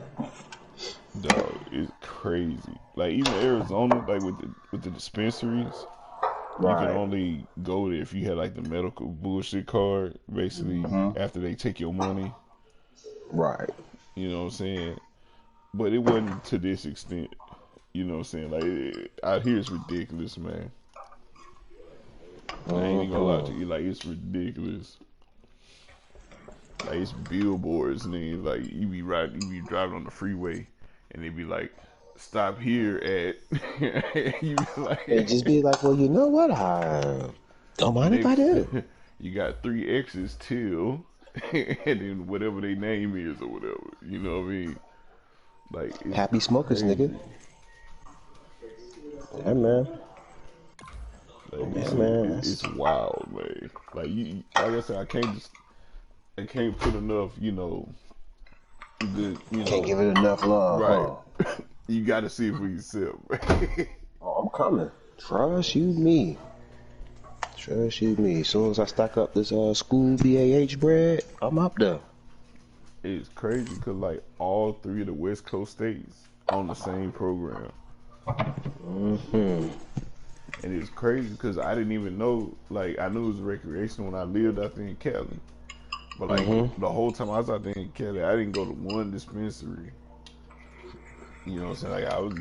Dog, it's crazy. Like even Arizona, like with the dispensaries, you can only go there if you had like the medical bullshit card. Basically, after they take your money. Right. You know what I'm saying? But it wasn't to this extent. You know what I'm saying? Like out here, it's ridiculous, man. I ain't even gonna lie to you. Like it's ridiculous. Like it's billboards, nigga. Like you be driving on the freeway, and they be like, "Stop here at." You be like, and just be like, well, you know what? I don't mind if I do. You got 3 X's till, and then whatever their name is or whatever. You know what I mean? Like happy smokers, nigga. Yeah, man. Like, it's wild, man. Like like I said, I can't put enough, can't give it enough love, right? Huh? You got to see it for yourself. Oh, I'm coming. Trust you me. Trust you me. As soon as I stack up this school BAH bread, I'm up there. It's crazy because like all 3 of the West Coast states on the same program. And it's crazy because I didn't even know. Like I knew it was recreational when I lived out there in Cali. But like the whole time I was out there in Cali, I didn't go to one dispensary. You know what I'm saying? Like I was,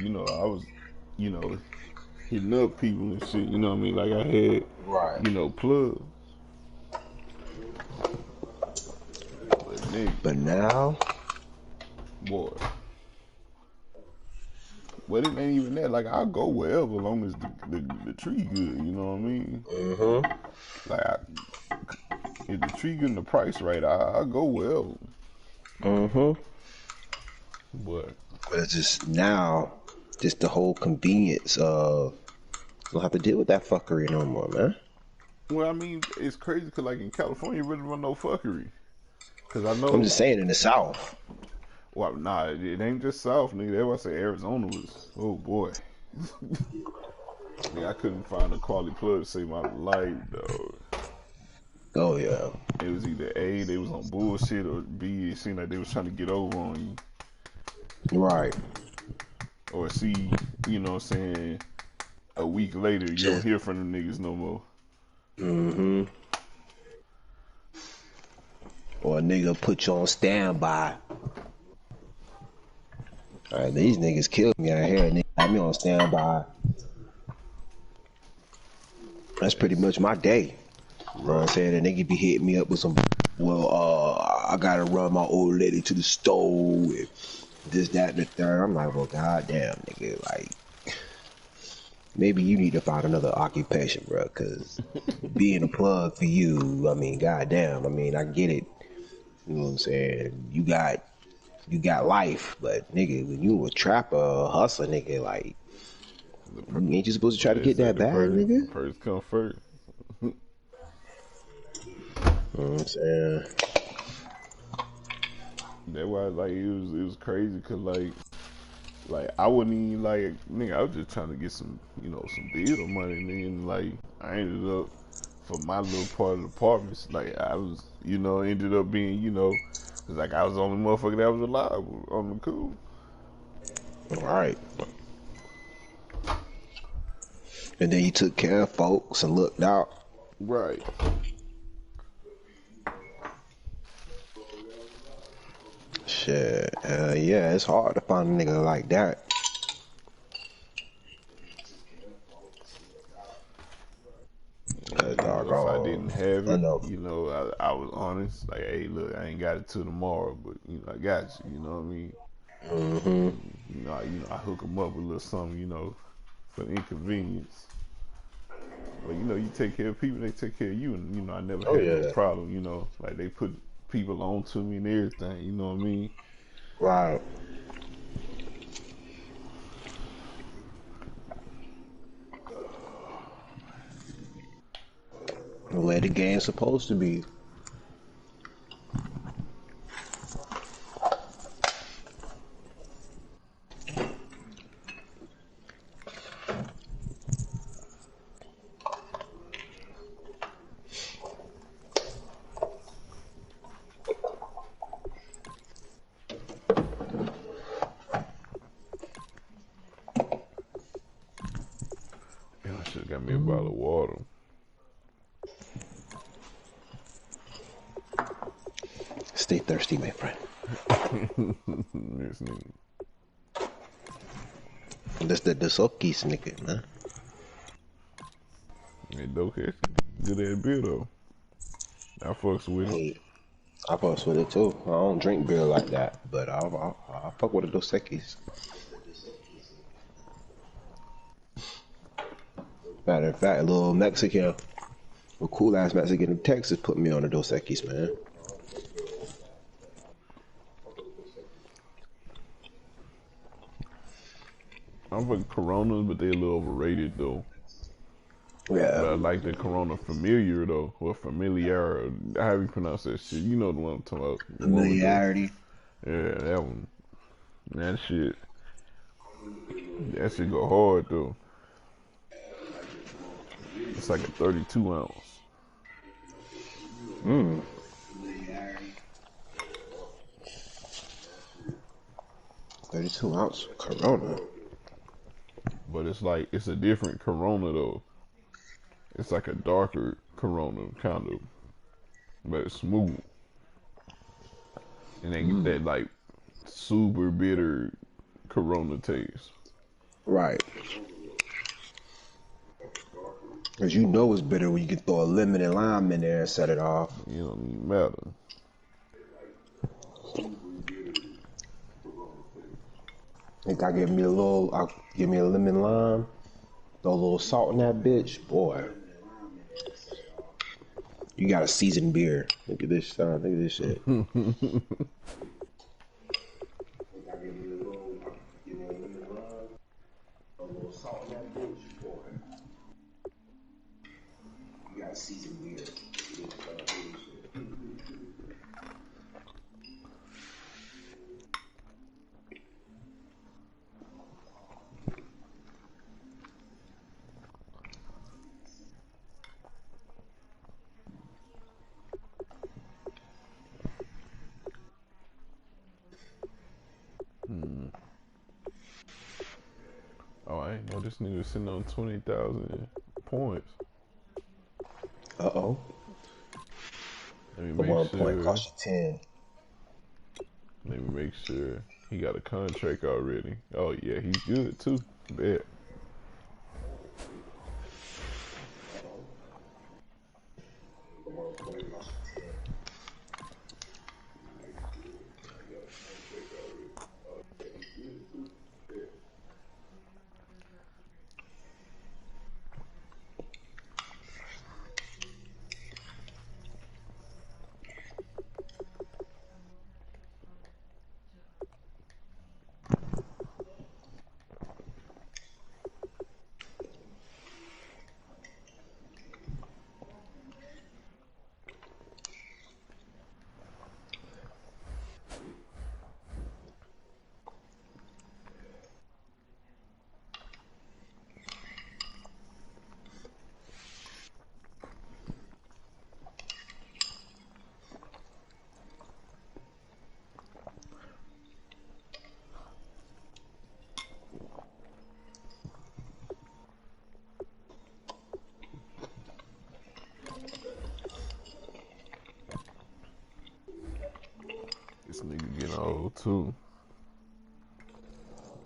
hitting up people and shit. You know what I mean? Like I had, plugs. But now, boy, well, it ain't even that. Like I'll go wherever, as long as the tree good. You know what I mean? Like if the tree good and the price right, I'll go wherever. But it's just now, just the whole convenience of don't have to deal with that fuckery no more, man. Well, I mean, it's crazy because like in California, you really run no fuckery. Cause I know. I'm just saying in the South. Well, nah, it ain't just South, nigga. That's why I say Arizona was. Oh boy. I couldn't find a quality plug to save my life, dog. Oh yeah. It was either A, they was on bullshit, or B, it seemed like they was trying to get over on you. Right. Or C, you know what I'm saying, a week later, you don't hear from them niggas no more. Or a nigga put you on standby. Alright, these niggas killed me out here. Nigga got me on standby. That's pretty much my day. You know what I'm saying? And nigga be hitting me up with some, I gotta run my old lady to the store and this, that, and the third. I'm like, well, goddamn, nigga, like, maybe you need to find another occupation, bro, because being a plug for you, I mean, goddamn, I mean, I get it. You know what I'm saying? You got life, but nigga, when you a trapper, hustler, nigga, like, ain't you supposed to try to get that bag, nigga? First come first. You know what I'm saying? That's why, like, it was crazy, cause like I wouldn't even like, nigga, I was just trying to get some, some bill money, nigga, and like I ended up for my little part of the apartments, like I was, ended up being, cause like I was the only motherfucker that was reliable on the cool. Right. And then you took care of folks and looked out. Right. Shit, yeah, it's hard to find a nigga like that. If I didn't have I it, know. you know, I was honest. Like, hey, look, I ain't got it till tomorrow, but you know, I got you. You know what I mean? Mm-hmm. I hook them up with a little something, you know, for the inconvenience. But you know, you take care of people, they take care of you, and you know, I never Oh had no yeah. problem. You know, like they put people on to me and everything. You know what I mean? Right. The way the game's supposed to be. Yeah, I should have got me a bottle of water. Stay thirsty, my friend. This nigga. That's the Sokis nigga, man. Hey, dope, good at beer though. I fucks with it. Hey, I fucks with it too. I don't drink beer like that, but I fuck with the Dos Equis. Matter of fact, a little Mexican, a cool ass Mexican in Texas put me on the Dos Equis, man. I'm fucking Coronas, but they a little overrated though. Yeah. But I like the Corona Familiar though, or Familiar, however you pronounce that shit. You know the one I'm talking about. The one with Familiarity. yeah, that one. That shit go hard though. It's like a 32 ounce. 32 ounce Corona. But it's a different Corona though. It's like a darker Corona kind of, but it's smooth. And they get that like super bitter Corona taste. Right. Cause you know it's bitter when you can throw a lemon and lime in there and set it off. You don't even matter. Think I give me give me a lemon lime, throw a little salt in that bitch, boy. You got a seasoned beer. Look at this, son. Look at this shit. You got a seasoned beer. Oh, I ain't know this nigga was sitting on 20,000 points. Uh-oh. Let me The make 1 point sure. cost you 10. Let me make sure he got a contract already. Oh yeah, he's good too. Bet. This nigga getting old too.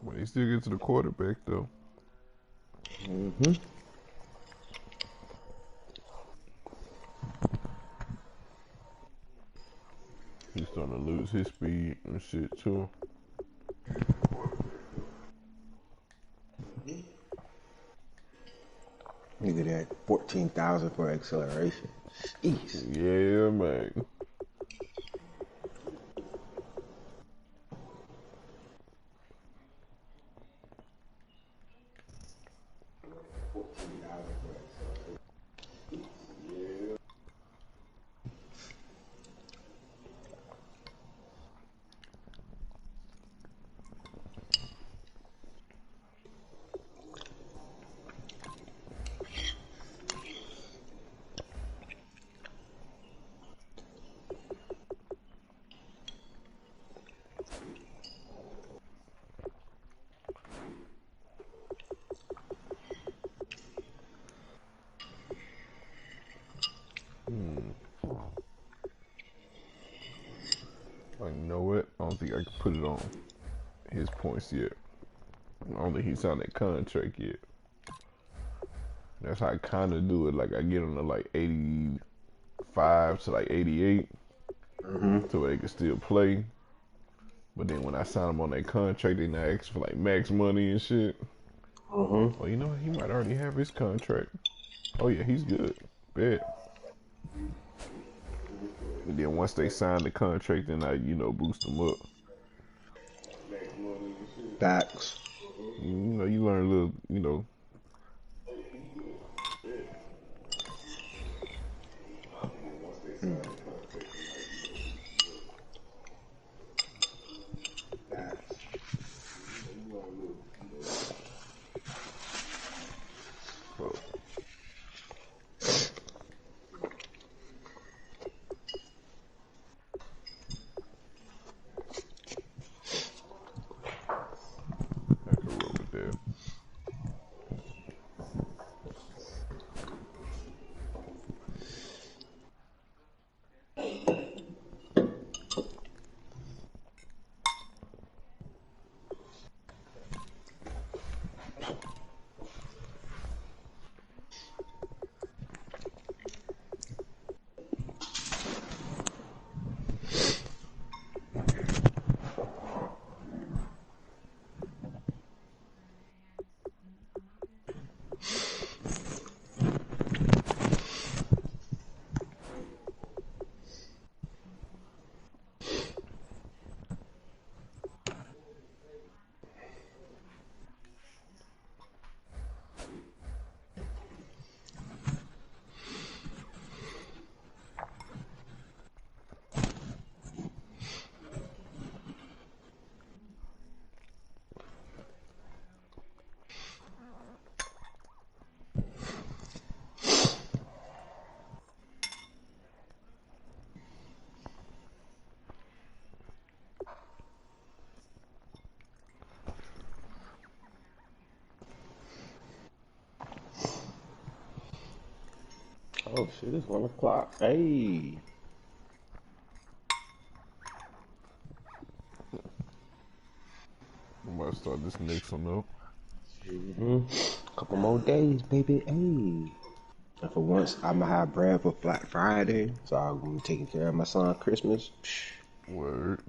But he still gets to the quarterback though. He's starting to lose his speed and shit too. Look at that, 14,000 for acceleration. Jeez. Yeah, man. Like, you know what? I don't think I can put it on his points yet. I don't think he signed that contract yet. That's how I kind of do it. Like, I get him to like 85 to like 88, so they can still play. But then when I sign him on that contract, they not asking for like max money and shit. Well, you know what? He might already have his contract. Oh yeah, he's good. Bet. And then once they sign the contract, then I, boost them up. Facts. You learn a little, I can roll with that. Oh shit, it's 1 o'clock. Hey. I'm about to start this next one up. Couple more days, baby. Hey. And for once, I'ma have bread for Black Friday, so I'm be taking care of my son Christmas. Word.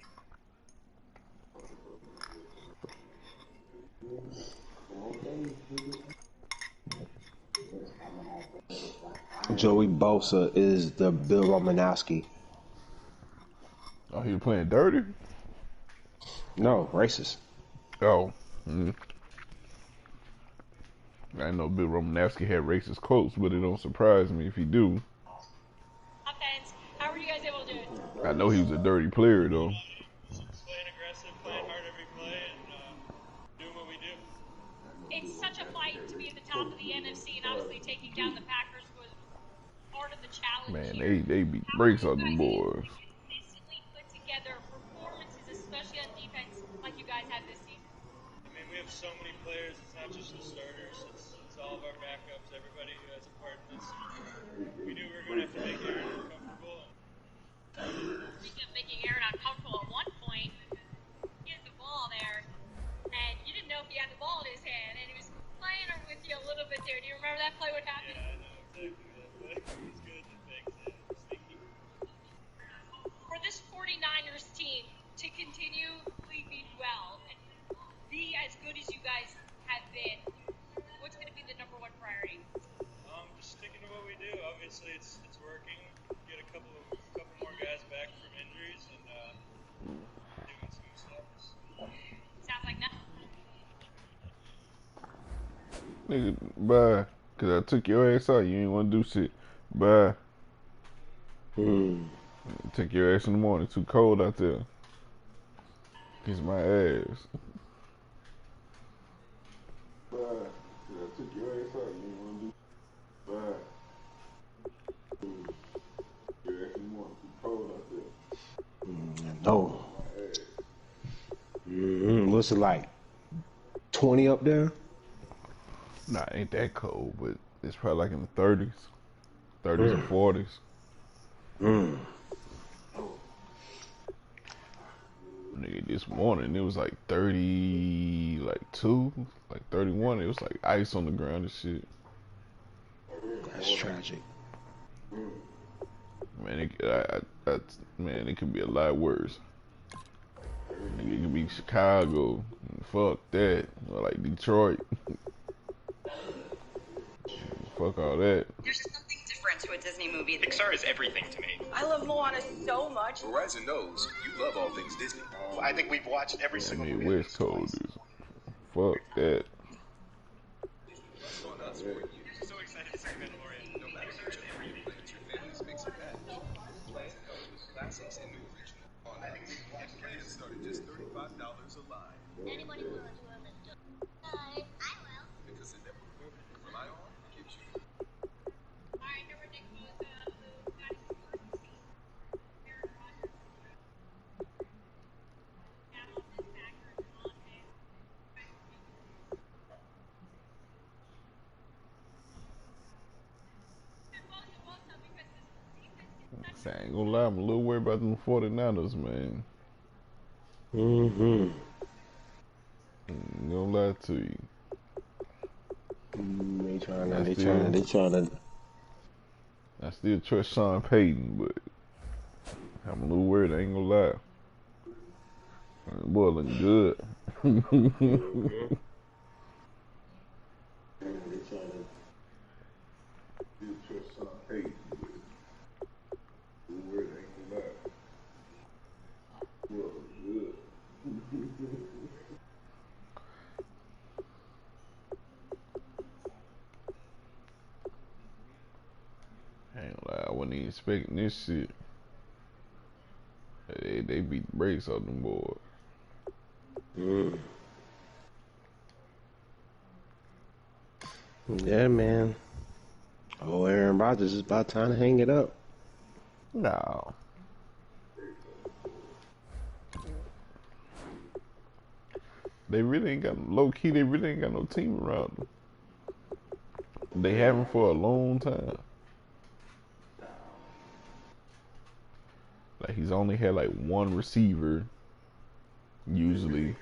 Joey Bosa is the Bill Romanowski. Oh, he was playing dirty? No, racist. Oh. I know Bill Romanowski had racist quotes, but it don't surprise me if he do. Offense. How were you guys able to do it? I know he was a dirty player, though. Playing aggressive, playing hard every play, and doing what we do. It's such a fight to be at the top of the NFC, and obviously taking down the Packers was part of the challenge. Man, here. they beat brakes on them boys. Consistently put together performances, especially on defense, like you guys had this season. I mean, we have so many players. It's not just the starters. It's all of our backups, everybody who has a part in this. We knew we were going to have to make Aaron uncomfortable. Speaking of making Aaron uncomfortable, at one point, he had the ball there, and you didn't know if he had the ball in his hand, and he was playing with you a little bit there. Do you remember that play? What happened? Yeah, I know exactly that play. He's good at the things. Yeah, sneaky. For this 49ers obviously it's working. Get a couple more guys back from injuries and doing some steps. Sounds like nothing. Nigga, bye. Cause I took your ass out. You ain't want to do shit. Bye. Take your ass in the morning. Too cold out there. Kiss my ass. Bye. Cause I took your ass out. You ain't want to do shit. Bye. Your ass in the morning. Too cold out there. No. What's it like? 20 up there? Nah, it ain't that cold, but it's probably like in the 30s. 30s or 40s. Nigga, this morning it was like 32, like 31. It was like ice on the ground and shit. That's tragic. Man, man, it could be a lot worse. Nigga, it could be Chicago. Fuck that. Or like Detroit. Fuck all that. There's just something different to a Disney movie. Pixar is everything to me. I love Moana so much. Verizon knows you love all things Disney. I think we've watched every single movie. West Coast is fuck that. So excited to see Mandalorian. No matter which every plans your families mix and match. Plans to help with classics and new original. I think plans start at just $35 a line. Anybody want to do a list? I will. Because the network you rely on gives you. Alright, number Nick goes to Aaron Rodgers. Down on this Packers on I ain't gonna lie, I'm a little worried about them 49ers, man. Mm-hmm. Ain't gonna lie to you. They trying to. I still trust Sean Payton, but I'm a little worried. I ain't gonna lie. Boy, looking good. Still trust Sean Payton, but a little worried. I ain't gonna lie. Boy, looking good. I ain't gonna lie, I wasn't even expecting this shit. They beat the brakes off them boys. Yeah, man. Oh, Aaron Rodgers is about time to hang it up. No. They really ain't got, low key, they really ain't got no team around them. They haven't for a long time. Like, he's only had like one receiver, usually.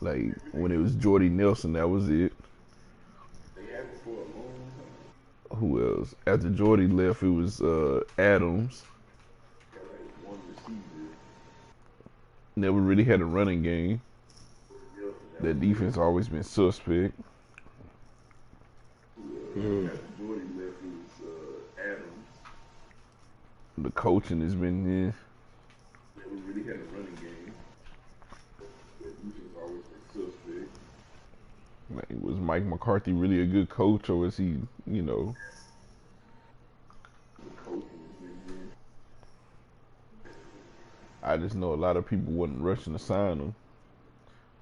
Like, when it was Jordy Nelson, that was it. Who else? After Jordy left, it was Adams. Never really had a running game. That defense always been suspect. The coaching has been there. Never really had a running game. That defense always been suspect. Like, was Mike McCarthy really a good coach, or was he, you know? I just know a lot of people wasn't rushing to sign him.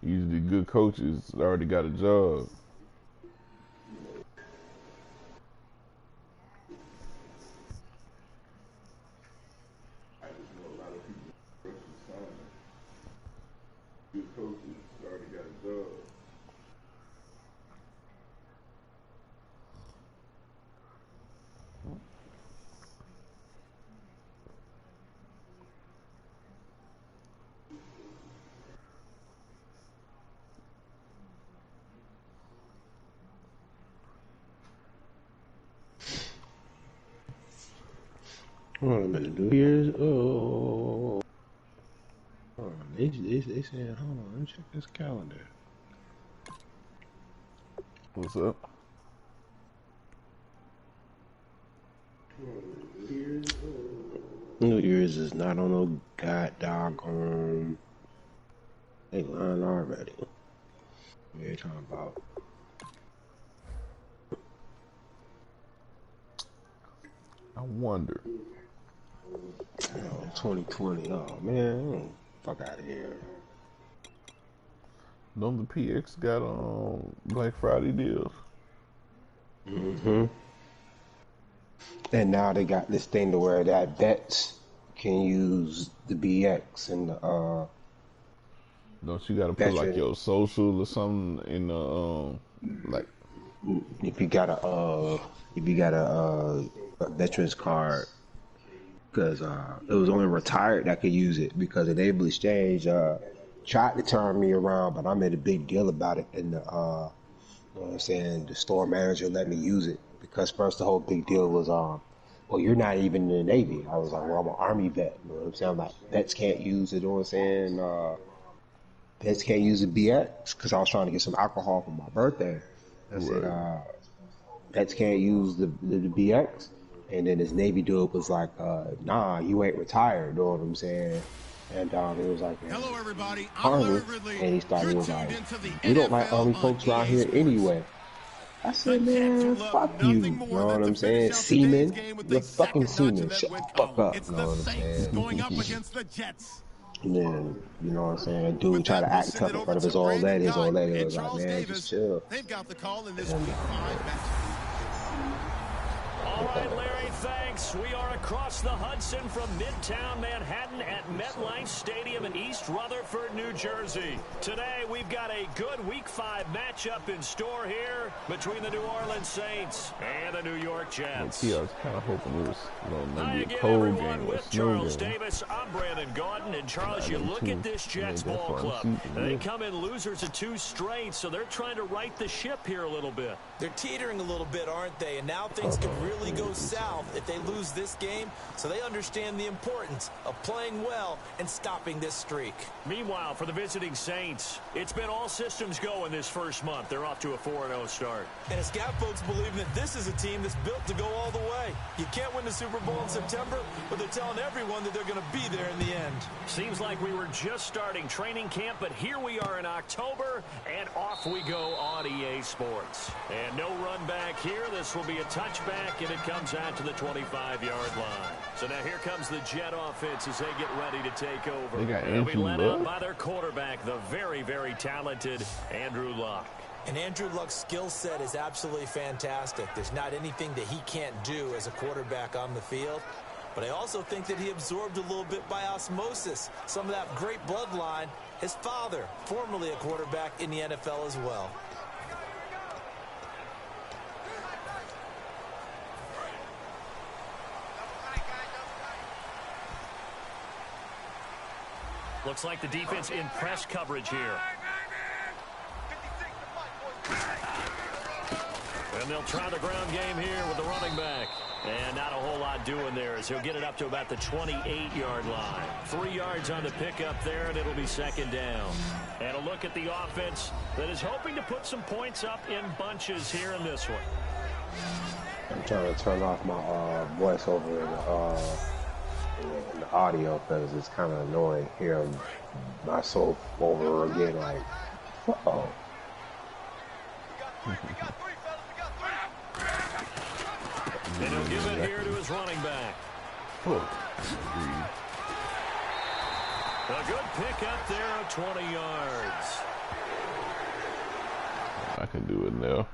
Usually good coaches already got a job. I just know a lot of people rushing to sign him. Good coaches already got a job. What am I gonna do here? Oh, they said, hold on, let me check this calendar. What's up? New Year's is not on no doggone. They lying already. What are you talking about? I wonder. 2020. Oh man, fuck out of here. Don't the PX got Black Friday deals? Mm-hmm. And now they got this thing to where that bets can use the BX and the Don't you gotta put like your social or something in the like? If you got a veterans card, because it was only retired that could use it, because Enable Exchange tried to turn me around, but I made a big deal about it, and you know what I'm saying, the store manager let me use it, because first the whole big deal was well, you're not even in the Navy. I was like, well, I'm an Army vet. You know what I'm saying? I'm like, vets can't use it. You know what I'm saying? Vets can't use the BX, because I was trying to get some alcohol for my birthday. I said, vets can't use the BX. And then this Navy dude was like, nah, you ain't retired. You know what I'm saying? And it was like, hello everybody, Army. And he started, was like, we don't like Army folks around here anyway. I said, man, fuck you. You know what I'm saying? Seaman. You're fucking seaman. Shut the fuck up. You know what I'm saying? Going up against the Jets. And then, you know what I'm saying? Dude tried to act tough in front of his old lady. His old lady was like, man, just chill. They've got the call in this week 5 match. All right, Larry, thanks. We are across the Hudson from Midtown Manhattan at MetLife Stadium in East Rutherford, New Jersey. Today, we've got a good Week 5 matchup in store here between the New Orleans Saints and the New York Jets. I was kind of hoping it was, maybe a Hi cold everyone game or a with snow Charles game. Davis. I'm Brandon Gordon. And Charles, you look at this Jets ball club. They come in losers of 2 straight, so they're trying to right the ship here a little bit. They're teetering a little bit, aren't they? And now things could really go south if they lose this game, so they understand the importance of playing well and stopping this streak. Meanwhile, for the visiting Saints, it's been all systems go in this first month. They're off to a 4-0 start. And it's got folks believing that this is a team that's built to go all the way. You can't win the Super Bowl in September, but they're telling everyone that they're going to be there in the end. Seems like we were just starting training camp, but here we are in October, and off we go on EA Sports. And no run back here. This will be a touchback, and it comes out to the 25-yard line. So now here comes the Jet offense as they get ready to take over. They'll be led out by their quarterback, the very, very talented Andrew Luck. And Andrew Luck's skill set is absolutely fantastic. There's not anything that he can't do as a quarterback on the field. But I also think that he absorbed a little bit by osmosis some of that great bloodline. His father, formerly a quarterback in the NFL as well. Looks like the defense in press coverage here. And they'll try the ground game here with the running back. And not a whole lot doing there as he'll get it up to about the 28-yard line. 3 yards on the pickup there, and it'll be second down. And a look at the offense that is hoping to put some points up in bunches here in this one. I'm trying to turn off my voiceover in the audio, because it's kind of annoying hearing myself over again, like, uh-oh. And he'll give it here to his running back. A good pick up there of 20 yards. I can do it now.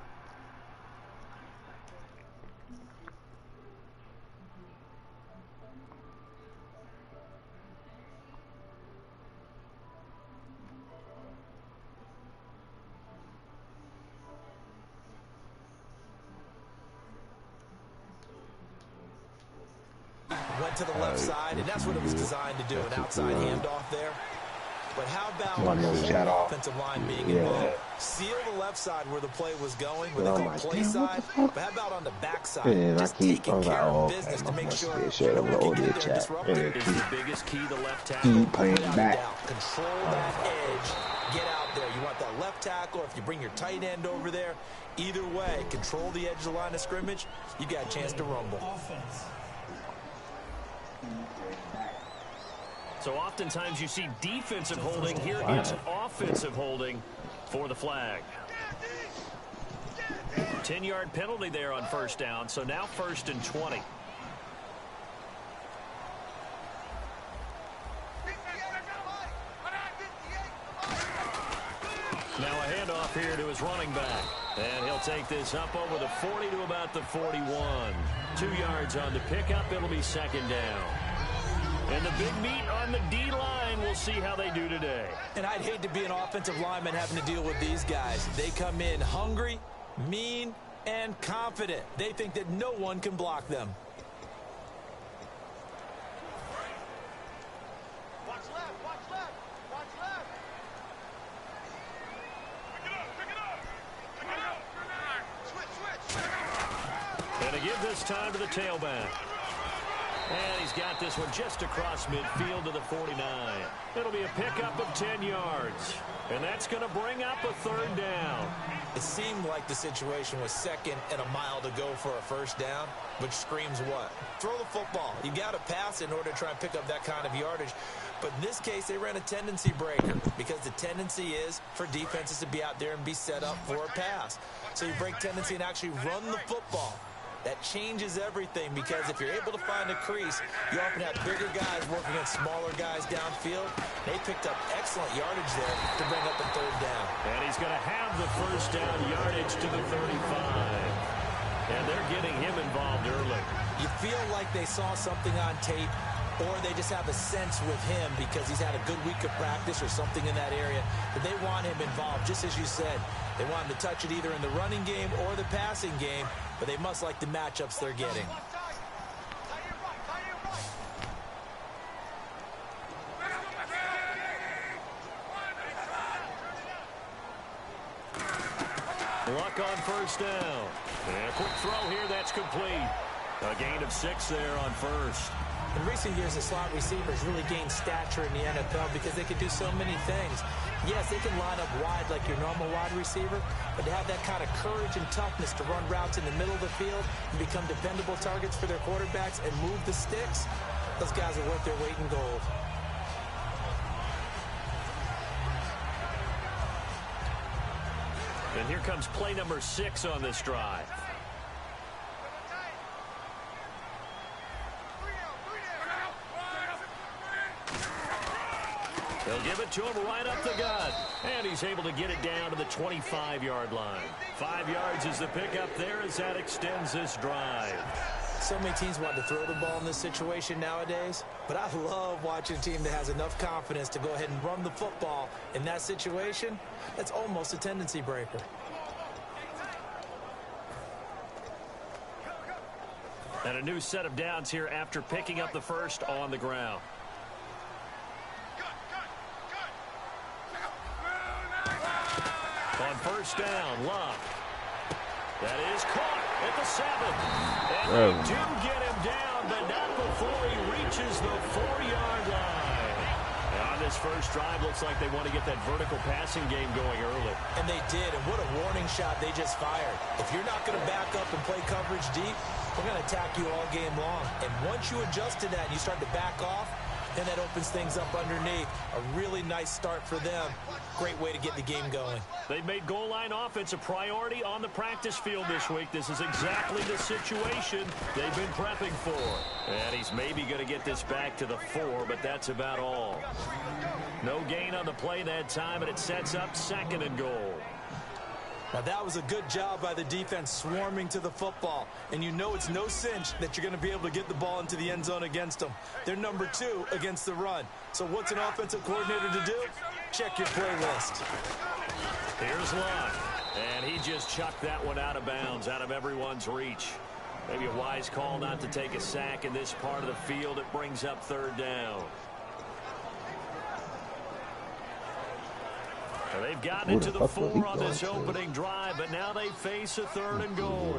Went to the left side, and that's what it was designed to do, an outside handoff there. But how about the offensive line being involved? Seal the left side where the play was going, where they call play side. But how about on the back side? Just taking care of business to make sure you don't get there disrupted. Is the biggest key the left tackle. Playing back. Control that edge. Get out there. You want that left tackle, or if you bring your tight end over there. Either way, control the edge of the line of scrimmage. You got a chance to rumble. So oftentimes you see defensive holding. Here it's offensive holding for the flag. 10-yard penalty there on first down, so now 1st and 20. Now a handoff here to his running back. And he'll take this up over the 40 to about the 41. 2 yards on the pickup. It'll be 2nd down. And the big meat on the D-line. We'll see how they do today. And I'd hate to be an offensive lineman having to deal with these guys. They come in hungry, mean, and confident. They think that no one can block them. Watch left, watch left, watch left. Pick it up. Switch. And to give this time to the tailback. And he's got this one just across midfield to the 49. It'll be a pickup of 10 yards. And that's going to bring up a 3rd down. It seemed like the situation was 2nd and a mile to go for a 1st down, which screams what? Throw the football. You got to pass in order to try and pick up that kind of yardage. But in this case, they ran a tendency breaker because the tendency is for defenses to be out there and be set up for a pass. So you break tendency and actually run the football. That changes everything because if you're able to find a crease, you often have bigger guys working against smaller guys downfield. They picked up excellent yardage there to bring up a 3rd down. And he's going to have the 1st down yardage to the 35. And they're getting him involved early. You feel like they saw something on tape, or they just have a sense with him because he's had a good week of practice or something in that area that they want him involved, just as you said. They want him to touch it either in the running game or the passing game, but they must like the matchups they're getting. Luck on 1st down. And a quick throw here, that's complete. A gain of 6 there on 1st. In recent years, the slot receivers really gained stature in the NFL because they can do so many things. Yes, they can line up wide like your normal wide receiver, but to have that kind of courage and toughness to run routes in the middle of the field and become dependable targets for their quarterbacks and move the sticks, those guys are worth their weight in gold. And here comes play number 6 on this drive. They'll give it to him right up the gut. And he's able to get it down to the 25-yard line. 5 yards is the pickup there as that extends this drive. So many teams want to throw the ball in this situation nowadays, but I love watching a team that has enough confidence to go ahead and run the football. In that situation, that's almost a tendency breaker. And a new set of downs here after picking up the 1st on the ground. On 1st down, Love. That is caught at the 7. And they do get him down, but not before he reaches the 4-yard line. And on this first drive, looks like they want to get that vertical passing game going early. And they did, and what a warning shot they just fired. If you're not going to back up and play coverage deep, we're going to attack you all game long. And once you adjust to that and you start to back off, then that opens things up underneath. A really nice start for them. Great way to get the game going. They've made goal line offense a priority on the practice field this week. This is exactly the situation they've been prepping for. And he's maybe going to get this back to the 4, but that's about all. No gain on the play that time, and it sets up 2nd and goal. Now that was a good job by the defense swarming to the football. And you know it's no cinch that you're going to be able to get the ball into the end zone against them. They're number 2 against the run. So what's an offensive coordinator to do? Check your playlist. Here's Luck. And he just chucked that one out of bounds, out of everyone's reach. Maybe a wise call not to take a sack in this part of the field. It brings up 3rd down. Well, they've gotten into the 4 on this opening drive, but now they face a 3rd and goal.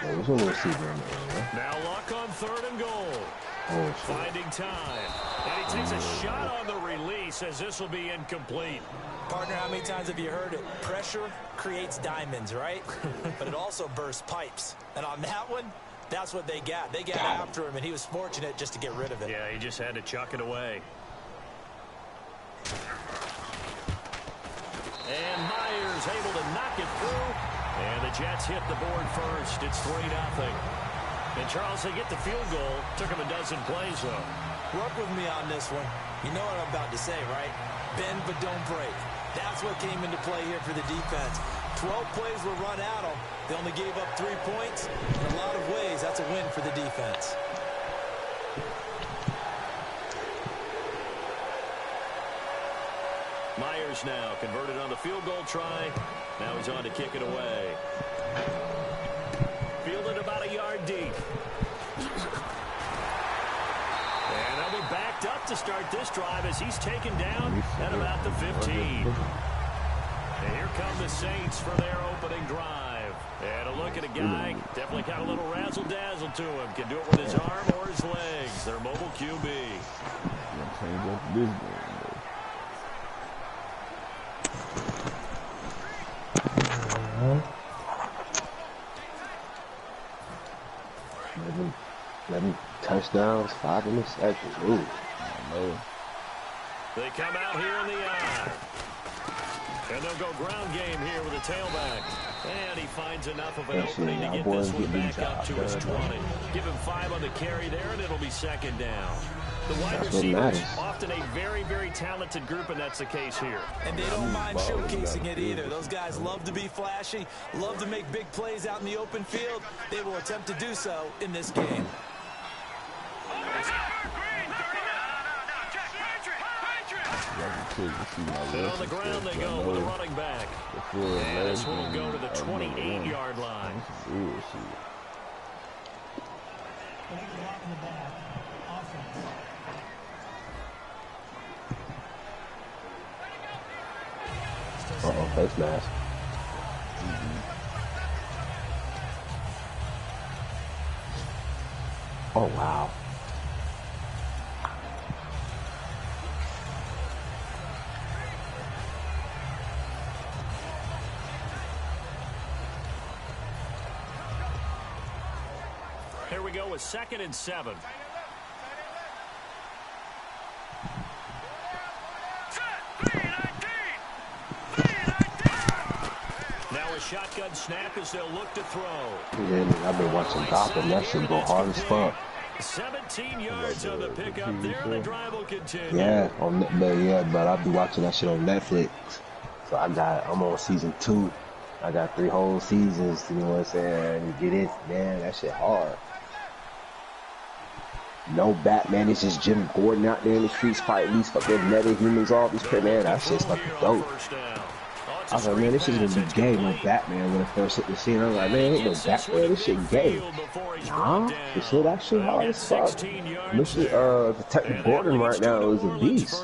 There's a receiver in there, Now Luck on 3rd and goal. Finding time. And he takes a shot on the release as this will be incomplete. Partner, how many times have you heard it? Pressure creates diamonds, right? But it also bursts pipes. And on that one, that's what they got. They got after him, and he was fortunate just to get rid of it. Yeah, he just had to chuck it away. And Myers able to knock it through. And the Jets hit the board first. It's 3-0. And Charles, they get the field goal. Took him a dozen plays, though. Work with me on this one. You know what I'm about to say, right? Bend but don't break. That's what came into play here for the defense. 12 plays were run at them. They only gave up 3 points. In a lot of ways, that's a win for the defense. Myers now converted on the field goal try. Now he's on to kick it away. Fielded about a yard deep. And they'll be backed up to start this drive as he's taken down at about the 15. And here come the Saints for their opening drive. And a look at a guy, definitely got a little razzle-dazzle to him. Can do it with his arm or his legs. Their mobile QB. Change up this game, though. 11 touchdowns, 5 interceptions. Ooh. I know. They come out here in the eye. And they'll go ground game here with a tailback. And he finds enough of an opening to get this one back up to his 20. Give him 5 on the carry there, and it'll be second down. The wide receivers, often a very, very talented group, and that's the case here. And they don't mind showcasing it either. Those guys love to be flashy, love to make big plays out in the open field. They will attempt to do so in this game. And on the ground they go with a running back. And this one will go to the 28-yard line. Uh-oh, face mask. Oh, wow. Here we go with 2nd and 7. Now a shotgun snap as they'll look to throw. Yeah, I've been watching Gotham. That shit go hard as fuck. 17 yards on the pickup there, and the drive will continue. Yeah, but I'll be watching that shit on Netflix. So I'm on season 2. I got 3 whole seasons, you know what I'm saying? You get it, man, that shit hard. No Batman, it's just Jim Gordon out there in the streets fighting these fucking meta-humans, all these people, man, that shit's fucking dope. I was like, man, this shit's gonna be gay, no Batman when I first hit the scene. I was like, man, ain't no Batman, this shit gay. Nah, you see that shit hard as fuck. Detective Gordon right now is a beast.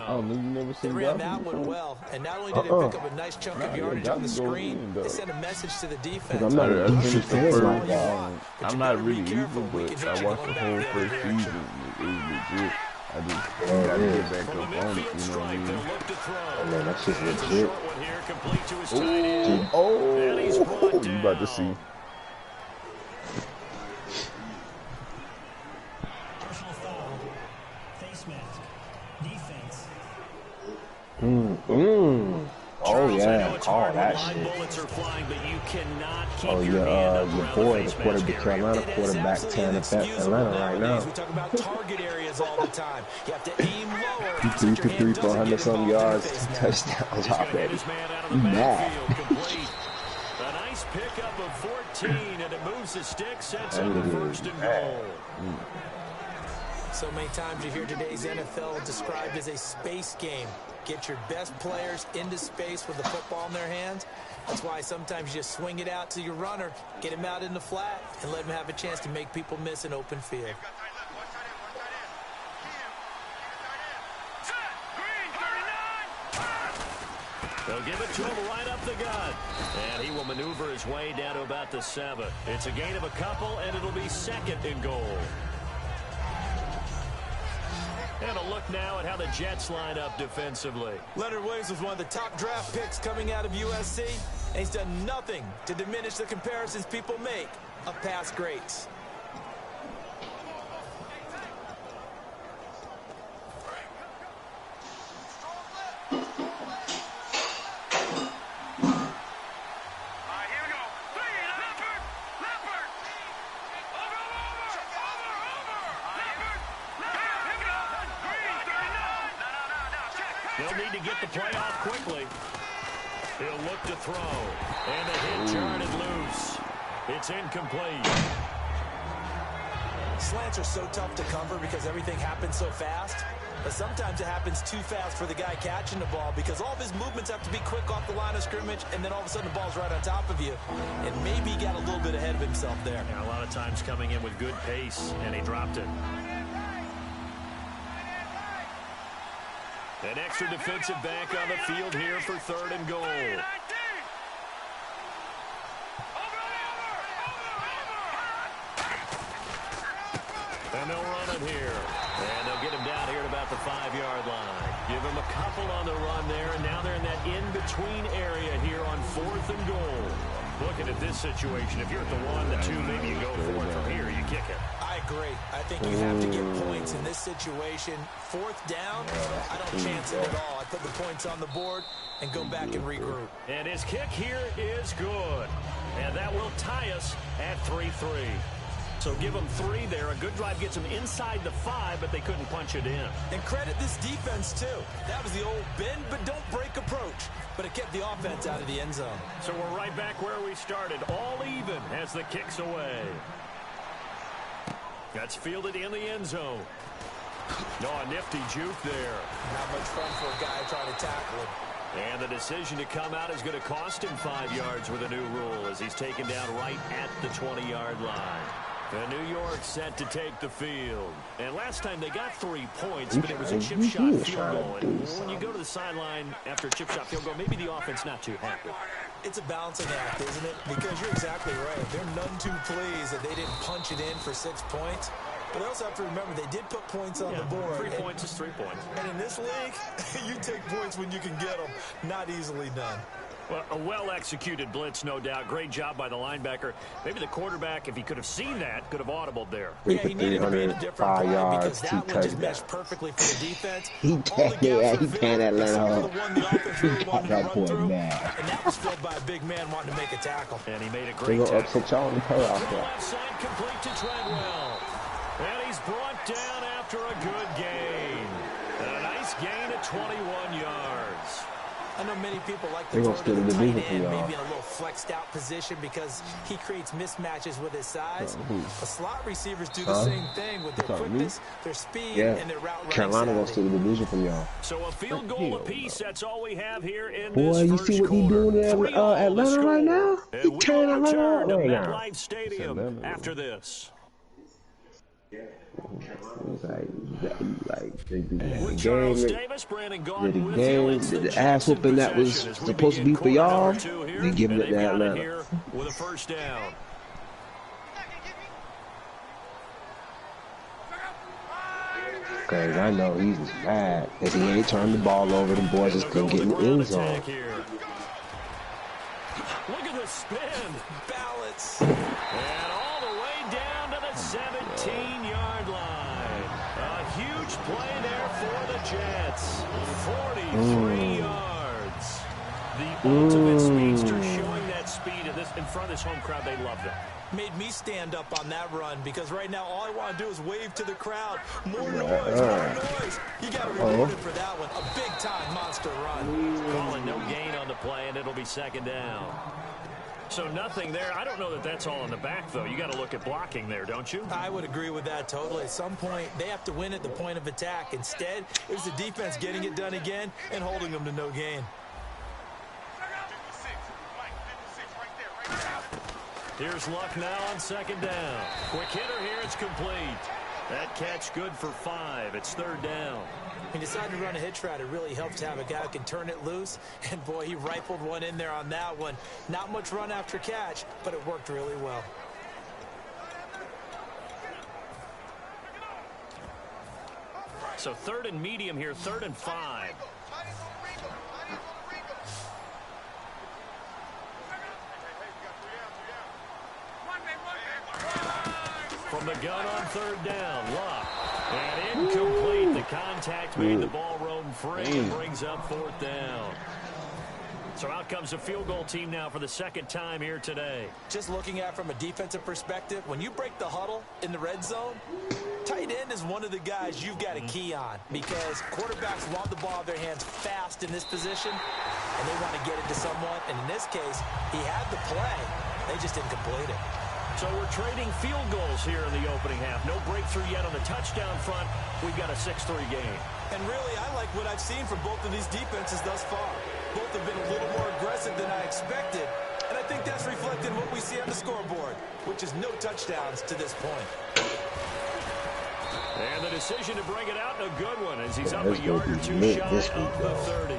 Oh, you never seen they ran that one well, and not only did it pick up a nice chunk of yardage on the screen, they sent a message to the defense. I'm not a defensive fan like that. I'm not really evil, but I watched the whole first season. It was legit. I just gotta get back up on it, you know what I mean? Oh man, that shit's legit. Oh, you about to see. Personal foul, face mask, defense. Oh yeah, call that shit. Oh yeah, your boy, the quarterback, Carolina quarterback, tearing up Atlanta right now. We talk about target areas all the time. You have to aim lower. He threw for 400-some yards, touchdowns already. You mad? A nice pickup of 14, and it moves the stick, sets up the 1st and goal. So many times you hear today's NFL described as a space game. Get your best players into space with the football in their hands. That's why sometimes you just swing it out to your runner, get him out in the flat, and let him have a chance to make people miss an open field. They'll give it to him right up the gut. And he will maneuver his way down to about the 7. It's a gain of a couple, and it'll be 2nd and goal. And a look now at how the Jets line up defensively. Leonard Williams was one of the top draft picks coming out of USC, and he's done nothing to diminish the comparisons people make of past greats. They'll need to get the play off quickly. He'll look to throw. And the hit charted loose. It's incomplete. Slants are so tough to cover because everything happens so fast. But sometimes it happens too fast for the guy catching the ball because all of his movements have to be quick off the line of scrimmage, and then all of a sudden the ball's right on top of you. And maybe he got a little bit ahead of himself there. Yeah, a lot of times coming in with good pace, and he dropped it. An extra defensive back on the field here for 3rd and goal. And they'll run it here. And they'll get him down here at about the 5-yard line. Give him a couple on the run there, and now they're in that in-between area here on 4th and goal. Looking at this situation, if you're at the 1, the 2, maybe you go for it from here. You kick it. I agree. I think you have to get points in this situation. 4th down, I don't chance it at all. I put the points on the board and go back and regroup. And his kick here is good. And that will tie us at 3-3. So give them 3 there. A good drive gets them inside the 5, but they couldn't punch it in. And credit this defense, too. That was the old bend but don't break approach. But it kept the offense out of the end zone. So we're right back where we started. All even as the kick's away. That's fielded in the end zone. No, a nifty juke there. Not much fun for a guy trying to tackle him. And the decision to come out is going to cost him 5 yards with a new rule as he's taken down right at the 20-yard line. And New York set to take the field. And last time they got 3 points, but it was a chip shot field goal. And when you go to the sideline after a chip shot field goal, maybe the offense not too happy. It's a balancing act, isn't it? Because you're exactly right. They're none too pleased that they didn't punch it in for 6 points. But they also have to remember they did put points on the board. 3 points is 3 points. And in this league, you take points when you can get them. Not easily done. Well, a well-executed blitz, no doubt. Great job by the linebacker. Maybe the quarterback, if he could have seen that, could have audibled there. Yeah, he needed to be in a different play because that one just meshed perfectly for the defense. He can't Atlanta. That boy mad. And that was filled by a big man wanting to make a tackle. And he made a great tackle. Upset y'all in the playoff. Left side complete to Treadwell. And he's brought down after a good gain. And a nice gain at 21 yards. I know many people like to throw to the tight end, maybe in a little flexed out position because he creates mismatches with his size. The slot receivers do the same thing with their quickness, their speed, and their route running. Carolina goes to the division from y'all. So a field goal apiece, that's all we have here in this first first quarter. Boy, you see what he's doing in Atlanta right now? He's turning Atlanta right now. MetLife Stadium after this. The ass whooping that was supposed to be for y'all, they giving it to Atlanta. With a first down. Because I know he's mad because he ain't turned the ball over. The boys just couldn't get in the end zone. Look at the spin. Balance. And all the way down to the 17-yard line. A huge play there for the Jets. 43 yards. The ultimate speedster showing that speed in front of this home crowd. They loved it. Made me stand up on that run because right now all I want to do is wave to the crowd. More noise, more noise. You got to be rewarded for that one. A big-time monster run. Calling no gain on the play, and it'll be second down. So nothing there. I don't know that that's all in the back, though. You got to look at blocking there, don't you? I would agree with that totally. At some point, they have to win at the point of attack. Instead, it was the defense getting it done again and holding them to no gain. Here's Luck now on second down. Quick hitter here. It's complete. That catch good for 5. It's third down. He decided to run a hitch route. It really helps to have a guy who can turn it loose. And, boy, he rifled one in there on that one. Not much run after catch, but it worked really well. So 3rd and medium here, 3rd and 5. From the gun on 3rd down, Luck. And incomplete. The contact made the ball roam free and brings up 4th down. So out comes a field goal team now for the 2nd time here today. Just looking at it from a defensive perspective, when you break the huddle in the red zone, tight end is one of the guys you've got a key on because quarterbacks want the ball in their hands fast in this position, and they want to get it to someone. And in this case, he had the play. They just didn't complete it. So we're trading field goals here in the opening half. No breakthrough yet on the touchdown front. We've got a 6-3 game. And really, I like what I've seen from both of these defenses thus far. Both have been a little more aggressive than I expected. And I think that's reflected in what we see on the scoreboard, which is no touchdowns to this point. And the decision to bring it out, a good one, as he's up a yard or two shy of the 30.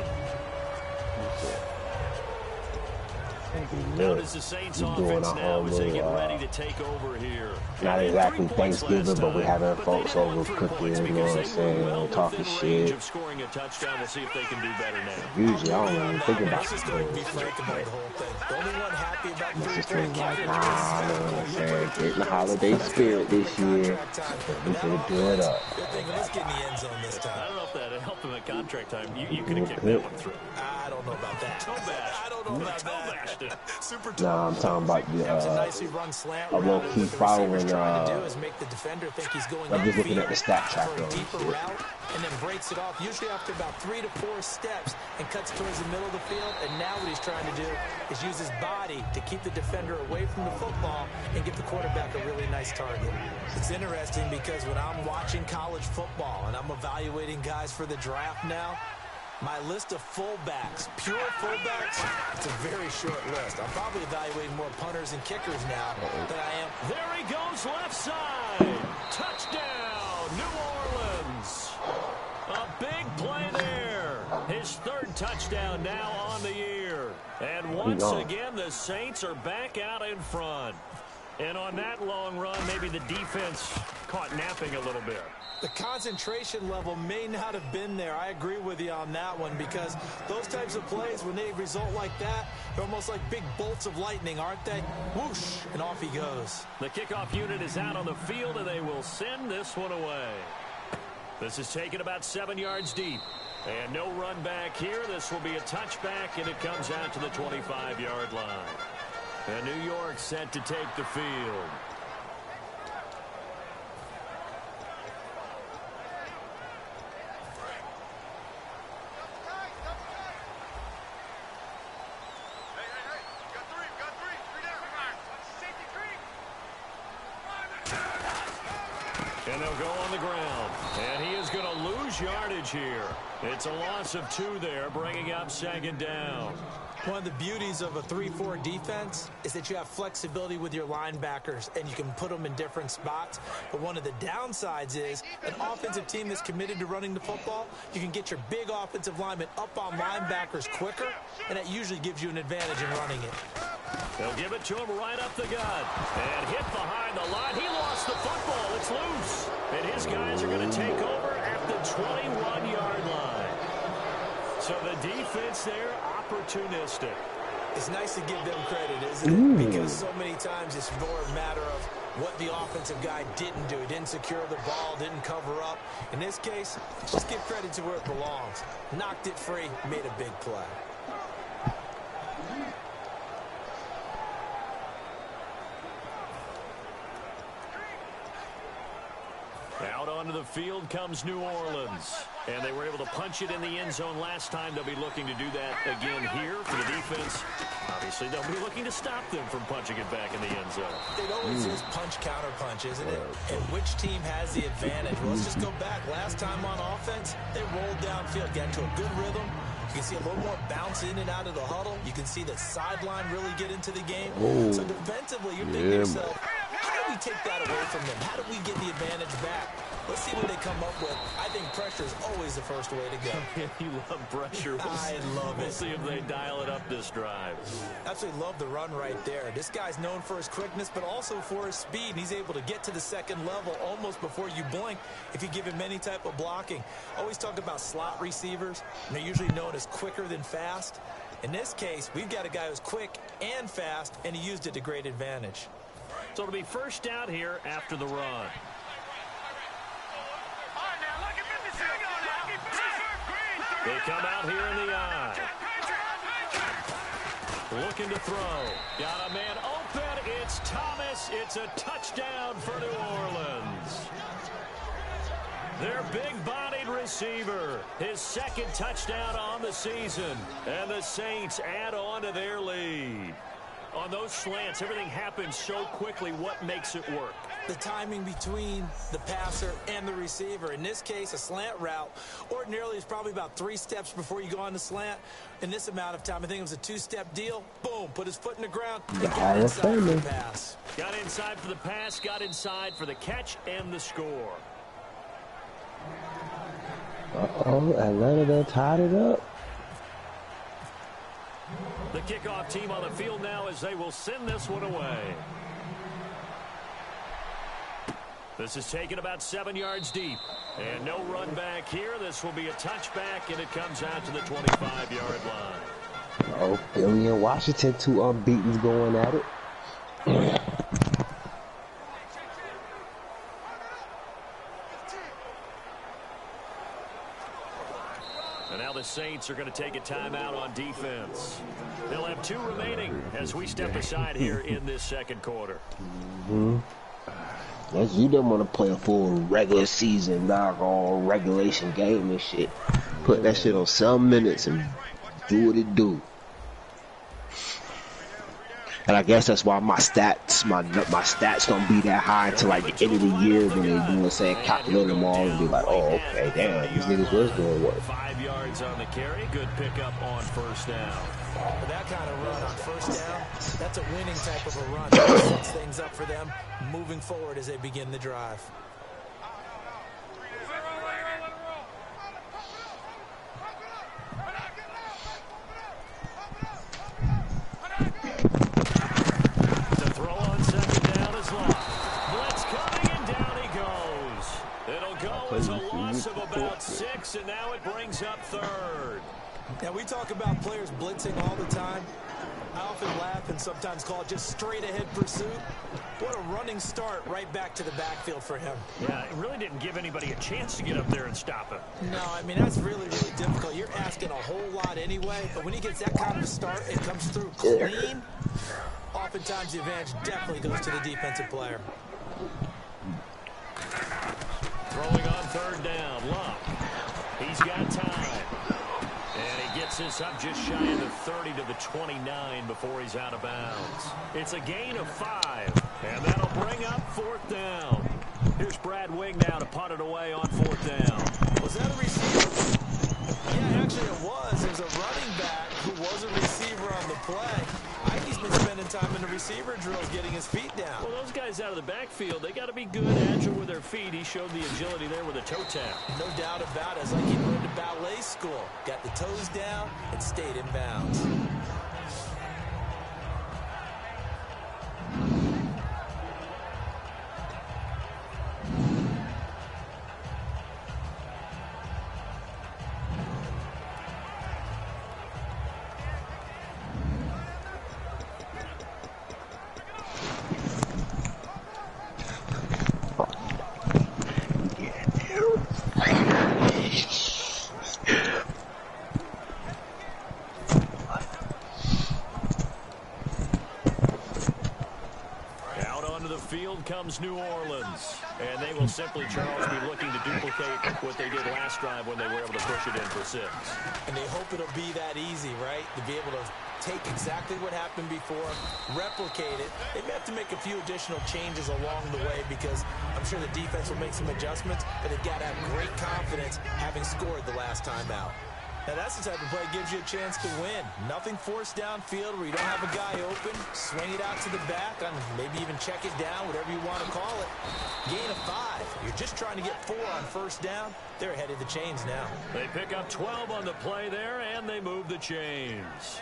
Now does the Saints offense now as they get ready to take over here. Not exactly Thanksgiving, but we're having folks over cooking, you know what I'm saying, talking shit. Of scoring a touchdown, we'll see if they can do better now. Usually, I don't even think about it. Just going to be frank about the whole thing. The only one happy about It's just like, nah, you know what I'm saying, getting the holiday spirit this year, we can do it up. Good thing, let's get in the end zone this time. I don't know if that helped him at contract time. You could have kicked that one through. I don't know about that. I don't know about that. Super Nah, I'm talking about the, a low-key following, I'm just looking at the stat tracker. And then breaks it off, usually after about 3 to 4 steps, and cuts towards the middle of the field. And now what he's trying to do is use his body to keep the defender away from the football and get the quarterback a really nice target. It's interesting because when I'm watching college football and I'm evaluating guys for the draft now, my list of fullbacks, pure fullbacks, it's a very short list. I'm probably evaluating more punters and kickers now than I am. There he goes, left side. Touchdown, New Orleans. A big play there. His 3rd touchdown now on the year. And once again, the Saints are back out in front. And on that long run, maybe the defense caught napping a little bit. The concentration level may not have been there. I agree with you on that one because those types of plays, when they result like that, they're almost like big bolts of lightning, aren't they? Whoosh, and off he goes. The kickoff unit is out on the field, and they will send this one away. This is taken about 7 yards deep. And no run back here. This will be a touchback, and it comes out to the 25-yard line. And New York set to take the field. And they'll go on the ground. And he is going to lose yardage here. It's a loss of 2 there, bringing up 2nd down. One of the beauties of a 3-4 defense is that you have flexibility with your linebackers, and you can put them in different spots. But one of the downsides is an offensive team that's committed to running the football, you can get your big offensive linemen up on linebackers quicker, and that usually gives you an advantage in running it. They'll give it to him right up the gut. And hit behind the line. He lost the football. It's loose. And his guys are going to take over at the 21-yard line. So the defense there, opportunistic. It's nice to give them credit, isn't it? Because so many times it's more a matter of what the offensive guy didn't do. He didn't secure the ball, didn't cover up. In this case, just give credit to where it belongs. Knocked it free, made a big play. Out onto the field comes New Orleans. And they were able to punch it in the end zone last time. They'll be looking to do that again here for the defense. Obviously, they'll be looking to stop them from punching it back in the end zone. It always is punch-counter-punch, isn't it? And which team has the advantage? Well, let's just go back. Last time on offense, they rolled downfield, got into a good rhythm. You can see a little more bounce in and out of the huddle. You can see the sideline really get into the game. So defensively, you're thinking to yourself, how do we take that away from them? How do we get the advantage back? Let's see what they come up with. I think pressure is always the first way to go. You love pressure. I love it. We'll see if they dial it up this drive. Absolutely love the run right there. This guy's known for his quickness, but also for his speed. He's able to get to the second level almost before you blink if you give him any type of blocking. Always talk about slot receivers, and they're usually known as quicker than fast. In this case, we've got a guy who's quick and fast, and he used it to great advantage. So it'll be first down here after the run. They come out here in the eye. Looking to throw. Got a man open. It's Thomas. It's a touchdown for New Orleans. Their big-bodied receiver. His second touchdown on the season. And the Saints add on to their lead. On those slants, everything happens so quickly. What makes it work? The timing between the passer and the receiver. In this case, a slant route ordinarily is probably about 3 steps before you go on the slant. In this amount of time, I think it was a 2-step deal. Boom, put his foot in the ground, and got inside for the pass. Got inside for the pass, got inside for the catch and the score. Uh-oh, Atlanta done tied it up. The kickoff team on the field now as they will send this one away. This is taken about 7 yards deep. And no run back here. This will be a touchback, and it comes out to the 25-yard line. Oh, Philly and Washington, 2 unbeatens going at it. And now the Saints are going to take a timeout on defense. They'll have 2 remaining as we step aside here in this second quarter. You don't want to play a full regular season, not all regulation game and shit. Put that shit on 7 minutes and do what it do. And I guess that's why my stats don't be that high until like the end of the year when they do, say, calculate them all and be like, oh, okay, damn, these niggas was doing work. 5 yards on the carry, good pickup on first down. With that kind of run on first down, that's a winning type of a run. That sets things up for them moving forward as they begin the drive. The throw on second down is lost. Blitz coming and down he goes. It'll go as a loss of about 6, and now it brings up third. Now, we talk about players blitzing all the time. I often laugh and sometimes call it just straight-ahead pursuit. What a running start right back to the backfield for him. Yeah, it really didn't give anybody a chance to get up there and stop him. No, I mean, that's really, really difficult. You're asking a whole lot anyway, but when he gets that kind of a start, it comes through clean. Oftentimes, the advantage definitely goes to the defensive player. Throwing on third down, Luck. He's got time. And he gets this up just shy of the 30 to the 29 before he's out of bounds. It's a gain of 5, and that'll bring up 4th down. Here's Brad Wing now to punt it away on 4th down. Was that a receiver? Yeah, actually it was. There's a running back who was a receiver on the play. He's been spending time in the receiver drills getting his feet down. Well, those guys out of the backfield, they got to be good, agile with their feet. He showed the agility there with a toe tap. No doubt about it. It's like he learned to ballet school. Got the toes down and stayed in bounds. Comes New Orleans, and they will simply, Charles, be looking to duplicate what they did last drive when they were able to push it in for 6. And they hope it'll be that easy, right? To be able to take exactly what happened before, replicate it. They may have to make a few additional changes along the way because I'm sure the defense will make some adjustments, but they've got to have great confidence having scored the last time out. Now that's the type of play that gives you a chance to win. Nothing forced downfield where you don't have a guy open. Swing it out to the back, and maybe even check it down, whatever you want to call it. Gain of 5. You're just trying to get 4 on first down. They're ahead of the chains now. They pick up 12 on the play there, and they move the chains.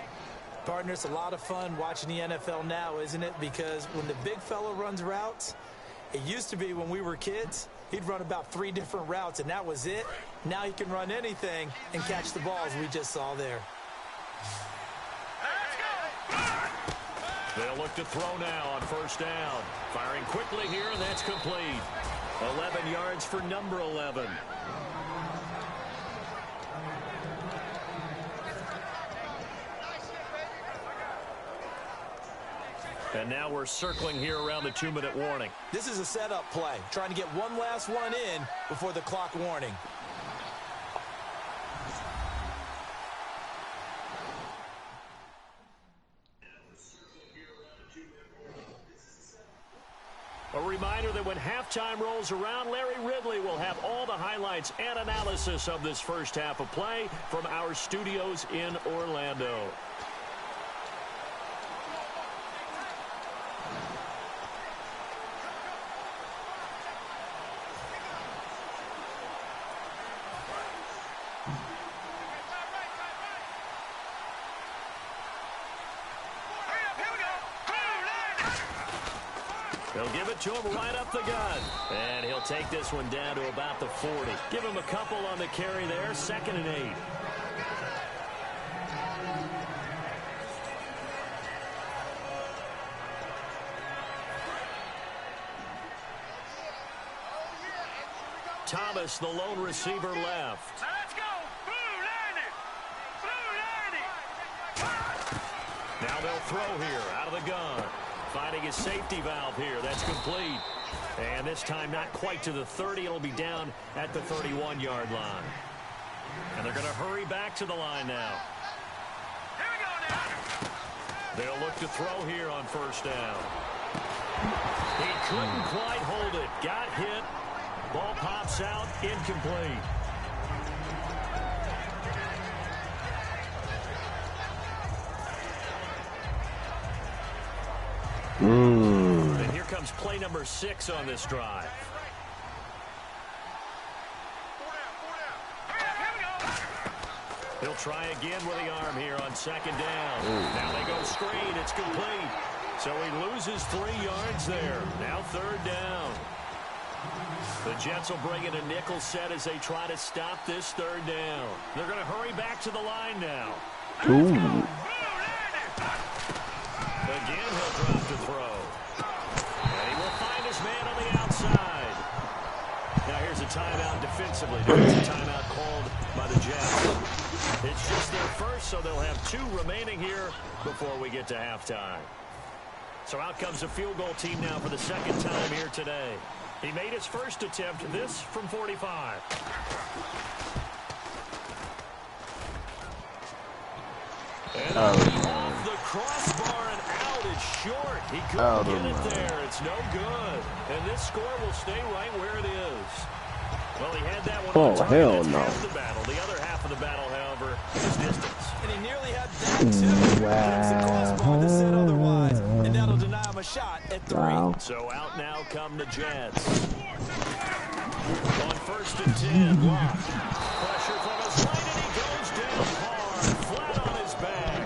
Partner, it's a lot of fun watching the NFL now, isn't it? Because when the big fella runs routes, it used to be when we were kids, he'd run about 3 different routes, and that was it. Now he can run anything and catch the balls we just saw there. They'll look to throw now on first down. Firing quickly here, and that's complete. 11 yards for number 11. And now we're circling here around the 2-minute warning. This is a setup play, trying to get one last one in before the clock warning. A reminder that when halftime rolls around, Larry Ridley will have all the highlights and analysis of this first half of play from our studios in Orlando. They'll give it to him right up the gut. And he'll take this one down to about the 40. Give him a couple on the carry there. 2nd and 8. Thomas, the lone receiver, left. Let's go. Blue line it. Now they'll throw here out of the gun. Finding his safety valve here. That's complete. And this time not quite to the 30. It'll be down at the 31-yard line. And they're going to hurry back to the line now. Here we go now. They'll look to throw here on first down. He couldn't quite hold it. Got hit. Ball pops out. Incomplete. And here comes play number 6 on this drive. He'll try again with the arm here on 2nd down. Now they go screen. It's complete. So he loses 3 yards there. Now 3rd down. The Jets will bring in a nickel set as they try to stop this 3rd down. They're going to hurry back to the line now. Again, he'll drop to throw. And he will find his man on the outside. Now here's a timeout defensively. There's a timeout called by the Jets. It's just their first, so they'll have 2 remaining here before we get to halftime. So out comes a field goal team now for the 2nd time here today. He made his first attempt, this from 45. And off the crossbar and out is short. He couldn't get it there. It's no good. And this score will stay right where it is. Well, he had that one on target. Hell That's no. half the battle. The other half of the battle, however, is distance. And he nearly had that, too. That's the crossbar that said otherwise. And that'll deny him a shot at 3. Wow. So out now come the Jets. On 1st and 10, Locke. Pressure from his right, and he goes down hard, flat on his back.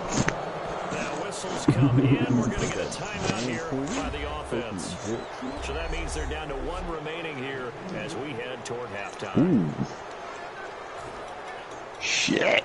Now whistles come in. We're going to get a timeout here by the offense. So that means they're down to 1 remaining here as we head toward halftime. Shit.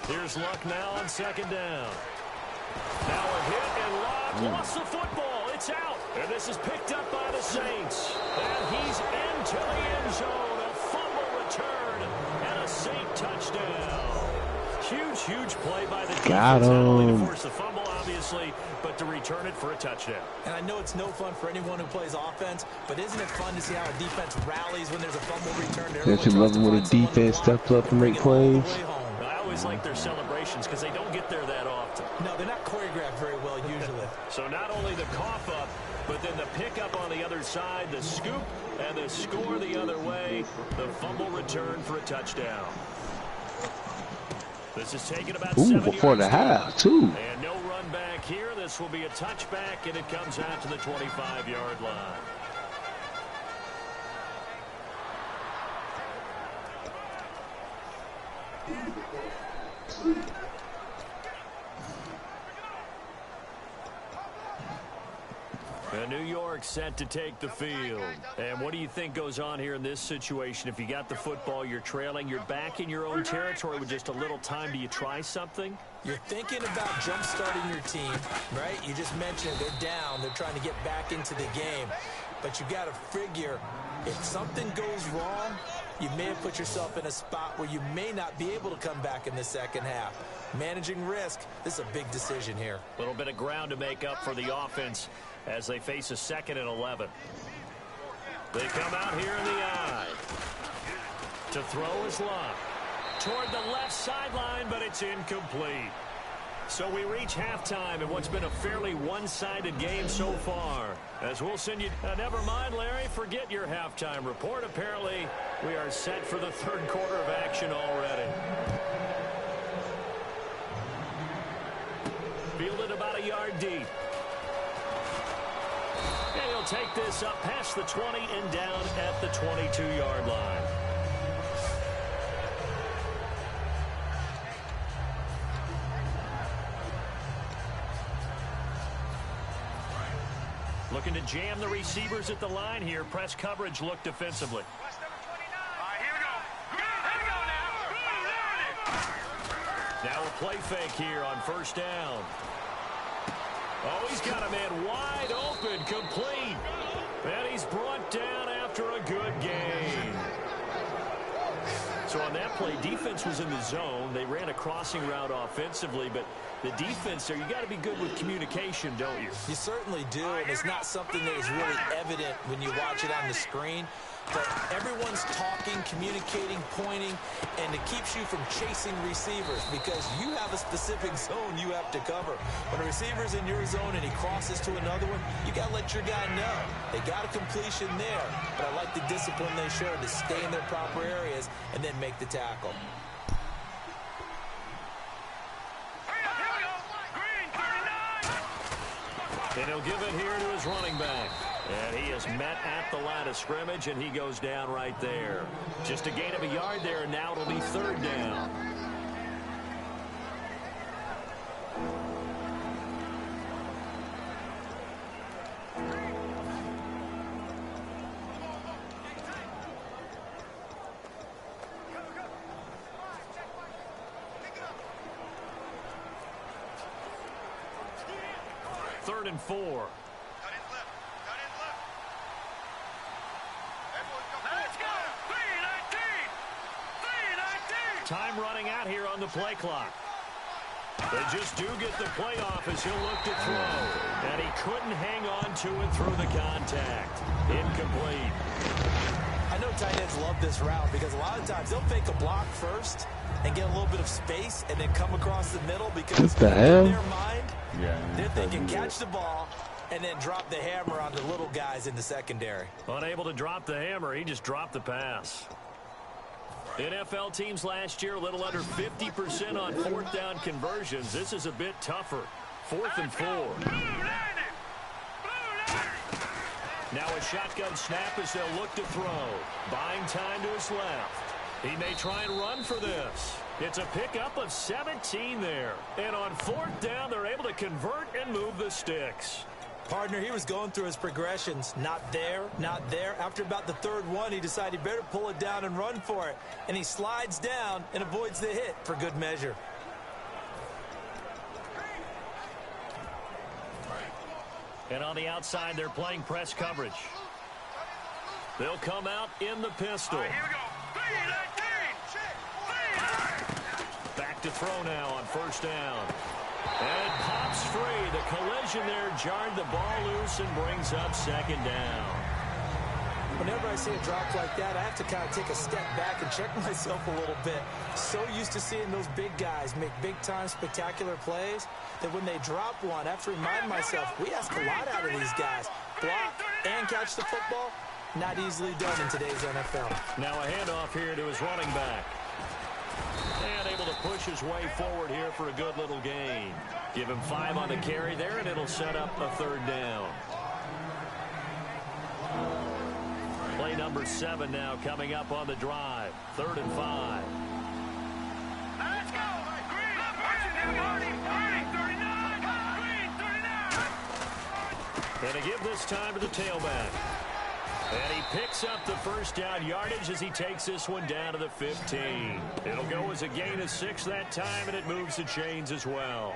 Here's Luck now on 2nd down. Now a hit, and Luck lost the football. It's out. And this is picked up by the Saints. And he's into the end zone. A fumble return and a Saint touchdown. Huge play by the defense. Not only to force the fumble out, obviously, but to return it for a touchdown. And I know it's no fun for anyone who plays offense, but isn't it fun to see how a defense rallies when there's a fumble return? Don't you love it when the defense steps up and make plays? I always like their celebrations because they don't get there that often. No, they're not choreographed very well usually. So not only the cough up, but then the pickup on the other side, the scoop, and the score the other way, the fumble return for a touchdown. This is taken about 7 before the half, too. And no run back here. This will be a touchback, and it comes out to the 25-yard line. And New York set to take the field. And what do you think goes on here in this situation? If you got the football, you're trailing, you're back in your own territory with just a little time. Do you try something? You're thinking about jump-starting your team, right? You just mentioned they're down. They're trying to get back into the game. But you got to figure if something goes wrong, you may have put yourself in a spot where you may not be able to come back in the second half. Managing risk, this is a big decision here. A little bit of ground to make up for the offense as they face a 2nd and 11. They come out here in the eye. To throw is Love. Toward the left sideline, but it's incomplete. So we reach halftime in what's been a fairly one-sided game so far. As we'll send you... never mind, Larry. Forget your halftime report. Apparently, we are set for the third quarter of action already. Fielded about a yard deep. And he'll take this up past the 20 and down at the 22-yard line. Looking to jam the receivers at the line here. Press coverage look defensively. Now a play fake here on first down. Oh, he's got a man wide open, complete. And he's brought down after a good gain. So on that play, defense was in the zone. They ran a crossing route offensively, but the defense there, you got to be good with communication, don't you? You certainly do, and it's not something that is really evident when you watch it on the screen. But everyone's talking, communicating, pointing, and it keeps you from chasing receivers because you have a specific zone you have to cover. When a receiver's in your zone and he crosses to another one, you got to let your guy know. They got a completion there, but I like the discipline they showed to stay in their proper areas and then make the tackle. And he'll give it here to his running back. And he is met at the line of scrimmage, and he goes down right there. Just a gain of a yard there, and now it'll be third down. Third and 4. Time running out here on the play clock. They just do get the play off as he'll look to throw. And he couldn't hang on to it through the contact. Incomplete. I know tight ends love this route because a lot of times they'll fake a block first and get a little bit of space and then come across the middle because in their mind, they're thinking catch the ball and then drop the hammer on the little guys in the secondary. Unable to drop the hammer, he just dropped the pass. NFL teams last year a little under 50% on fourth down conversions. This is a bit tougher. 4th and 4. Now a shotgun snap as they'll look to throw. Buying time to his left. He may try and run for this. It's a pickup of 17 there. And on 4th down, they're able to convert and move the sticks. Partner, he was going through his progressions. Not there, not there. After about the third one, he decided he better pull it down and run for it. And he slides down and avoids the hit for good measure. And on the outside, they're playing press coverage. They'll come out in the pistol. Back to throw now on first down. And it pops free. The collision there jarred the ball loose and brings up second down. Whenever I see a drop like that, I have to kind of take a step back and check myself a little bit. So used to seeing those big guys make big-time spectacular plays that when they drop one, I have to remind myself, we ask a lot out of these guys. Block and catch the football, not easily done in today's NFL. Now a handoff here to his running back. And able to push his way forward here for a good little gain. Give him 5 on the carry there, and it'll set up a third down. Play number 7 now coming up on the drive. 3rd and 5. Let's go! Green, 39! And to give this time to the tailback. And he picks up the first down yardage as he takes this one down to the 15. It'll go as a gain of 6 that time, and it moves the chains as well.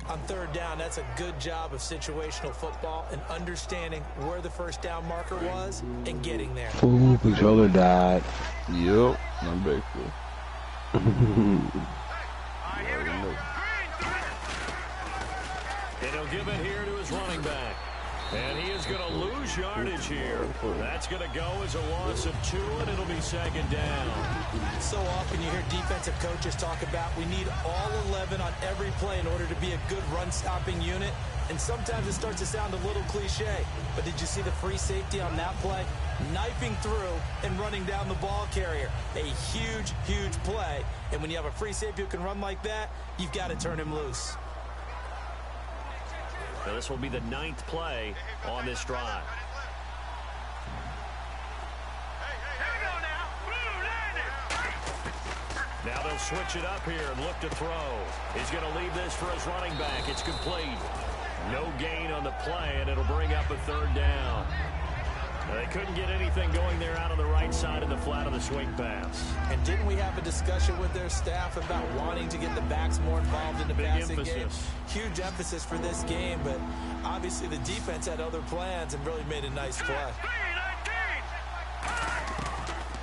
On 3rd down, that's a good job of situational football and understanding where the first down marker was and getting there. Ooh, controller died. Yep, I'm back there. And he'll give it here to his running back. And he is going to lose yardage here. That's going to go as a loss of 2, and it'll be second down. So often you hear defensive coaches talk about we need all 11 on every play in order to be a good run-stopping unit. And sometimes it starts to sound a little cliche. But did you see the free safety on that play? Knifing through and running down the ball carrier. A huge, huge play. And when you have a free safety who can run like that, you've got to turn him loose. So this will be the 9th play on this drive. Now they'll switch it up here and look to throw. He's going to leave this for his running back. It's complete. No gain on the play, and it'll bring up a 3rd down. They couldn't get anything going there out on the right side of the flat of the swing pass. And didn't we have a discussion with their staff about wanting to get the backs more involved in the passing game? Huge emphasis for this game, but obviously the defense had other plans and really made a nice play.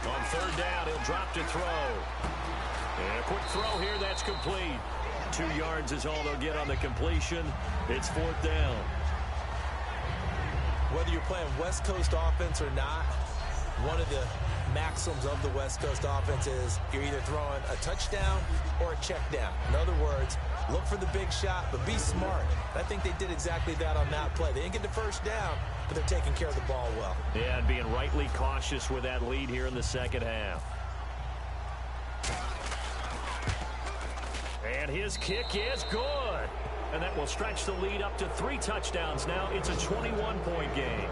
On 3rd down, he'll drop to throw. And a quick throw here, that's complete. 2 yards is all they'll get on the completion. It's 4th down. Whether you're playing West Coast offense or not, one of the maxims of the West Coast offense is you're either throwing a touchdown or a check down. In other words, look for the big shot, but be smart. I think they did exactly that on that play. They didn't get the first down, but they're taking care of the ball well. Yeah, and being rightly cautious with that lead here in the second half. And his kick is good. And that will stretch the lead up to 3 touchdowns now. It's a 21-point game.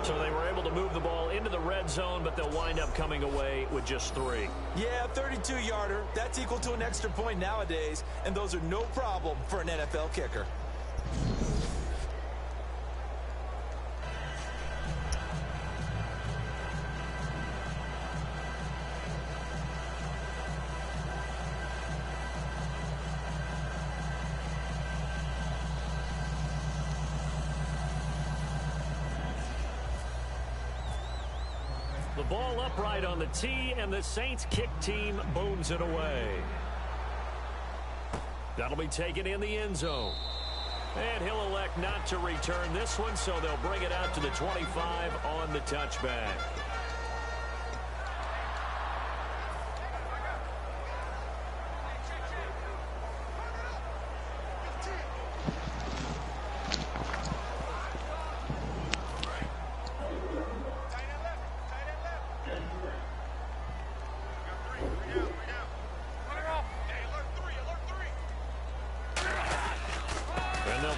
So they were able to move the ball into the red zone, but they'll wind up coming away with just 3. Yeah, 32-yarder. That's equal to an extra point nowadays, and those are no problem for an NFL kicker. The ball upright on the tee, and the Saints kick team booms it away. That'll be taken in the end zone. And he'll elect not to return this one, so they'll bring it out to the 25 on the touchback.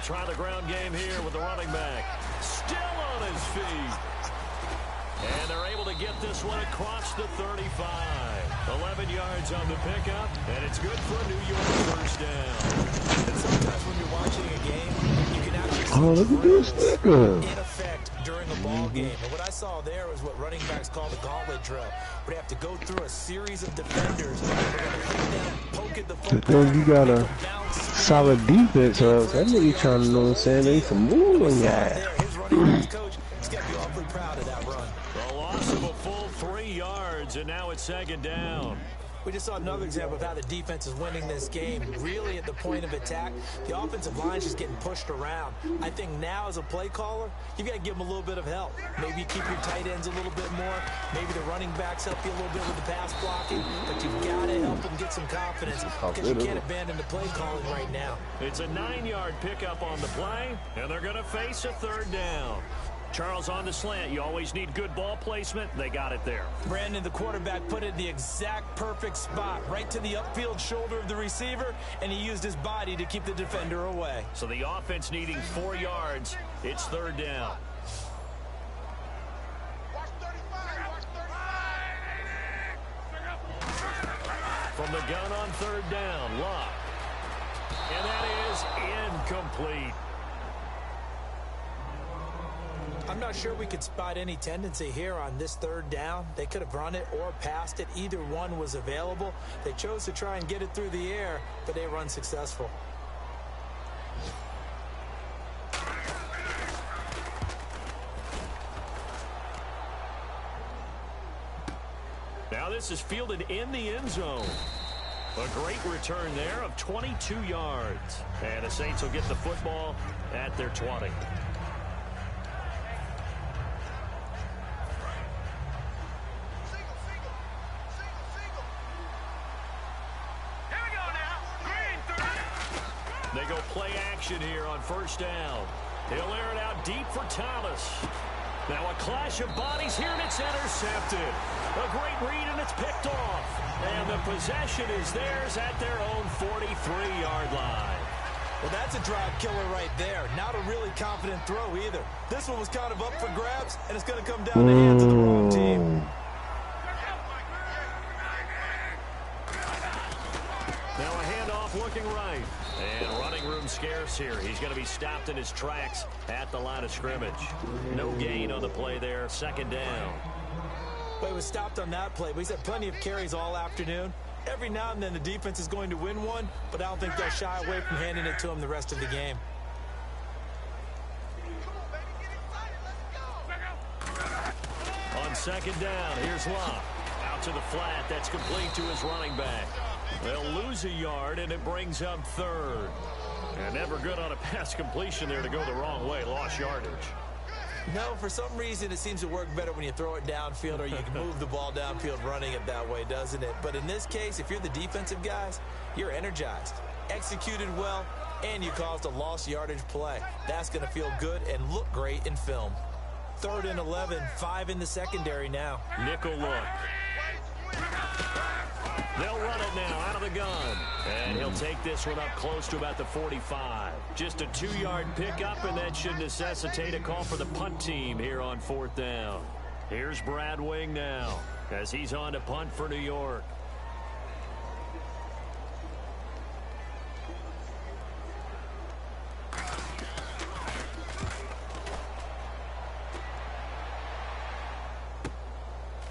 Try the ground game here with the running back. Still on his feet. And they're able to get this one across the 35. 11 yards on the pickup, and it's good for a New York first down. And sometimes when you're watching a game, you can actually look at this in effect during a ball game. And what I saw there was what running backs call the gauntlet drill, where they have to go through a series of defenders. They're going to hit down, poke at the football. You got a solid defense, so that nigga trying to know what I'm saying. They some moving guy. His running backs coach is going to be awfully proud of that run. A loss of a full 3 yards, and now it's second down. We just saw another example of how the defense is winning this game. Really, at the point of attack, the offensive line is just getting pushed around. I think now, as a play caller, you've got to give them a little bit of help. Maybe keep your tight ends a little bit more. Maybe the running backs help you a little bit with the pass blocking. But you've got to help them get some confidence because you can't abandon the play calling right now. It's a 9-yard pickup on the play, and they're going to face a third down. Charles, on the slant, you always need good ball placement. They got it there. Brandon, the quarterback, put it in the exact perfect spot, right to the upfield shoulder of the receiver, and he used his body to keep the defender away. So the offense needing 4 yards. It's third down. From the gun on third down, Locke. And that is incomplete. I'm not sure we could spot any tendency here on this third down. They could have run it or passed it. Either one was available. They chose to try and get it through the air, but they were unsuccessful. Now this is fielded in the end zone. A great return there of 22 yards. And the Saints will get the football at their 20. They go play action here on first down. He'll air it out deep for Thomas. Now a clash of bodies here, and it's intercepted. A great read, and it's picked off. And the possession is theirs at their own 43-yard line. Well, that's a drive killer right there. Not a really confident throw either. This one was kind of up for grabs, and it's going to come down the hands of the wrong team. Now a handoff looking right. And running room scarce here. He's going to be stopped in his tracks at the line of scrimmage. No gain on the play there. Second down. Well, he was stopped on that play, but he's had plenty of carries all afternoon. Every now and then the defense is going to win one, but I don't think they'll shy away from handing it to him the rest of the game. On second down, here's Locke. Out to the flat. That's complete to his running back. They'll lose a yard, and it brings up third. And never good on a pass completion there to go the wrong way. Lost yardage. No, for some reason, it seems to work better when you throw it downfield or you can move the ball downfield running it that way, doesn't it? But in this case, if you're the defensive guys, you're energized, executed well, and you caused a lost yardage play. That's going to feel good and look great in film. 3rd and 11, 5 in the secondary now. Nickel look. They'll run it now out of the gun. And he'll take this one up close to about the 45. Just a 2-yard pickup, and that should necessitate a call for the punt team here on 4th down. Here's Brad Wing now as he's on to punt for New York.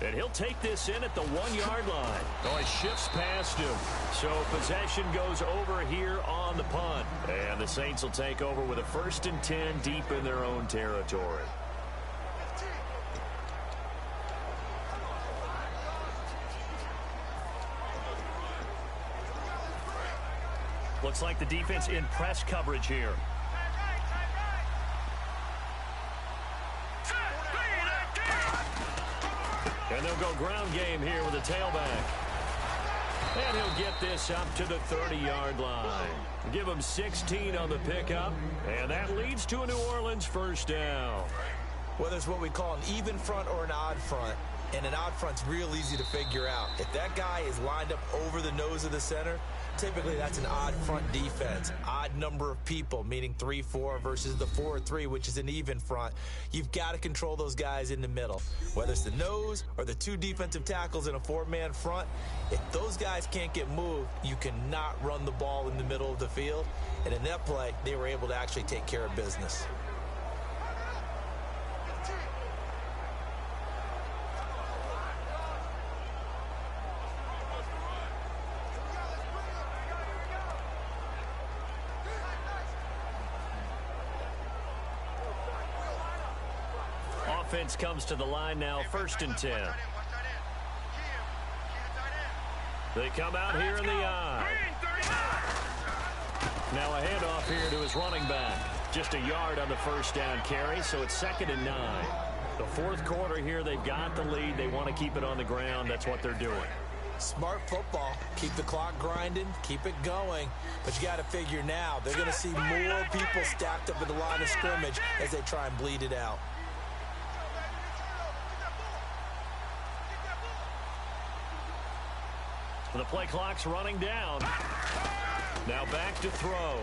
And he'll take this in at the 1-yard line. Oh, it shifts past him. So possession goes over here on the punt. And the Saints will take over with a 1st and 10 deep in their own territory. Looks like the defense in press coverage here. And they'll go ground game here with a tailback. And he'll get this up to the 30-yard line. Give him 16 on the pickup. And that leads to a New Orleans 1st down. Whether it's what we call an even front or an odd front, and an odd front's real easy to figure out. If that guy is lined up over the nose of the center, typically that's an odd front defense. Odd number of people, meaning 3-4 versus the 4-3, which is an even front. You've got to control those guys in the middle. Whether it's the nose or the 2 defensive tackles in a 4-man front, if those guys can't get moved, you cannot run the ball in the middle of the field. And in that play, they were able to actually take care of business. offense comes to the line now, 1st and 10. They come out here in the eye. Now a handoff here to his running back. Just a yard on the 1st down carry, so it's 2nd and 9. The 4th quarter here, they've got the lead. They want to keep it on the ground. That's what they're doing. Smart football. Keep the clock grinding. Keep it going. But you got to figure now, they're going to see more people stacked up at the line of scrimmage as they try and bleed it out. The play clock's running down. Now back to throw.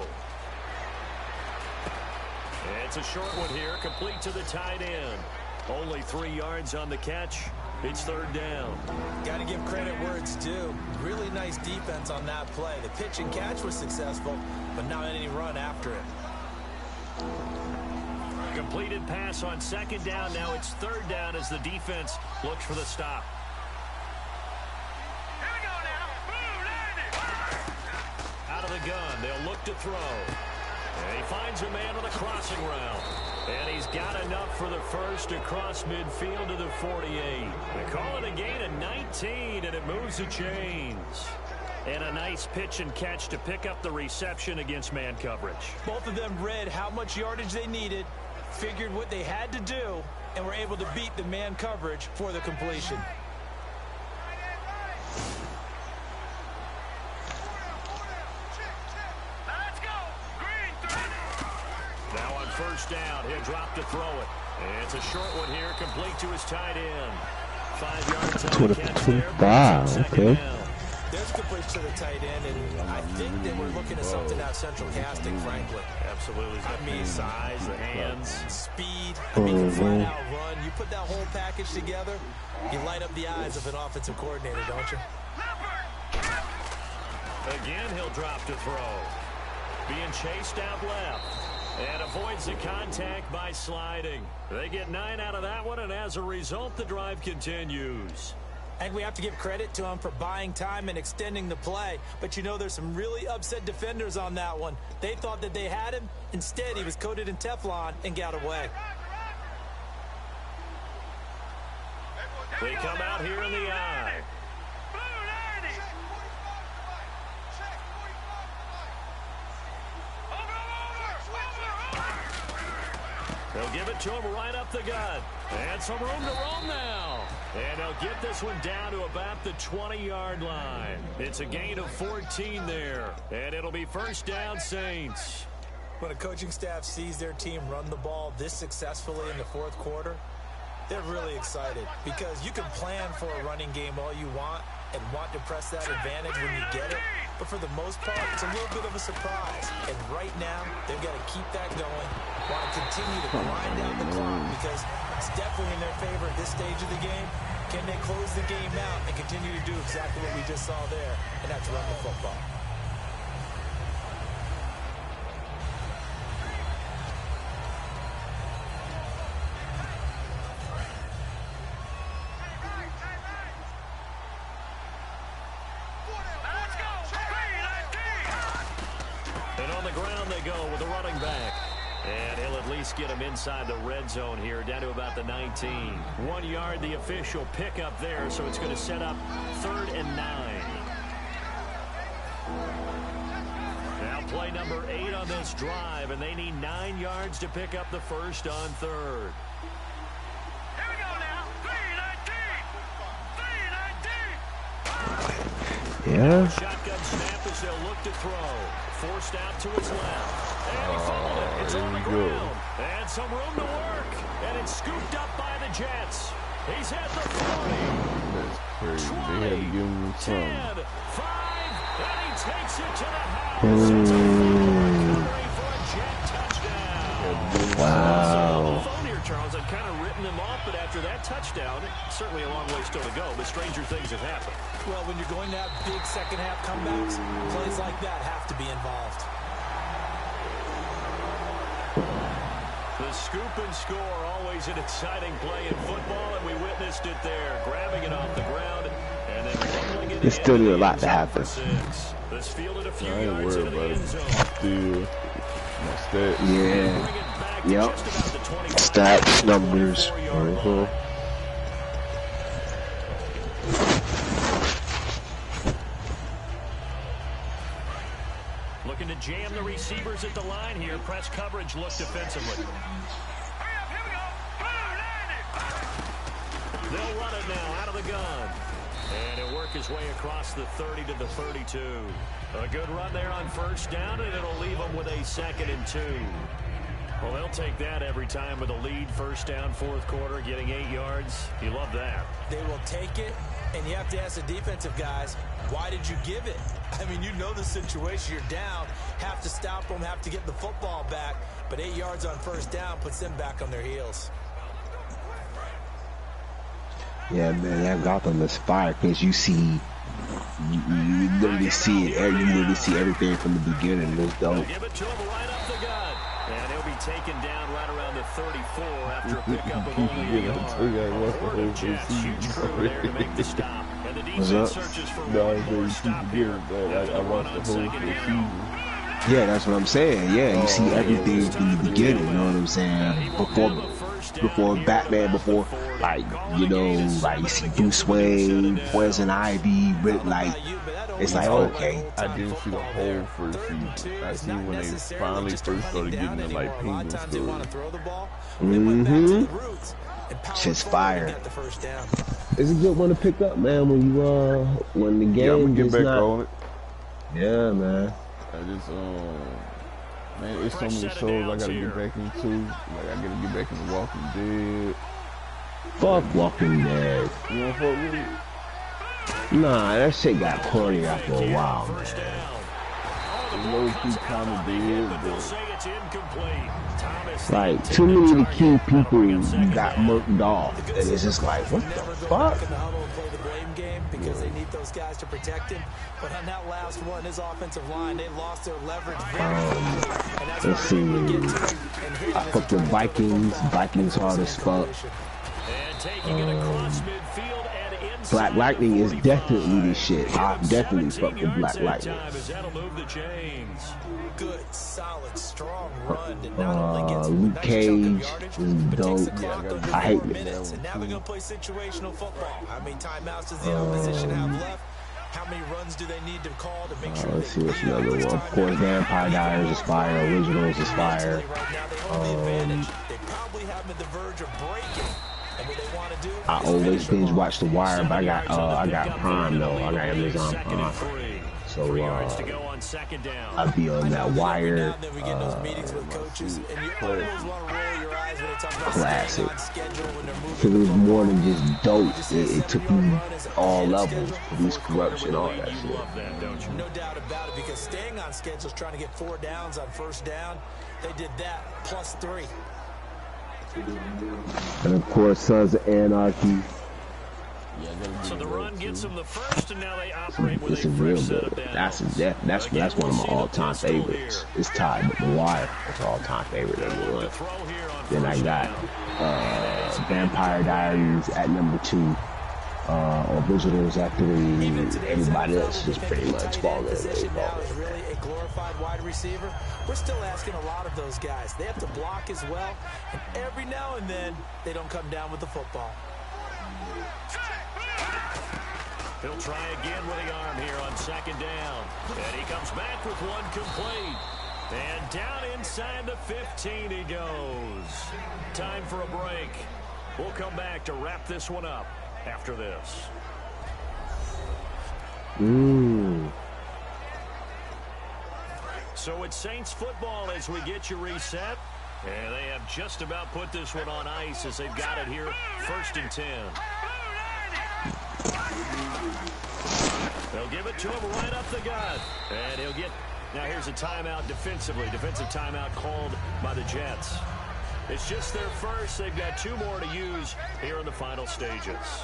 It's a short one here, complete to the tight end. Only 3 yards on the catch. It's 3rd down. Got to give credit where it's due. Really nice defense on that play. The pitch and catch was successful, but not any run after it. Completed pass on 2nd down. Now it's 3rd down as the defense looks for the stop. Out of the gun, they'll look to throw. And he finds a man on the crossing route. And he's got enough for the first across midfield to the 48. They call it a gain of 19, and it moves the chains. And a nice pitch and catch to pick up the reception against man coverage. Both of them read how much yardage they needed, figured what they had to do, and were able to beat the man coverage for the completion. Now on 1st down, he'll drop to throw it. And it's a short one here, complete to his tight end. 5 yards on the catch there. 25, okay. There's completion to the tight end, and I think they were looking at something out central casting, frankly. Absolutely. I mean, size, the hands, speed. I mean, flat-out run. You put that whole package together, you light up the eyes of an offensive coordinator, don't you? Again, he'll drop to throw. Being chased out left. And avoids the contact by sliding. They get 9 out of that one, and as a result, the drive continues. And we have to give credit to him for buying time and extending the play. But you know, there's some really upset defenders on that one. They thought that they had him. Instead, he was coated in Teflon and got away. They come out here in the eye. They'll give it to him right up the gut. And some room to roam now. And they'll get this one down to about the 20-yard line. It's a gain of 14 there. And it'll be 1st down, Saints. When a coaching staff sees their team run the ball this successfully in the 4th quarter, they're really excited. Because you can plan for a running game all you want and want to press that advantage when you get it. But for the most part, it's a little bit of a surprise. And right now, they've got to keep that going. Want to continue to grind down the clock because it's definitely in their favor at this stage of the game. Can they close the game out and continue to do exactly what we just saw there? And that's run the football. And on the ground they go with the running back. And he'll at least get him inside the red zone here, down to about the 19. 1 yard, the official pickup there, so it's going to set up 3rd and 9. Now play number 8 on this drive, and they need 9 yards to pick up the first on 3rd. Here we go now. 3-19. Yeah. Shotgun snap as they'll look to throw. Forced out to his left. And he fumbled it. It's on the ground. And some room to work. And it's scooped up by the Jets. He's at the 40. That's crazy. 20, They had to give him 10, 5, and he takes it to the house. some. It's a recovery for a Jet touchdown. Wow. On the phone here, Charles, I'd kind of written them off, but after that touchdown, certainly a long way still to go, but stranger things have happened. Well, when you're going to have big second-half comebacks, plays like that have to be involved. The scoop and score, always an exciting play in football, and we witnessed it there, grabbing it off the ground and then fumbling it in. There's still a lot to happen. This fielded a few I ain't yards worried into the about end it. zone. Still, my stats. Yeah. Bring it back Yep. Stats, numbers. Looking to jam the receivers at the line here. Press coverage look defensively. They'll run it now out of the gun. And he'll work his way across the 30 to the 32. A good run there on first down, and it'll leave them with a 2nd and 2. Well, they'll take that every time with a lead. First down, fourth quarter, getting 8 yards. You love that. They will take it, and you have to ask the defensive guys, why did you give it? I mean, you know the situation. You're down, have to stop them, have to get the football back. But 8 yards on first down puts them back on their heels. Yeah, man, that Gotham is fire because you see, you literally see it. You literally see everything from the beginning. It's dope. Give it to him right up the gut, and he'll be taken down right around the 34 after a pickup of only 8 yards. Jets, huge crew there to make the stop, and the defense searches for one more stop here. I watched the whole season. Yeah, that's what I'm saying. Yeah, you see everything from the beginning. You know what I'm saying? Before Batman, before, like, you know, like you see Bruce Wayne, Poison Ivy, like, it's like, okay. I didn't see the whole first season. I seen when they finally first started getting the, like, Penguin story. Shit's fire. It's a good one to pick up, man, when you, when the game I'm gonna get is back not... on it. Yeah, man. I just, man, it's so many shows I gotta get back into. Like, I gotta get back into Walking Dead. Fuck Walking Dead. You don't fuck with it? Nah, that shit got corny after a while, man. It's low-key kind of dead, but... Like, too many of the key people got murked off. And it's just like, what the fuck? Because they need those guys to protect him. But on that last one, his offensive line, they lost their leverage. Let's see. I fucked with Vikings. Vikings hard as fuck. Black Lightning is definitely the shit. I definitely fucked with Black Lightning. Good, solid, strong run to not only get Luke Cage is dope. I hate it. And now they're gonna play situational football. How many timeouts does the opposition have left? How many runs do they need to call to make sure? Let's see what's another one. Of course, Vampire Diaries is fire. Originals is fire. They probably have them at the verge of breaking. And what they want to do, I always binge watch The Wire, but I got Prime though. I got Amazon Prime. So I'll be on that Wire. Classic. Because it was more than just dope. It took you all levels. Police corruption, all that shit. No doubt about it, because staying on schedule is trying to get 4 downs on first down. They did that +3. And of course, Sons of Anarchy. So the run gets them the first, and now they operate with It's a real good. That's one of my all-time favorites. It's tied with The Wire. It's an all-time favorite #1. Then I got Vampire Diaries at #2. Originals at 3. Everybody else just pretty much falling. Really a glorified wide receiver. We're still asking a lot of those guys. They have to block as well, and every now and then they don't come down with the football. He'll try again with the arm here on 2nd down. And he comes back with one complete. And down inside the 15 he goes. Time for a break. We'll come back to wrap this one up after this. So it's Saints football as we get you reset. And they have just about put this one on ice as they've got it here. 1st and 10. They'll give it to him right up the gut. And he'll get... Now here's a timeout defensively. Defensive timeout called by the Jets. It's just their first. They've got 2 more to use here in the final stages.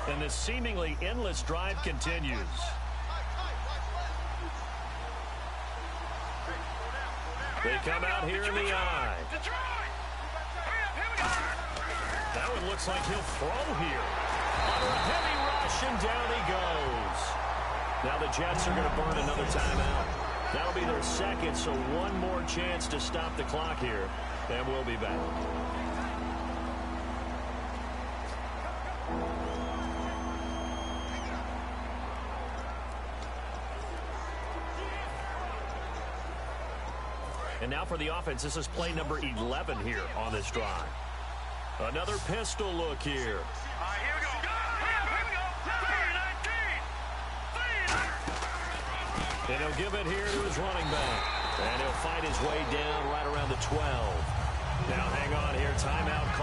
And this seemingly endless drive continues. They come out here in the eye. That one looks like he'll throw here. Under a heavy rush, and down he goes. Now the Jets are going to burn another timeout. That'll be their second, so one more chance to stop the clock here, and we'll be back. And now for the offense, this is play number 11 here on this drive. Another pistol look here. And he'll give it here to his running back. And he'll fight his way down right around the 12. Now hang on here. Timeout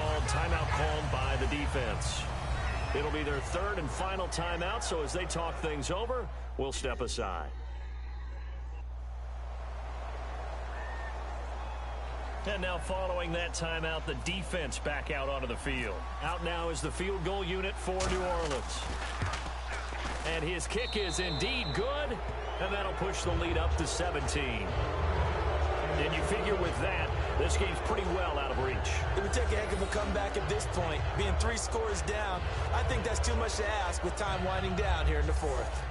called by the defense. It'll be their third and final timeout, so as they talk things over, we'll step aside. And now following that timeout, the defense back out onto the field. Out now is the field goal unit for New Orleans. And his kick is indeed good, and that'll push the lead up to 17. And you figure with that, this game's pretty well out of reach. It would take a heck of a comeback at this point. Being 3 scores down, I think that's too much to ask with time winding down here in the fourth.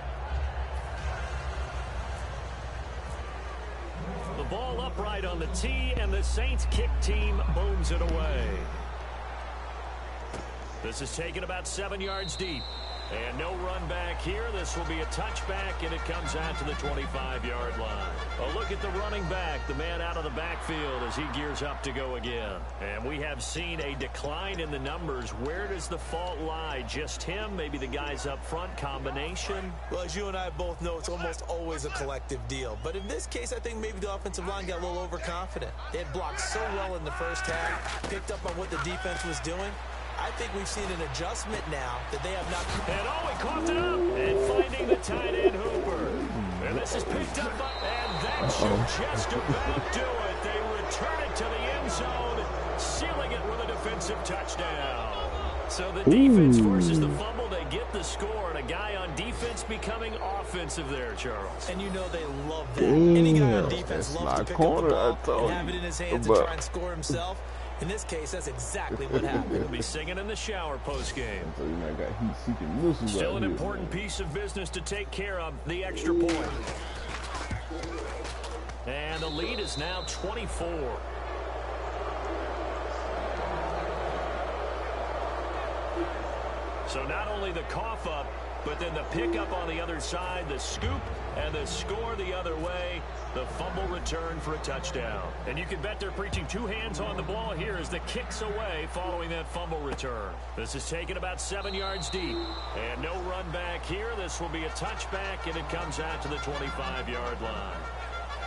The ball upright on the tee, and the Saints kick team booms it away. This is taken about 7 yards deep. And no run back here. This will be a touchback, and it comes out to the 25-yard line. A look at the running back, the man out of the backfield as he gears up to go again. And we have seen a decline in the numbers. Where does the fault lie? Just him? Maybe the guys up front? Combination? Well, as you and I both know, it's almost always a collective deal. But in this case, I think maybe the offensive line got a little overconfident. They had blocked so well in the first half, picked up on what the defense was doing. I think we've seen an adjustment now that they have not. And he coughed it up. And finding the tight end Hooper. And this is picked up, and that should just about do it. They return it to the end zone, sealing it with a defensive touchdown. So the defense forces the fumble. They get the score, and a guy on defense becoming offensive there, Charles. And you know they love that. Any guy on defense loves to pick up the ball and have it in his hands and try and score himself. In this case, that's exactly what happened. He'll be singing in the shower post-game. So Still an important piece of business to take care of, the extra point. And the lead is now 24. So not only the cough up, but then the pickup on the other side, the scoop, and the score the other way, the fumble return for a touchdown. And you can bet they're preaching 2 hands on the ball here as the kick's away following that fumble return. This is taken about 7 yards deep. And no run back here. This will be a touchback, and it comes out to the 25-yard line.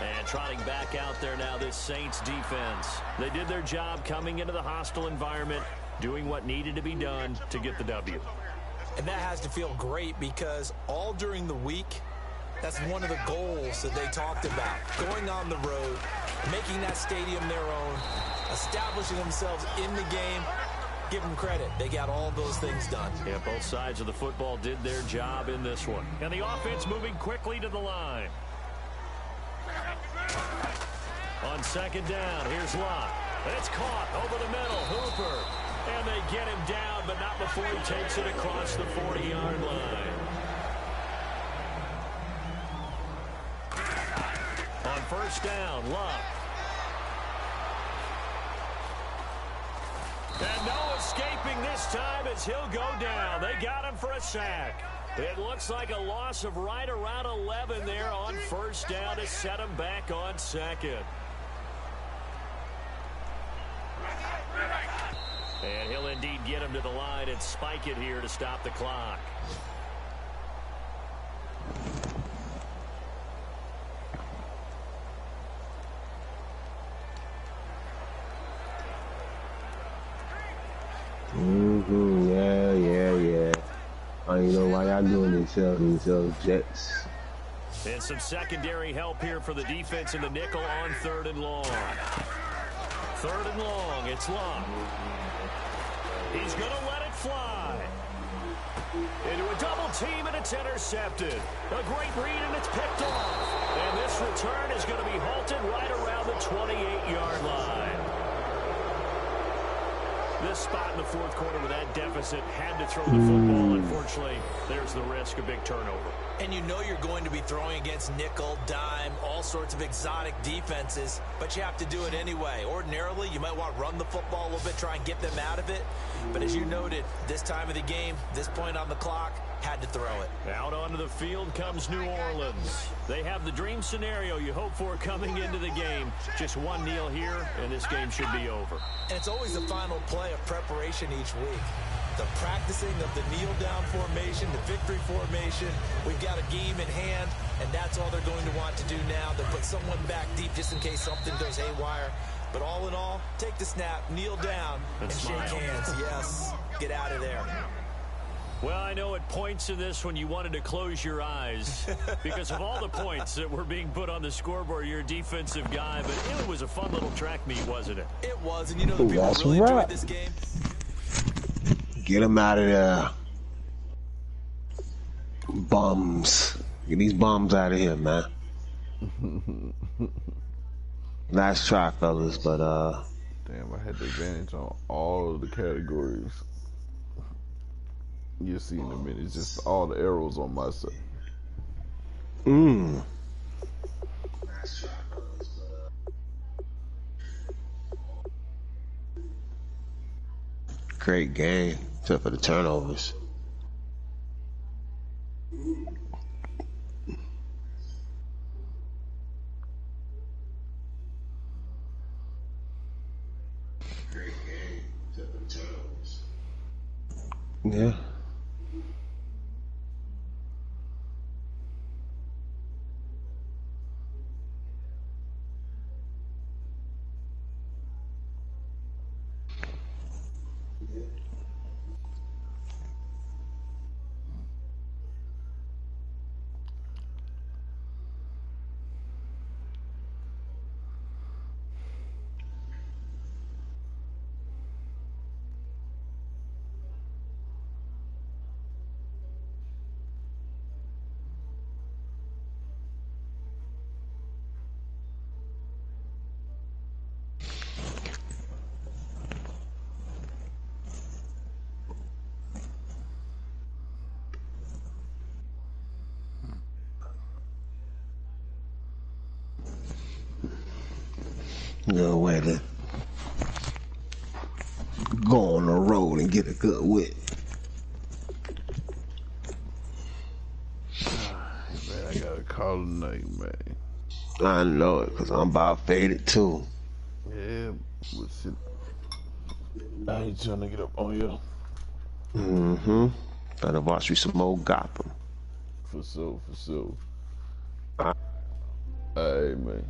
And trotting back out there now, this Saints defense. They did their job coming into the hostile environment, doing what needed to be done to get the W. And that has to feel great because all during the week, that's one of the goals that they talked about. Going on the road, making that stadium their own, establishing themselves in the game. Give them credit. They got all those things done. Yeah, both sides of the football did their job in this one. And the offense moving quickly to the line. On second down, here's Locke. It's caught over the middle. Hooper. And they get him down, but not before he takes it across the 40-yard line. On first down, Love. And no escaping this time as he'll go down. They got him for a sack. It looks like a loss of right around 11 there on first down to set him back on second. And he'll indeed get him to the line and spike it here to stop the clock. Yeah. I don't even know why y'all doing themselves Jets. And some secondary help here for the defense in the nickel on 3rd and long. 3rd and long, it's Long. He's going to let it fly. Into a double team, and it's intercepted. A great read, and it's picked off. And this return is going to be halted right around the 28-yard line. This spot in the fourth quarter with that deficit had to throw the football. Unfortunately, there's the risk of big turnover. And you know you're going to be throwing against nickel, dime, all sorts of exotic defenses, but you have to do it anyway. Ordinarily, you might want to run the football a little bit, try and get them out of it. But as you noted, this time of the game, this point on the clock, had to throw it. Out onto the field comes New Orleans. They have the dream scenario you hope for coming into the game. Just one kneel here, and this game should be over. And it's always the final play of preparation each week. The practicing of the kneel-down formation, the victory formation. We've got a game in hand, and that's all they're going to want to do now. They'll put someone back deep just in case something goes haywire. But all in all, take the snap, kneel down, and shake hands. Yes, get out of there. Well, I know at points in this when you wanted to close your eyes because of all the points that were being put on the scoreboard. You're a defensive guy, but it was a fun little track meet, wasn't it? It was, and you know the people really enjoyed this game. Get them out of there. Bums. Get these bums out of here, man. Nice try, fellas, but damn, I had the advantage on all of the categories. You'll see in a minute. It's just all the arrows on my side. Great game, except for the turnovers. Great game, except for the turnovers. Yeah. Go away then. Go on the road and get a good whip. Man, I gotta call tonight, man. I know it, cause I'm about faded too. Yeah, but shit. I ain't trying to get up on you. Gotta watch me some old Gotham. For sure, for sure. Alright, man.